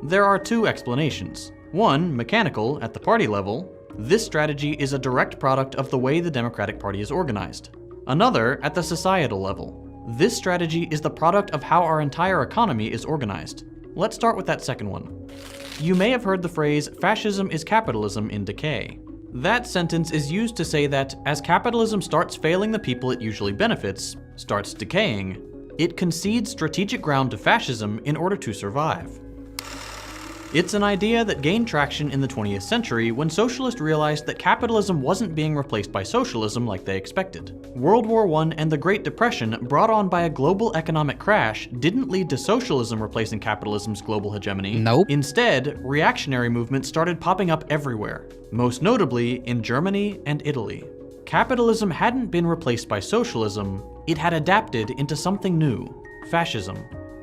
S3: There are 2 explanations. One, mechanical, at the party level. This strategy is a direct product of the way the Democratic Party is organized. Another, at the societal level. This strategy is the product of how our entire economy is organized. Let's start with that second one. You may have heard the phrase, fascism is capitalism in decay. That sentence is used to say that as capitalism starts failing the people it usually benefits, starts decaying, it concedes strategic ground to fascism in order to survive. It's an idea that gained traction in the 20th century when socialists realized that capitalism wasn't being replaced by socialism like they expected. World War I and the Great Depression, brought on by a global economic crash, didn't lead to socialism replacing capitalism's global hegemony.
S2: Nope.
S3: Instead, reactionary movements started popping up everywhere, most notably in Germany and Italy. Capitalism hadn't been replaced by socialism, it had adapted into something new, fascism.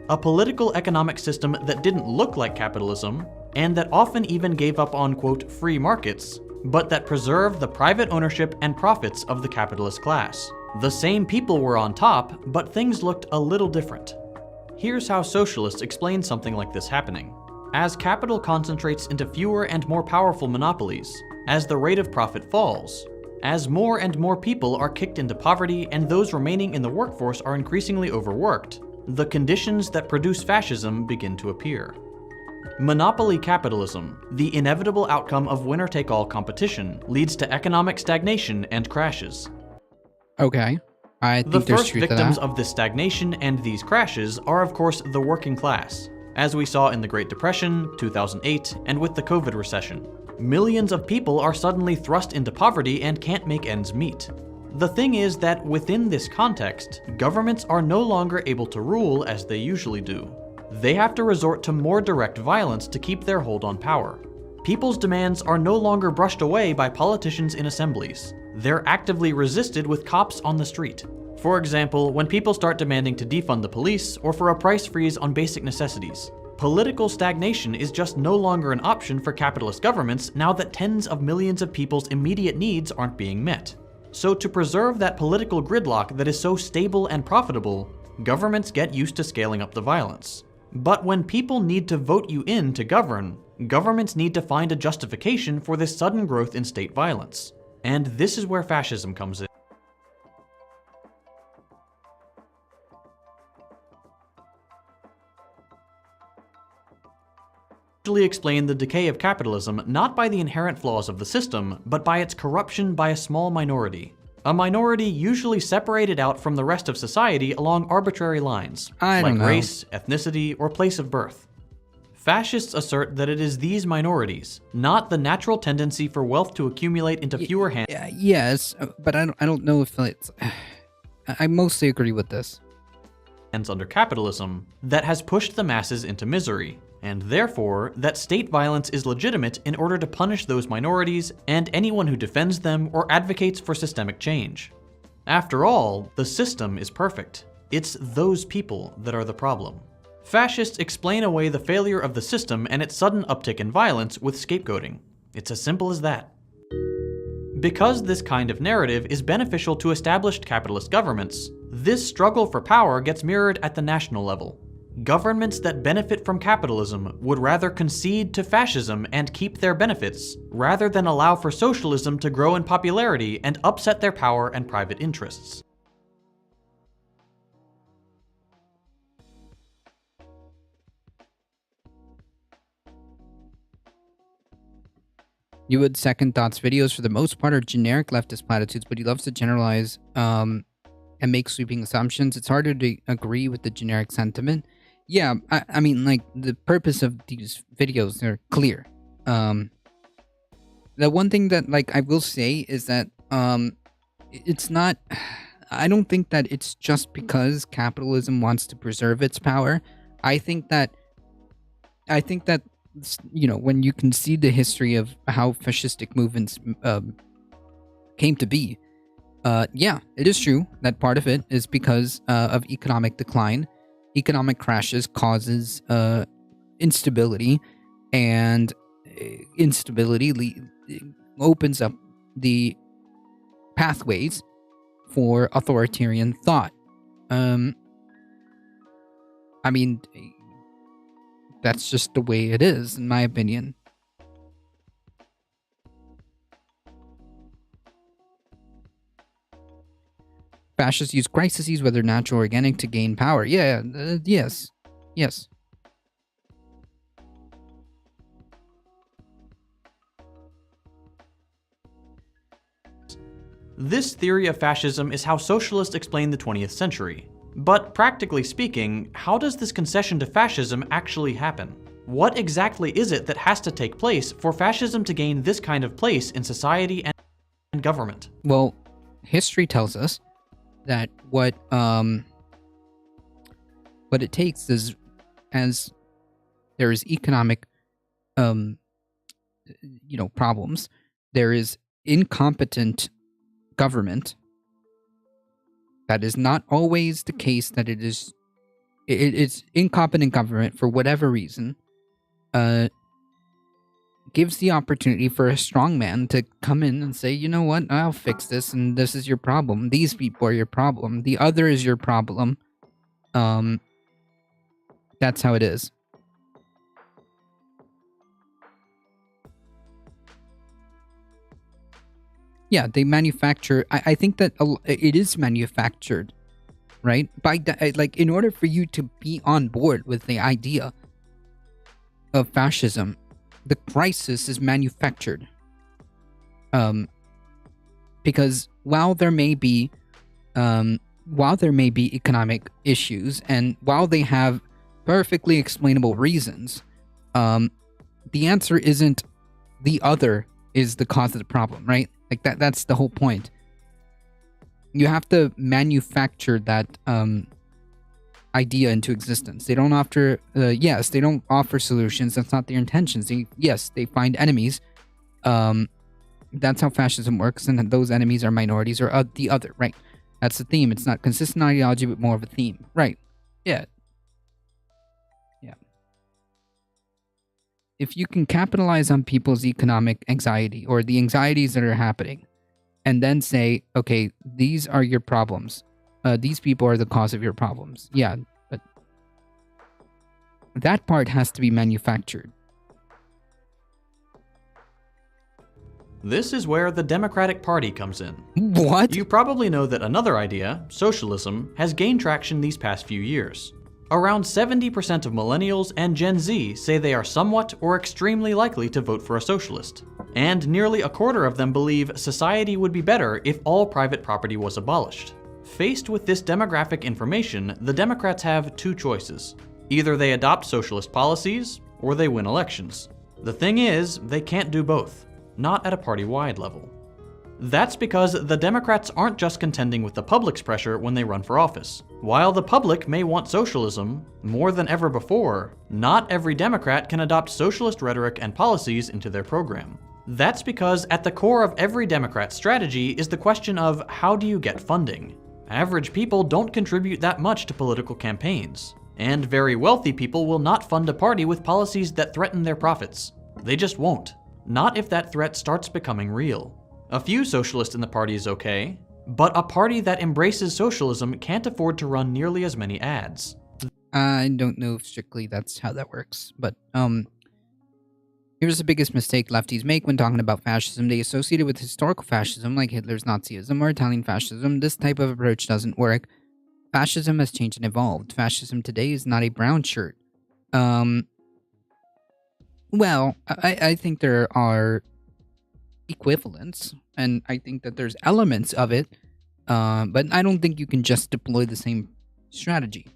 S3: A political economic system that didn't look like capitalism, and that often even gave up on, quote, free markets, but that preserved the private ownership and profits of the capitalist class. The same people were on top, but things looked a little different. Here's how socialists explain something like this happening. As capital concentrates into fewer and more powerful monopolies, as the rate of profit falls, as more and more people are kicked into poverty and those remaining in the workforce are increasingly overworked, the conditions that produce fascism begin to appear. Monopoly capitalism, the inevitable outcome of winner-take-all competition, leads to economic stagnation and crashes.
S2: Okay. I think
S3: The
S2: there's
S3: first
S2: truth to
S3: victims
S2: that.
S3: of this stagnation and these crashes are, of course, the working class, as we saw in the Great Depression, 2008, and with the COVID recession. Millions of people are suddenly thrust into poverty and can't make ends meet. The thing is that within this context, governments are no longer able to rule as they usually do. They have to resort to more direct violence to keep their hold on power. People's demands are no longer brushed away by politicians in assemblies. They're actively resisted with cops on the street. For example, when people start demanding to defund the police or for a price freeze on basic necessities. Political stagnation is just no longer an option for capitalist governments now that tens of millions of people's immediate needs aren't being met. So to preserve that political gridlock that is so stable and profitable, governments get used to scaling up the violence. But when people need to vote you in to govern, governments need to find a justification for this sudden growth in state violence. And this is where fascism comes in. Explain the decay of capitalism not by the inherent flaws of the system, but by its corruption by a small minority. A minority usually separated out from the rest of society along arbitrary lines, like race, ethnicity, or place of birth. Fascists assert that it is these minorities, not the natural tendency for wealth to accumulate into fewer hands.
S2: Yes, but I don't know if it's... I mostly agree with this.
S3: Under capitalism, that has pushed the masses into misery, and therefore that state violence is legitimate in order to punish those minorities and anyone who defends them or advocates for systemic change. After all, the system is perfect. It's those people that are the problem. Fascists explain away the failure of the system and its sudden uptick in violence with scapegoating. It's as simple as that. Because this kind of narrative is beneficial to established capitalist governments, this struggle for power gets mirrored at the national level. Governments that benefit from capitalism would rather concede to fascism and keep their benefits, rather than allow for socialism to grow in popularity and upset their power and private interests.
S2: You would second Thought's videos for the most part are generic leftist platitudes, but he loves to generalize and make sweeping assumptions. It's harder to agree with the generic sentiment. Yeah, I mean, like, the purpose of these videos are clear. The one thing that, like, I will say is that it's not... I don't think that it's just because capitalism wants to preserve its power. I think that, you know, when you can see the history of how fascistic movements came to be, yeah, it is true that part of it is because of economic decline. Economic crashes causes instability, and instability opens up the pathways for authoritarian thought. I mean, that's just the way it is, in my opinion. Fascists use crises, whether natural or organic, to gain power. Yeah, yes. Yes.
S3: This theory of fascism is how socialists explain the 20th century. But practically speaking, how does this concession to fascism actually happen? What exactly is it that has to take place for fascism to gain this kind of place in society and government?
S2: Well, history tells us that what it takes is, as there is economic problems, there is incompetent government. That is not always the case. That it's incompetent government for whatever reason gives the opportunity for a strong man to come in and say, you know what, I'll fix this, and this is your problem. These people are your problem. The other is your problem. That's how it is. Yeah, they manufacture. I think that it is manufactured, right? Like, in order for you to be on board with the idea of fascism, the crisis is manufactured. Because while there may be economic issues, and while they have perfectly explainable reasons, the answer isn't the other is the cause of the problem, right? Like that's the whole point. You have to manufacture that idea into existence. They don't offer they don't offer solutions. That's not their intentions. They find enemies. That's how fascism works, and those enemies are minorities or the other, right? That's the theme. It's not consistent ideology, but more of a theme, right? Yeah. If you can capitalize on people's economic anxiety or the anxieties that are happening, and then say, okay, these are your problems. These people are the cause of your problems. Yeah, but that part has to be manufactured.
S3: This is where the Democratic Party comes in.
S2: What?
S3: You probably know that another idea, socialism, has gained traction these past few years. Around 70% of millennials and Gen Z say they are somewhat or extremely likely to vote for a socialist. And nearly a quarter of them believe society would be better if all private property was abolished. Faced with this demographic information, the Democrats have two choices. Either they adopt socialist policies, or they win elections. The thing is, they can't do both. Not at a party-wide level. That's because the Democrats aren't just contending with the public's pressure when they run for office. While the public may want socialism, more than ever before, not every Democrat can adopt socialist rhetoric and policies into their program. That's because at the core of every Democrat's strategy is the question of how do you get funding? Average people don't contribute that much to political campaigns, and very wealthy people will not fund a party with policies that threaten their profits. They just won't. Not if that threat starts becoming real. A few socialists in the party is okay, but a party that embraces socialism can't afford to run nearly as many ads.
S2: I don't know if strictly that's how that works, but here's the biggest mistake lefties make when talking about fascism. They associate it with historical fascism like Hitler's Nazism or Italian fascism. This type of approach doesn't work. Fascism has changed and evolved. Fascism today is not a brown shirt. Well, I think there are equivalents, and I think that there's elements of it, but I don't think you can just deploy the same strategy.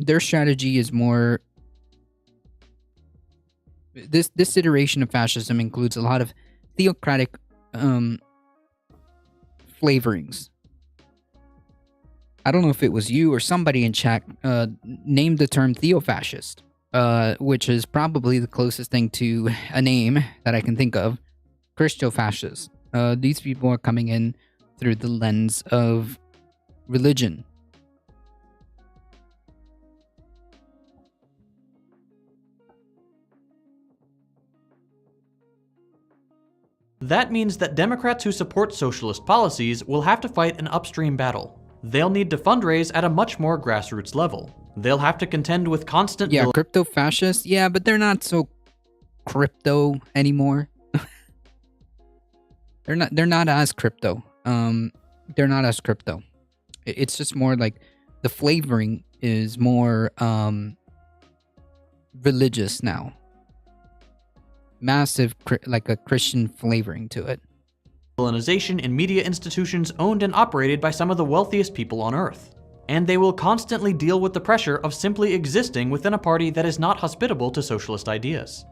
S2: Their strategy is more... This iteration of fascism includes a lot of theocratic flavorings. I don't know if it was you or somebody in chat named the term theofascist. Which is probably the closest thing to a name that I can think of. Christofascists. These people are coming in through the lens of religion.
S3: That means that Democrats who support socialist policies will have to fight an upstream battle. They'll need to fundraise at a much more grassroots level. They'll have to contend with constant...
S2: Yeah, crypto-fascists? Yeah, but they're not so crypto anymore. They're not as crypto. they're not as crypto. It's just more like the flavoring is more religious now. Massive, like a Christian flavoring to it.
S3: Colonization in media institutions owned and operated by some of the wealthiest people on Earth. And they will constantly deal with the pressure of simply existing within a party that is not hospitable to socialist ideas.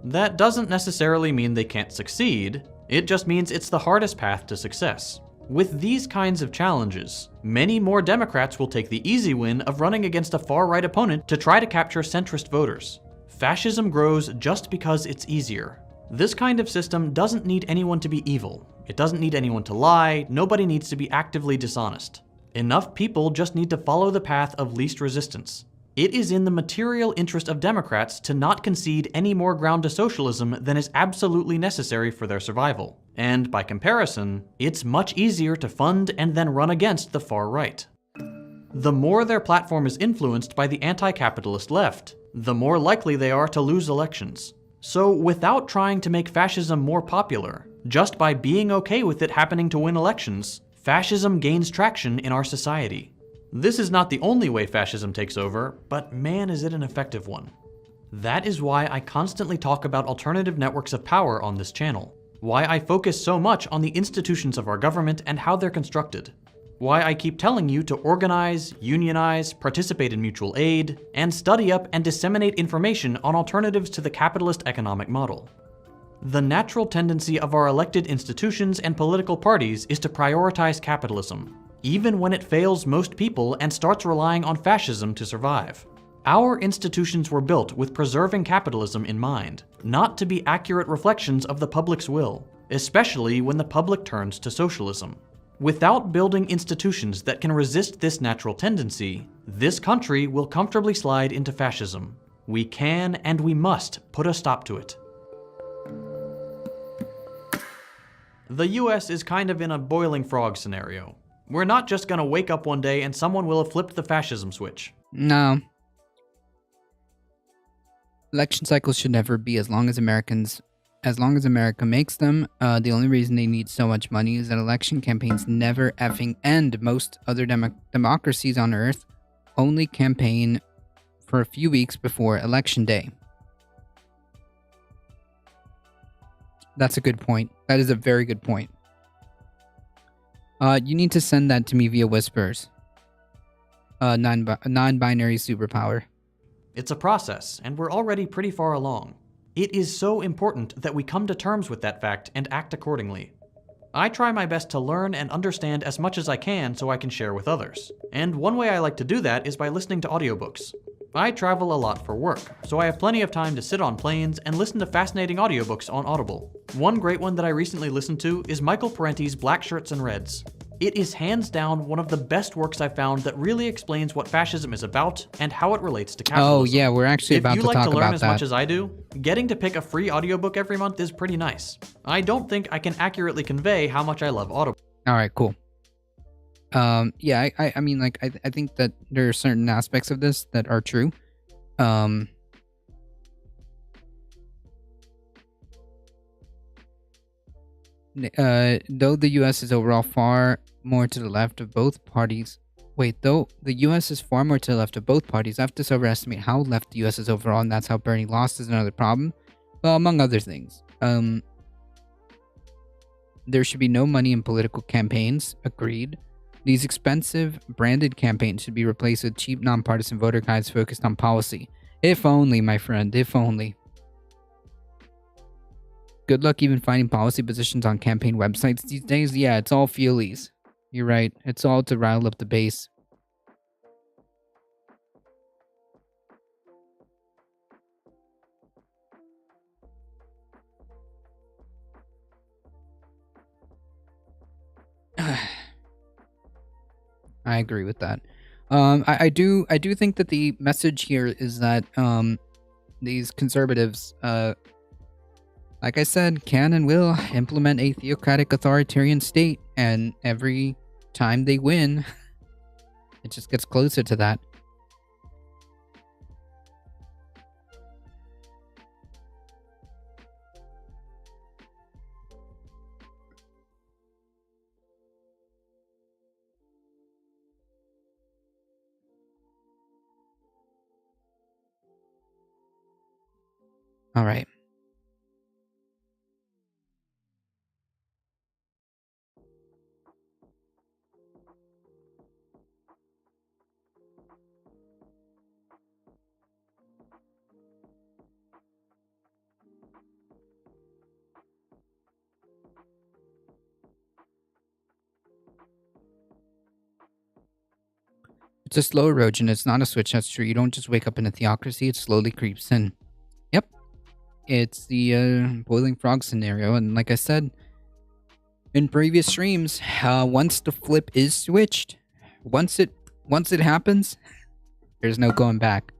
S3: That doesn't necessarily mean they can't succeed, it just means it's the hardest path to success. With these kinds of challenges, many more Democrats will take the easy win of running against a far-right opponent to try to capture centrist voters. Fascism grows just because it's easier. This kind of system doesn't need anyone to be evil. It doesn't need anyone to lie. Nobody needs to be actively dishonest. Enough people just need to follow the path of least resistance. It is in the material interest of Democrats to not concede any more ground to socialism than is absolutely necessary for their survival. And by comparison, it's much easier to fund and then run against the far right. The more their platform is influenced by the anti-capitalist left, the more likely they are to lose elections. So without trying to make fascism more popular, just by being okay with it happening to win elections, fascism gains traction in our society. This is not the only way fascism takes over, but man is it an effective one. That is why I constantly talk about alternative networks of power on this channel. Why I focus so much on the institutions of our government and how they're constructed. Why I keep telling you to organize, unionize, participate in mutual aid, and study up and disseminate information on alternatives to the capitalist economic model. The natural tendency of our elected institutions and political parties is to prioritize capitalism, even when it fails most people and starts relying on fascism to survive. Our institutions were built with preserving capitalism in mind, not to be accurate reflections of the public's will, especially when the public turns to socialism. Without building institutions that can resist this natural tendency, this country will comfortably slide into fascism. We can and we must put a stop to it. The US is kind of in a boiling frog scenario. We're not just gonna wake up one day and someone will have flipped the fascism switch.
S2: No. Election cycles should never be as long as America makes them. The only reason they need so much money is that election campaigns never effing end. Most other democracies on Earth only campaign for a few weeks before election day. That's a good point. That is a very good point. You need to send that to me via whispers. Non-binary superpower.
S3: It's a process, and we're already pretty far along. It is so important that we come to terms with that fact and act accordingly. I try my best to learn and understand as much as I can so I can share with others. And one way I like to do that is by listening to audiobooks. I travel a lot for work, so I have plenty of time to sit on planes and listen to fascinating audiobooks on Audible. One great one that I recently listened to is Michael Parenti's Black Shirts and Reds. It is hands down one of the best works I've found that really explains what fascism is about and how it relates to capitalism.
S2: Oh yeah, we're actually about to talk about that.
S3: If you like to learn as much as I do, getting to pick a free audiobook every month is pretty nice. I don't think I can accurately convey how much I love Audible.
S2: All right, cool. Yeah, I mean, like, I think that there are certain aspects of this that are true. Though the U.S. is overall far more to the left of both parties. Though the U.S. is far more to the left of both parties, I have to overestimate how left the U.S. is overall, and that's how Bernie lost is another problem. Well, among other things. There should be no money in political campaigns. Agreed. These expensive, branded campaigns should be replaced with cheap, nonpartisan voter guides focused on policy. If only, my friend, if only. Good luck even finding policy positions on campaign websites these days. Yeah, it's all feelies. You're right. It's all to rile up the base. I agree with that. I do think that the message here is that these conservatives, like I said, can and will implement a theocratic authoritarian state, and every time they win, it just gets closer to that. All right. It's a slow erosion. It's not a switch. That's true. You don't just wake up in a theocracy. It slowly creeps in. Yep. It's the boiling frog scenario. And like I said in previous streams, once the flip is switched, once it happens, there's no going back.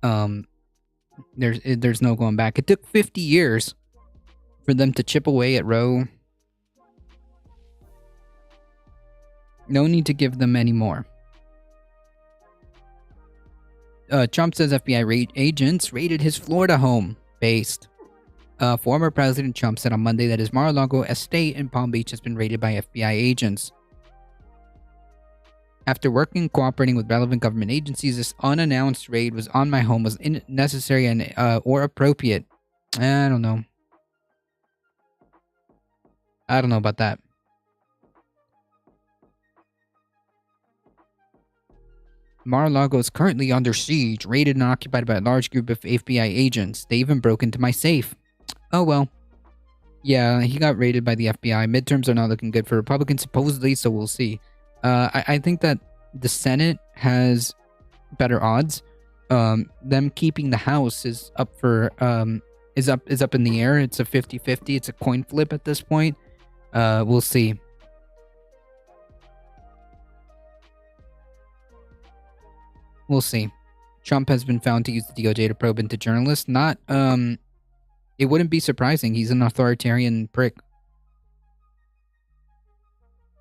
S2: There's no going back. It took 50 years for them to chip away at Roe. No need to give them any more. Trump says FBI agents raided his Florida home. Based. Former President Trump said on Monday that his Mar-a-Lago estate in Palm Beach has been raided by FBI agents. After working and cooperating with relevant government agencies, this unannounced raid was on my home was unnecessary and or appropriate. I don't know. I don't know about that. Mar-a-Lago is currently under siege, raided and occupied by a large group of FBI agents. They even broke into my safe. Oh well. Yeah, he got raided by the FBI. Midterms are not looking good for Republicans, supposedly, so we'll see. I think that the Senate has better odds. Them keeping the House is up for is up in the air. It's a 50-50. It's a coin flip at this point. We'll see. We'll see. Trump has been found to use the DOJ to probe into journalists. Not, it wouldn't be surprising. He's an authoritarian prick.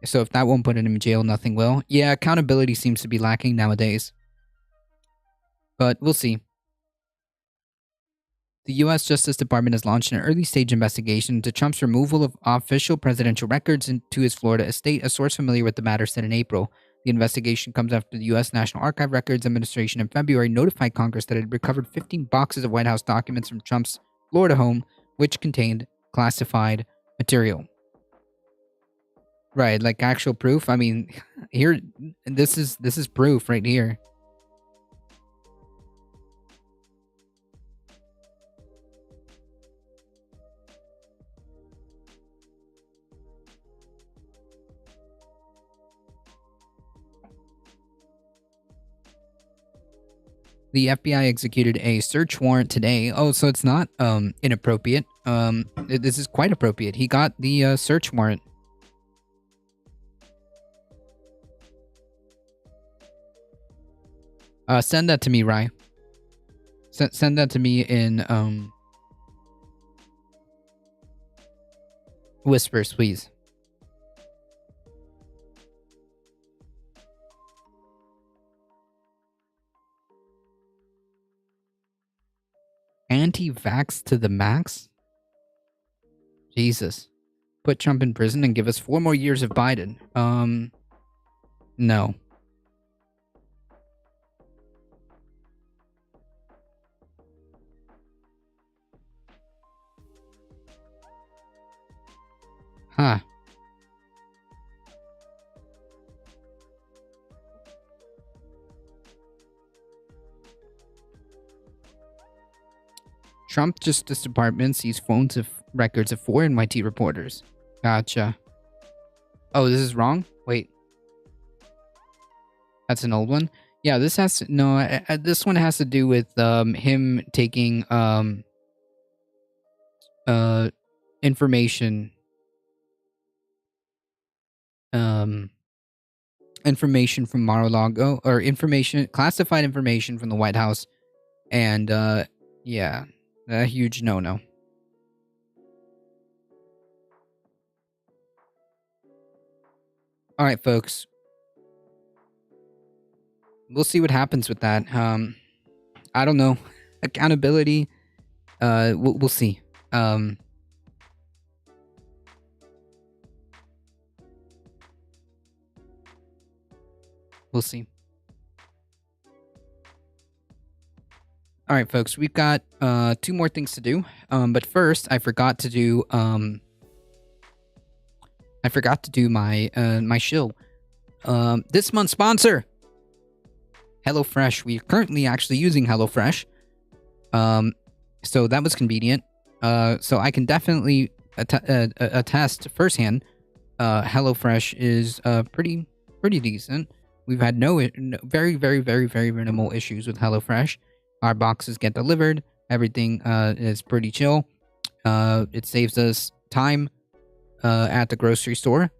S2: So if that won't put him in jail, nothing will. Yeah, accountability seems to be lacking nowadays. But we'll see. The U.S. Justice Department has launched an early-stage investigation into Trump's removal of official presidential records into his Florida estate, a source familiar with the matter said in April. The investigation comes after the U.S. National Archive Records Administration in February notified Congress that it had recovered 15 boxes of White House documents from Trump's Florida home, which contained classified material. Right, like actual proof. I mean, here, this is proof right here. The FBI executed a search warrant today. Oh, so it's not inappropriate. This is quite appropriate. He got the search warrant. Send that to me, Rye. Send that to me in whispers, please. Anti-vax to the max? Jesus. Put Trump in prison and give us 4 more years of Biden. No. Huh. Trump Justice Department sees phones of records of 4 NYT reporters. Gotcha. Oh, this is wrong? Wait. That's an old one? Yeah, this has to... No, this one has to do with him taking information... information from Mar-a-Lago, or classified information from the White House, and yeah, a huge no-no. All right, folks, we'll see what happens with that. I don't know. Accountability, we'll see. We'll see. All right, folks, we've got 2 more things to do. But first, I forgot to do my my shill. This month's sponsor, HelloFresh. We are currently actually using HelloFresh. So that was convenient. So I can definitely attest firsthand. HelloFresh is pretty decent. We've had very minimal issues with HelloFresh. Our boxes get delivered. Everything is pretty chill. It saves us time at the grocery store,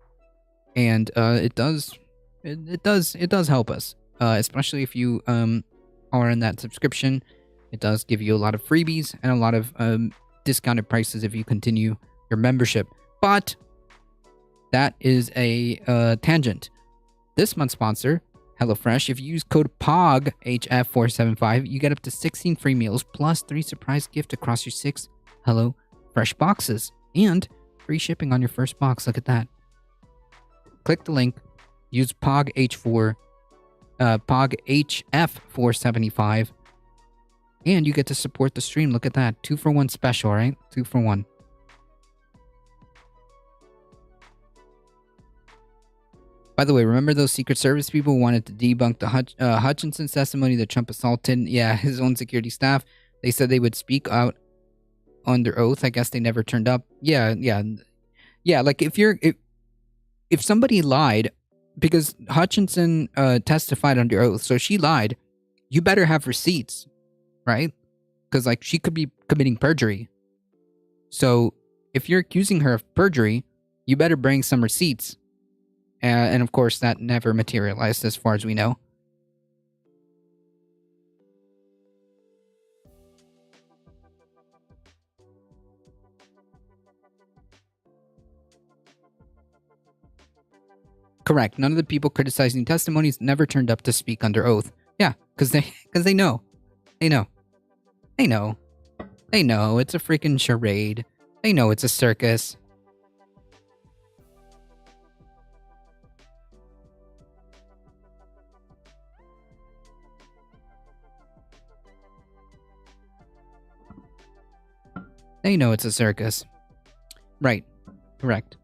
S2: and it does help us, especially if you are in that subscription. It does give you a lot of freebies and a lot of discounted prices if you continue your membership. But that is a tangent. This month's sponsor, HelloFresh. If you use code POGHF475, you get up to 16 free meals plus 3 surprise gifts across your 6 HelloFresh boxes and free shipping on your first box. Look at that. Click the link. Use POGHF475, and you get to support the stream. Look at that. 2 for 1 special, right? 2 for 1. By the way, remember those Secret Service people who wanted to debunk the Hutchinson's testimony that Trump assaulted, his own security staff? They said they would speak out under oath. I guess they never turned up. Yeah. Like if somebody lied, because Hutchinson testified under oath, so she lied, you better have receipts, right? Because like she could be committing perjury. So if you're accusing her of perjury, you better bring some receipts. And of course, that never materialized as far as we know. Correct. None of the people criticizing testimonies never turned up to speak under oath. Yeah, because they know. They know. It's a freaking charade. They know it's a circus. They know it's a circus. Right. Correct.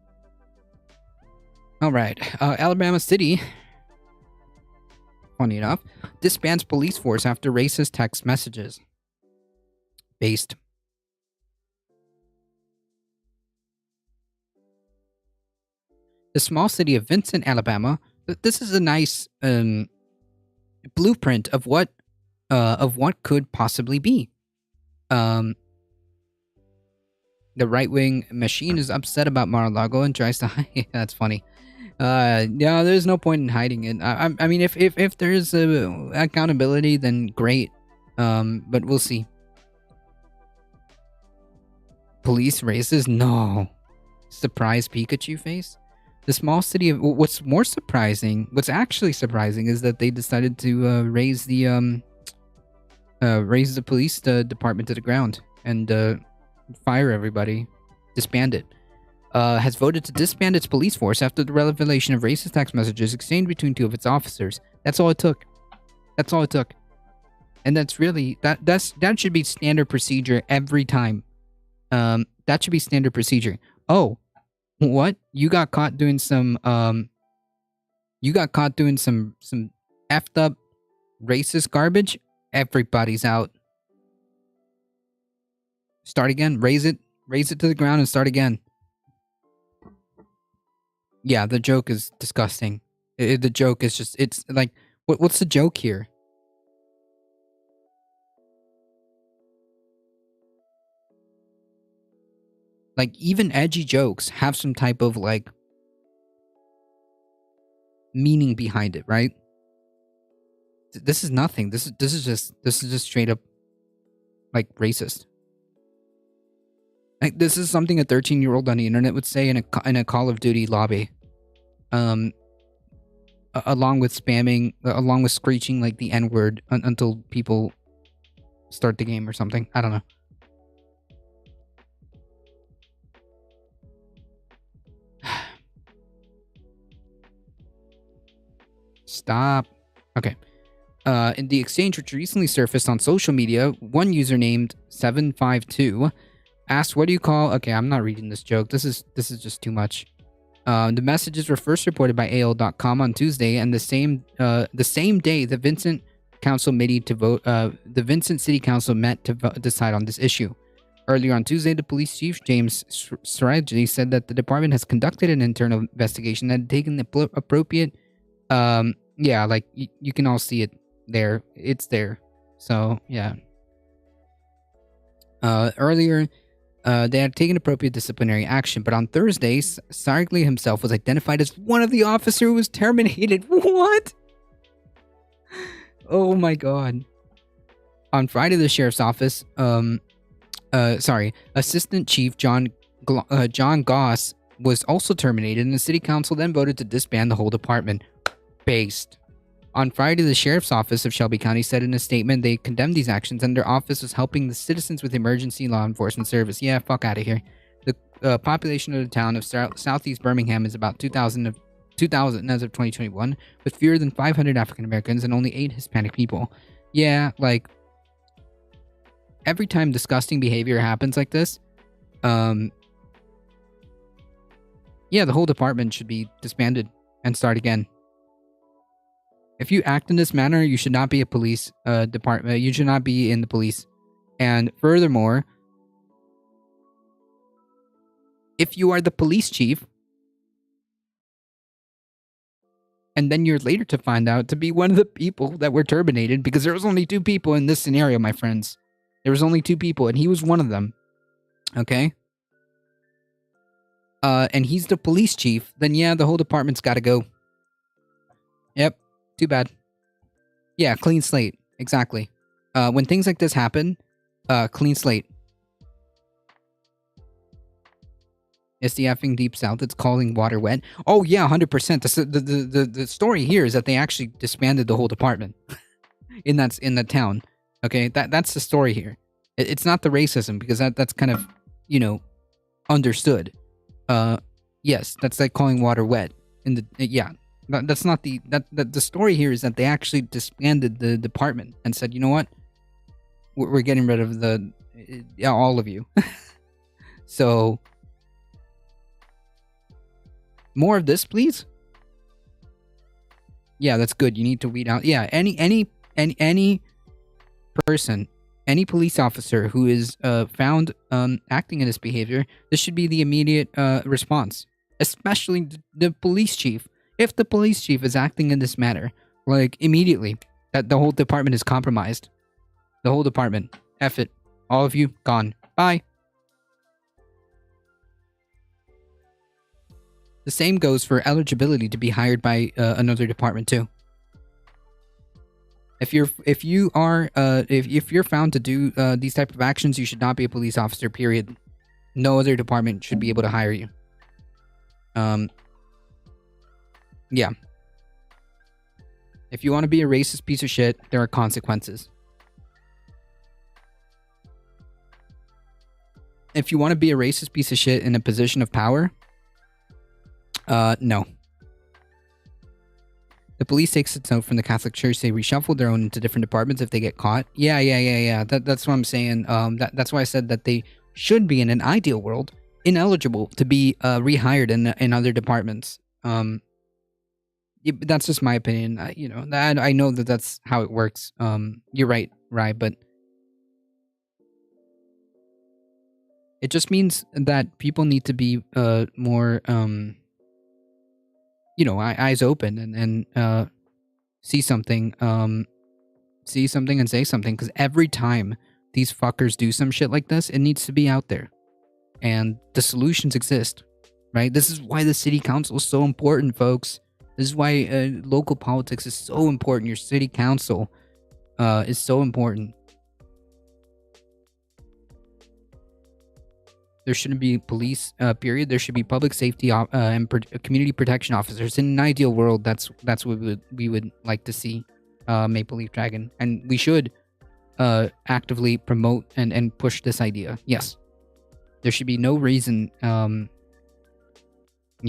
S2: Alright. Alabama City, funny enough, disbands police force after racist text messages. Based. The small city of Vincent, Alabama. This is a nice blueprint of what could possibly be. The right-wing machine is upset about Mar-a-Lago and tries to hide. That's funny. Yeah, there's no point in hiding it. I mean, if there's accountability, then great. But we'll see. Police racist? No. Surprise Pikachu face? The small city of... What's actually surprising is that they decided to raise the police department to the ground and fire everybody, disband it. Has voted to disband its police force after the revelation of racist text messages exchanged between 2 of its officers. That's all it took. And that's really that should be standard procedure every time. That should be standard procedure. Oh, what? You got caught doing some effed up racist garbage? Everybody's out. Start again. Raise it to the ground and start again. Yeah, the joke is disgusting. The joke is just, it's like, what's the joke here? Like, even edgy jokes have some type of, like, meaning behind it, right? This is nothing. This is just straight up, like, racist. Like, this is something a 13-year-old on the internet would say in a Call of Duty lobby. Along with screeching like the N-word until people start the game or something. I don't know. Stop. Okay. In the exchange, which recently surfaced on social media, one user named 752 asked, "What do you call?" Okay, I'm not reading this joke. This is just too much. The messages were first reported by AL.com on Tuesday, and the same day, the Vincent City Council met to decide on this issue. Earlier on Tuesday, the police chief, James Srajji, said that the department has conducted an internal investigation and taken the appropriate, like you can all see it there. It's there. So, yeah. Earlier, they had taken appropriate disciplinary action, but on Thursday, Sargli himself was identified as one of the officers who was terminated. What? Oh my god. On Friday, the sheriff's office, Assistant Chief John Goss was also terminated, and the city council then voted to disband the whole department. Based. On Friday, the sheriff's office of Shelby County said in a statement they condemned these actions and their office was helping the citizens with emergency law enforcement service. Yeah, fuck out of here. The population of the town of southeast Birmingham is about 2,000 as of 2021, with fewer than 500 African Americans and only 8 Hispanic people. Yeah, like, every time disgusting behavior happens like this, the whole department should be disbanded and start again. If you act in this manner, you should not be a police department. You should not be in the police. And furthermore, if you are the police chief, and then you're later to find out to be one of the people that were terminated, because there was only 2 people in this scenario, my friends. There was only 2 people, and he was one of them. Okay? And he's the police chief, then yeah, the whole department's gotta go. Yep. Too bad. Yeah, clean slate. Exactly. When things like this happen, clean slate. It's the effing Deep South. It's calling water wet. Oh yeah, 100%. The story here is that they actually disbanded the whole department in the town. Okay, that's the story here. It's not the racism, because that's kind of, understood. Yes, that's like calling water wet. That's not the story here is that they actually disbanded the department and said, you know what, we're getting rid of all of you. So, more of this, please. Yeah, that's good. You need to weed out. Yeah, any person, any police officer who is found acting in this behavior, this should be the immediate response, especially the police chief. If the police chief is acting in this manner, like, immediately, that the whole department is compromised. The whole department. F it. All of you, gone. Bye. The same goes for eligibility to be hired by another department too. If you're found to do these type of actions, you should not be a police officer, period. No other department should be able to hire you. Yeah. If you want to be a racist piece of shit, there are consequences. If you want to be a racist piece of shit in a position of power, no. The police takes its note from the Catholic Church. They reshuffle their own into different departments if they get caught. Yeah. That's what I'm saying. That's why I said that they should be, in an ideal world, ineligible to be rehired in other departments. That's just my opinion. I know that that's how it works. You're right, but it just means that people need to be more, eyes open and see something and say something. Because every time these fuckers do some shit like this, it needs to be out there, and the solutions exist, right? This is why the city council is so important, folks. This is why local politics is so important. Your city council is so important. There shouldn't be police, period. There should be public safety and community protection officers. In an ideal world, that's what we would like to see, Maple Leaf Dragon. And we should actively promote and push this idea. Yes. There should be no reason,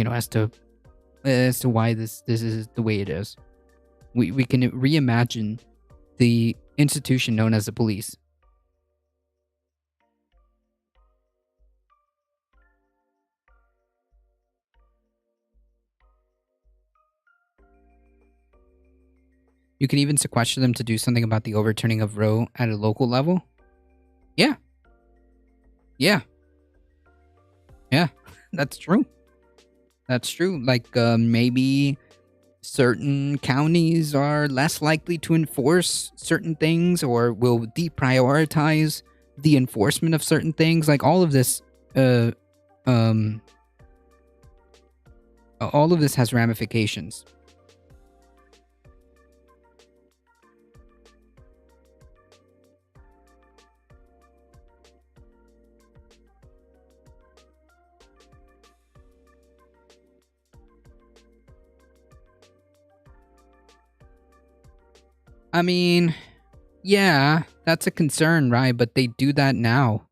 S2: as to why this is the way it is. We can reimagine the institution known as the police. You can even sequester them to do something about the overturning of Roe at a local level. Yeah. Yeah. Yeah, that's true. That's true. Like, maybe certain counties are less likely to enforce certain things or will deprioritize the enforcement of certain things. Like, all of this has ramifications. I mean, yeah, that's a concern, right? But they do that now.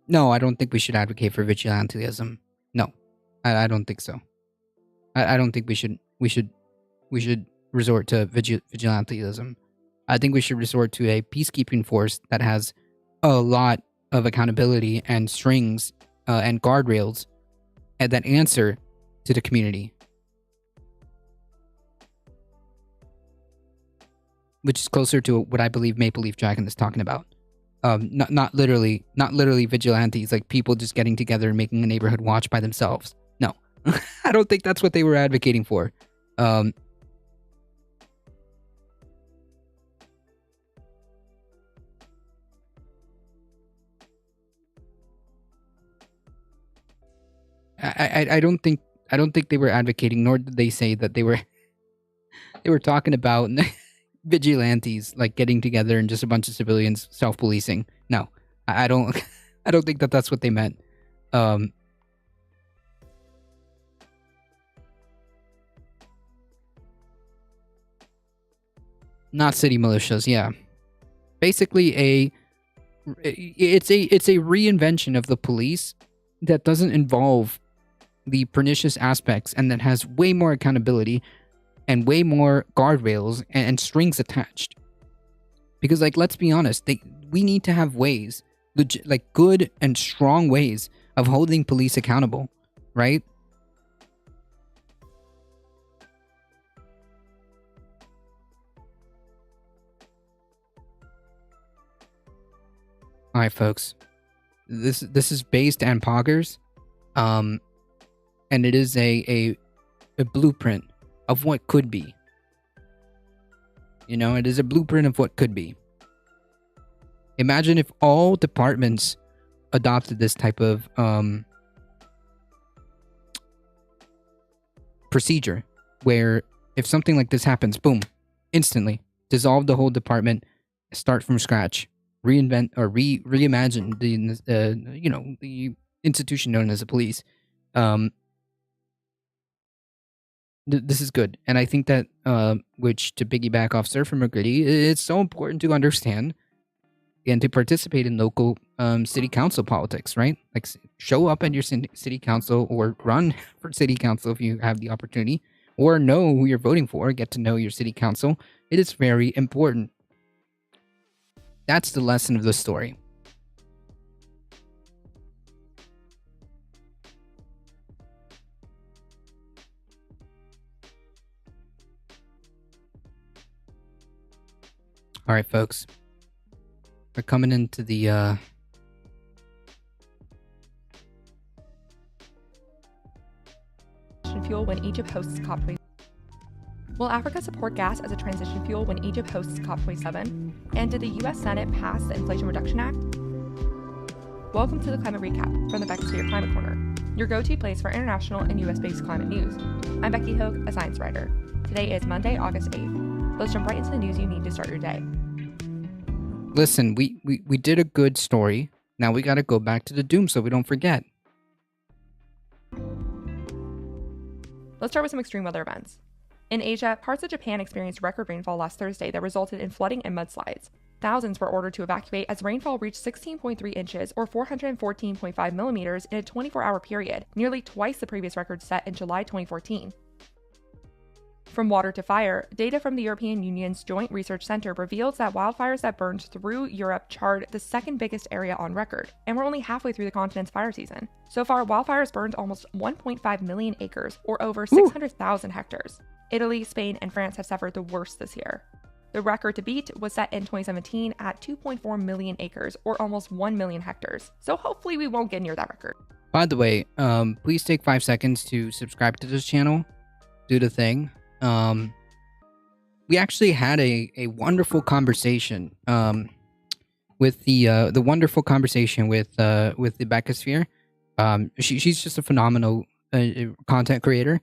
S2: No, I don't think we should advocate for vigilantism. No, I don't think so. I don't think we should resort to vigilantism. I think we should resort to a peacekeeping force that has a lot of accountability and strings and guardrails and that answer to the community, which is closer to what I believe Maple Leaf Dragon is talking about. Not literally vigilantes, like people just getting together and making a neighborhood watch by themselves. No, I don't think that's what they were advocating for. I don't think they were advocating, nor did they say that they were talking about vigilantes like getting together and just a bunch of civilians self-policing. No, I don't think that that's what they meant. Not city militias, yeah. Basically it's a reinvention of the police that doesn't involve the pernicious aspects and that has way more accountability and way more guardrails and strings attached. Because, like, let's be honest, we need to have ways, like good and strong ways of holding police accountable, right? All right, folks. This is based on poggers, and it is a blueprint of what could be. You know, it is a blueprint of what could be. Imagine if all departments adopted this type of procedure, where if something like this happens, boom, instantly dissolve the whole department, start from scratch, reinvent or reimagine the institution known as the police. This is good, and I think that which, to piggyback off Surfer McGritty, it's so important to understand and to participate in local city council politics, right? Like, show up at your city council or run for city council if you have the opportunity, or know who you're voting for, get to know your city council. It is very important. That's the lesson of the story. All right, folks. We're coming into the
S9: fuel when Egypt hosts COP27. Will Africa support gas as a transition fuel when Egypt hosts COP27? And did the U.S. Senate pass the Inflation Reduction Act? Welcome to the Climate Recap from the Beckisphere Climate Corner, your go-to place for international and U.S.-based climate news. I'm Becky Hogue, a science writer. Today is Monday, August 8th. Let's jump right into the news you need to start your day.
S2: Listen, we did a good story. Now we gotta go back to the doom so we don't forget.
S9: Let's start with some extreme weather events. In Asia, parts of Japan experienced record rainfall last Thursday that resulted in flooding and mudslides. thousands were ordered to evacuate as rainfall reached 16.3 inches or 414.5 millimeters in a 24-hour period, nearly twice the previous record set in July 2014. From water to fire, data from the European Union's Joint Research Center reveals that wildfires that burned through Europe charred the second biggest area on record, and we're only halfway through the continent's fire season. So far, wildfires burned almost 1.5 million acres, or over 600,000 hectares. Italy, Spain, and France have suffered the worst this year. The record to beat was set in 2017 at 2.4 million acres, or almost 1 million hectares. So hopefully we won't get near that record.
S2: By the way, please take 5 seconds to subscribe to this channel. Do the thing. We actually had a wonderful conversation with the wonderful conversation with the Beccasphere. She's just a phenomenal content creator.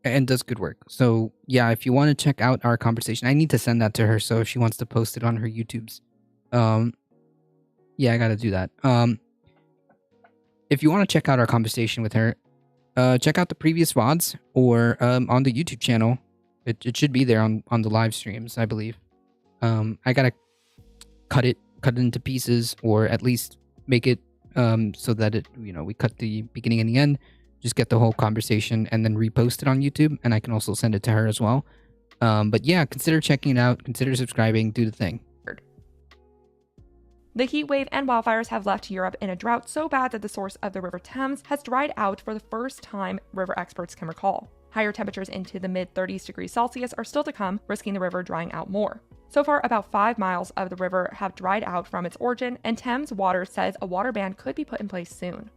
S2: And does good work. So yeah, if you want to check out our conversation, I need to send that to her. So if she wants to post it on her YouTubes, yeah, I gotta do that. If you want to check out our conversation with her, check out the previous VODs or on the YouTube channel. It should be there on the live streams, I believe. I gotta cut it into pieces, or at least make it so that it, we cut the beginning and the end. Just get the whole conversation and then repost it on YouTube, and I can also send it to her as well. But yeah, consider checking it out, consider subscribing, do the thing.
S9: The heat wave and wildfires have left Europe in a drought so bad that the source of the River Thames has dried out for the first time river experts can recall. Higher temperatures into the mid-30s degrees Celsius are still to come, risking the river drying out more. So far, about 5 miles of the river have dried out from its origin, and Thames Water says a water ban could be put in place soon.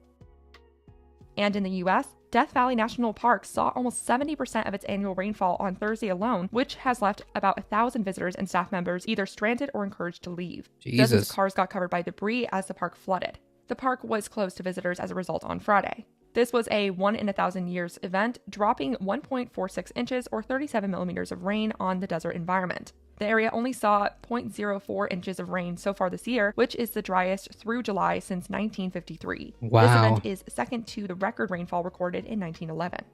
S9: And in the US, Death Valley National Park saw almost 70% of its annual rainfall on Thursday alone, which has left about 1,000 visitors and staff members either stranded or encouraged to leave. Dozens of cars got covered by debris as the park flooded. The park was closed to visitors as a result on Friday. This was a 1 in 1,000 years event, dropping 1.46 inches or 37 millimeters of rain on the desert environment. The area only saw 0.04 inches of rain so far this year, which is the driest through July since 1953.
S2: Wow.
S9: This event is second to the record rainfall recorded in 1911.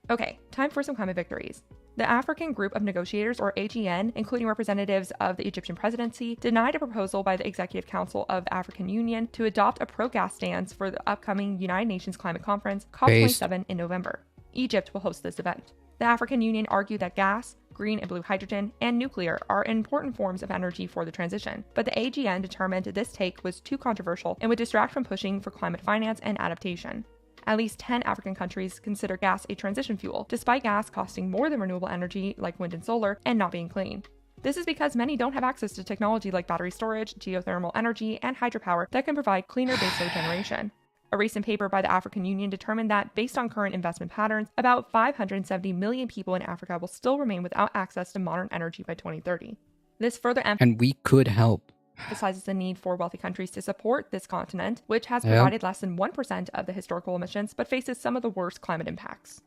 S9: Okay, time for some climate victories. The African Group of Negotiators, or AGN, including representatives of the Egyptian presidency, denied a proposal by the Executive Council of the African Union to adopt a pro-gas stance for the upcoming United Nations Climate Conference, COP27, in November. Egypt will host this event. The African Union argued that gas, green and blue hydrogen, and nuclear are important forms of energy for the transition, but the AGN determined this take was too controversial and would distract from pushing for climate finance and adaptation. At least 10 African countries consider gas a transition fuel, despite gas costing more than renewable energy like wind and solar and not being clean. This is because many don't have access to technology like battery storage, geothermal energy, and hydropower that can provide cleaner baseload generation. A recent paper by the African Union determined that, based on current investment patterns, about 570 million people in Africa will still remain without access to modern energy by 2030. This further
S2: And we could help.
S9: emphasizes the need for wealthy countries to support this continent, which has provided less than 1% of the historical emissions but faces some of the worst climate impacts.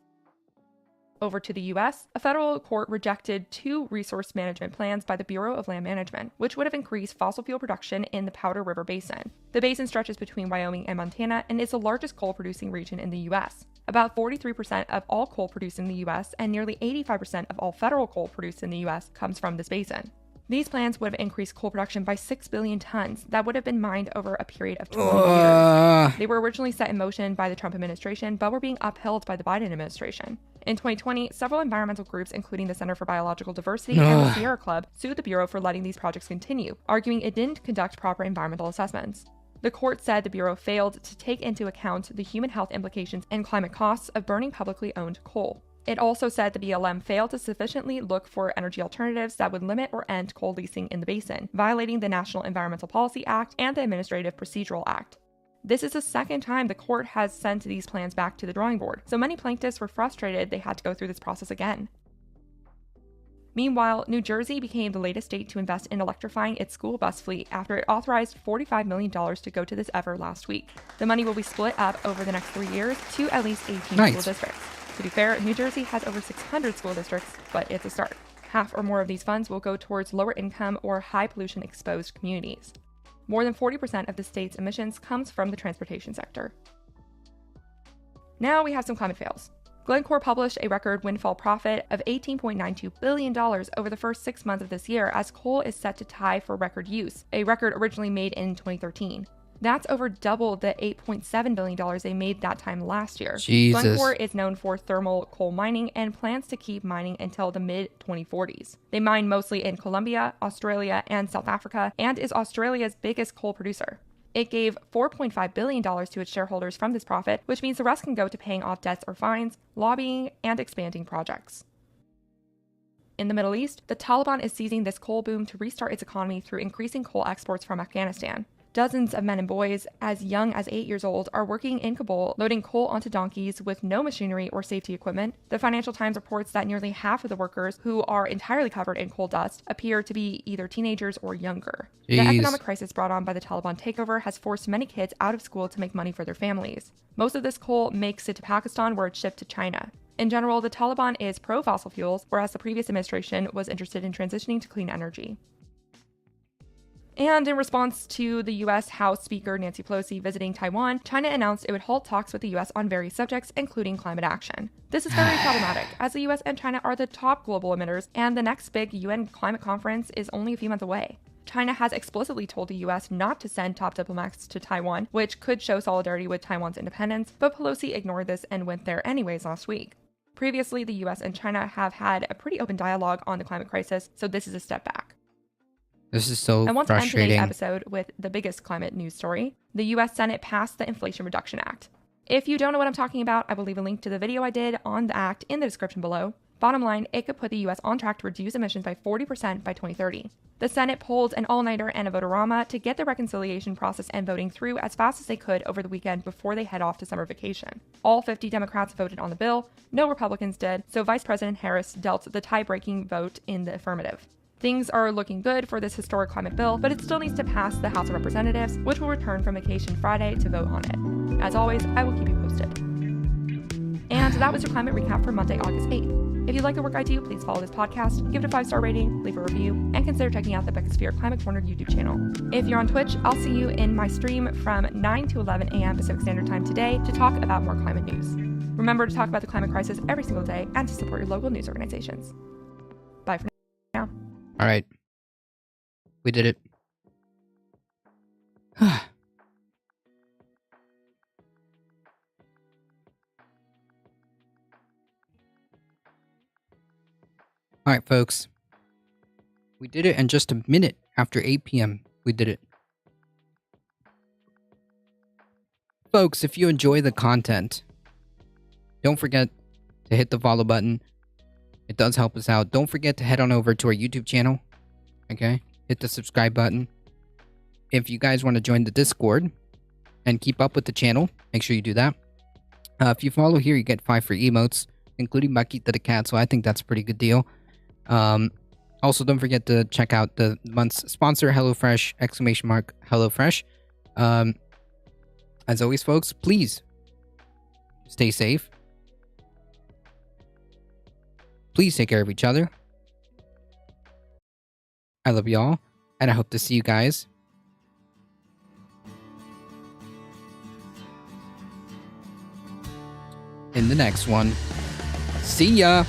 S9: Over to the US, a federal court rejected 2 resource management plans by the Bureau of Land Management, which would have increased fossil fuel production in the Powder River Basin. The basin stretches between Wyoming and Montana and is the largest coal-producing region in the US. About 43% of all coal produced in the US and nearly 85% of all federal coal produced in the US comes from this basin. These plans would have increased coal production by 6 billion tons that would have been mined over a period of 20 years. They were originally set in motion by the Trump administration, but were being upheld by the Biden administration. In 2020, several environmental groups, including the Center for Biological Diversity and the Sierra Club, sued the Bureau for letting these projects continue, arguing it didn't conduct proper environmental assessments. The court said the Bureau failed to take into account the human health implications and climate costs of burning publicly owned coal. It also said the BLM failed to sufficiently look for energy alternatives that would limit or end coal leasing in the basin, violating the National Environmental Policy Act and the Administrative Procedural Act. This is the second time the court has sent these plans back to the drawing board, so many plaintiffs were frustrated they had to go through this process again. Meanwhile, New Jersey became the latest state to invest in electrifying its school bus fleet after it authorized $45 million to go to this effort last week. The money will be split up over the next 3 years to at least 18 school districts. To be fair, New Jersey has over 600 school districts, but it's a start. Half or more of these funds will go towards lower income or high pollution exposed communities. More than 40% of the state's emissions comes from the transportation sector. Now we have some climate fails. Glencore published a record windfall profit of $18.92 billion over the first 6 months of this year, as coal is set to tie for record use, a record originally made in 2013. That's over double the $8.7 billion they made that time last year.
S2: Jesus.
S9: Glencore is known for thermal coal mining and plans to keep mining until the mid-2040s. They mine mostly in Colombia, Australia, and South Africa, and is Australia's biggest coal producer. It gave $4.5 billion to its shareholders from this profit, which means the rest can go to paying off debts or fines, lobbying, and expanding projects. In the Middle East, the Taliban is seizing this coal boom to restart its economy through increasing coal exports from Afghanistan. Dozens of men and boys, as young as 8 years old, are working in Kabul, loading coal onto donkeys with no machinery or safety equipment. The Financial Times reports that nearly half of the workers, who are entirely covered in coal dust, appear to be either teenagers or younger.
S2: Jeez.
S9: The economic crisis brought on by the Taliban takeover has forced many kids out of school to make money for their families. Most of this coal makes it to Pakistan, where it's shipped to China. In general, the Taliban is pro-fossil fuels, whereas the previous administration was interested in transitioning to clean energy. And in response to the U.S. House Speaker Nancy Pelosi visiting Taiwan, China announced it would halt talks with the U.S. on various subjects, including climate action. This is very problematic, as the U.S. and China are the top global emitters, and the next big UN climate conference is only a few months away. China has explicitly told the U.S. not to send top diplomats to Taiwan, which could show solidarity with Taiwan's independence, but Pelosi ignored this and went there anyways last week. Previously, the U.S. and China have had a pretty open dialogue on the climate crisis, so this is a step back.
S2: This is so
S9: I want to end
S2: frustrating.
S9: today's episode with the biggest climate news story. The U.S. Senate passed the Inflation Reduction Act. If you don't know what I'm talking about, I will leave a link to the video I did on the act in the description below. Bottom line, it could put the U.S. on track to reduce emissions by 40% by 2030. The Senate pulled an all-nighter and a vote-a-rama to get the reconciliation process and voting through as fast as they could over the weekend before they head off to summer vacation. All 50 Democrats voted on the bill, no Republicans did, so Vice President Harris dealt the tie-breaking vote in the affirmative. Things are looking good for this historic climate bill, but it still needs to pass the House of Representatives, which will return from vacation Friday to vote on it. As always, I will keep you posted. And that was your climate recap for Monday, August 8th. If you like the work I do, please follow this podcast, give it a 5-star rating, leave a review, and consider checking out the Beckosphere Climate Corner YouTube channel. If you're on Twitch, I'll see you in my stream from 9 to 11 a.m. Pacific Standard Time today to talk about more climate news. Remember to talk about the climate crisis every single day and to support your local news organizations. Bye for now.
S2: All right. We did it. All right, folks. We did it in just a minute after 8 p.m. We did it. Folks, if you enjoy the content, don't forget to hit the follow button. It does help us out. Don't forget to head on over to our YouTube channel. Okay? Hit the subscribe button. If you guys want to join the Discord and keep up with the channel, make sure you do that. If you follow here, you get 5 free emotes, including Makita the cat, so I think that's a pretty good deal. Also, don't forget to check out the month's sponsor, HelloFresh, ! HelloFresh. As always, folks, please stay safe. Please take care of each other. I love y'all, and I hope to see you guys in the next one. See ya!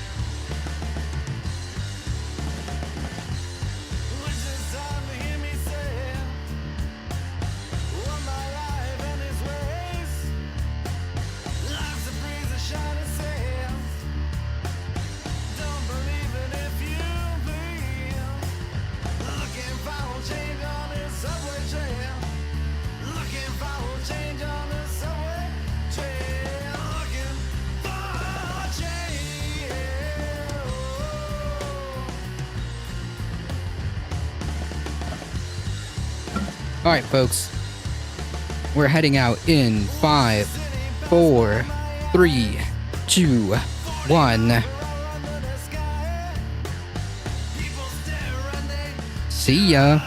S2: Alright, folks. We're heading out in 5, 4, 3, 2, 1. See ya!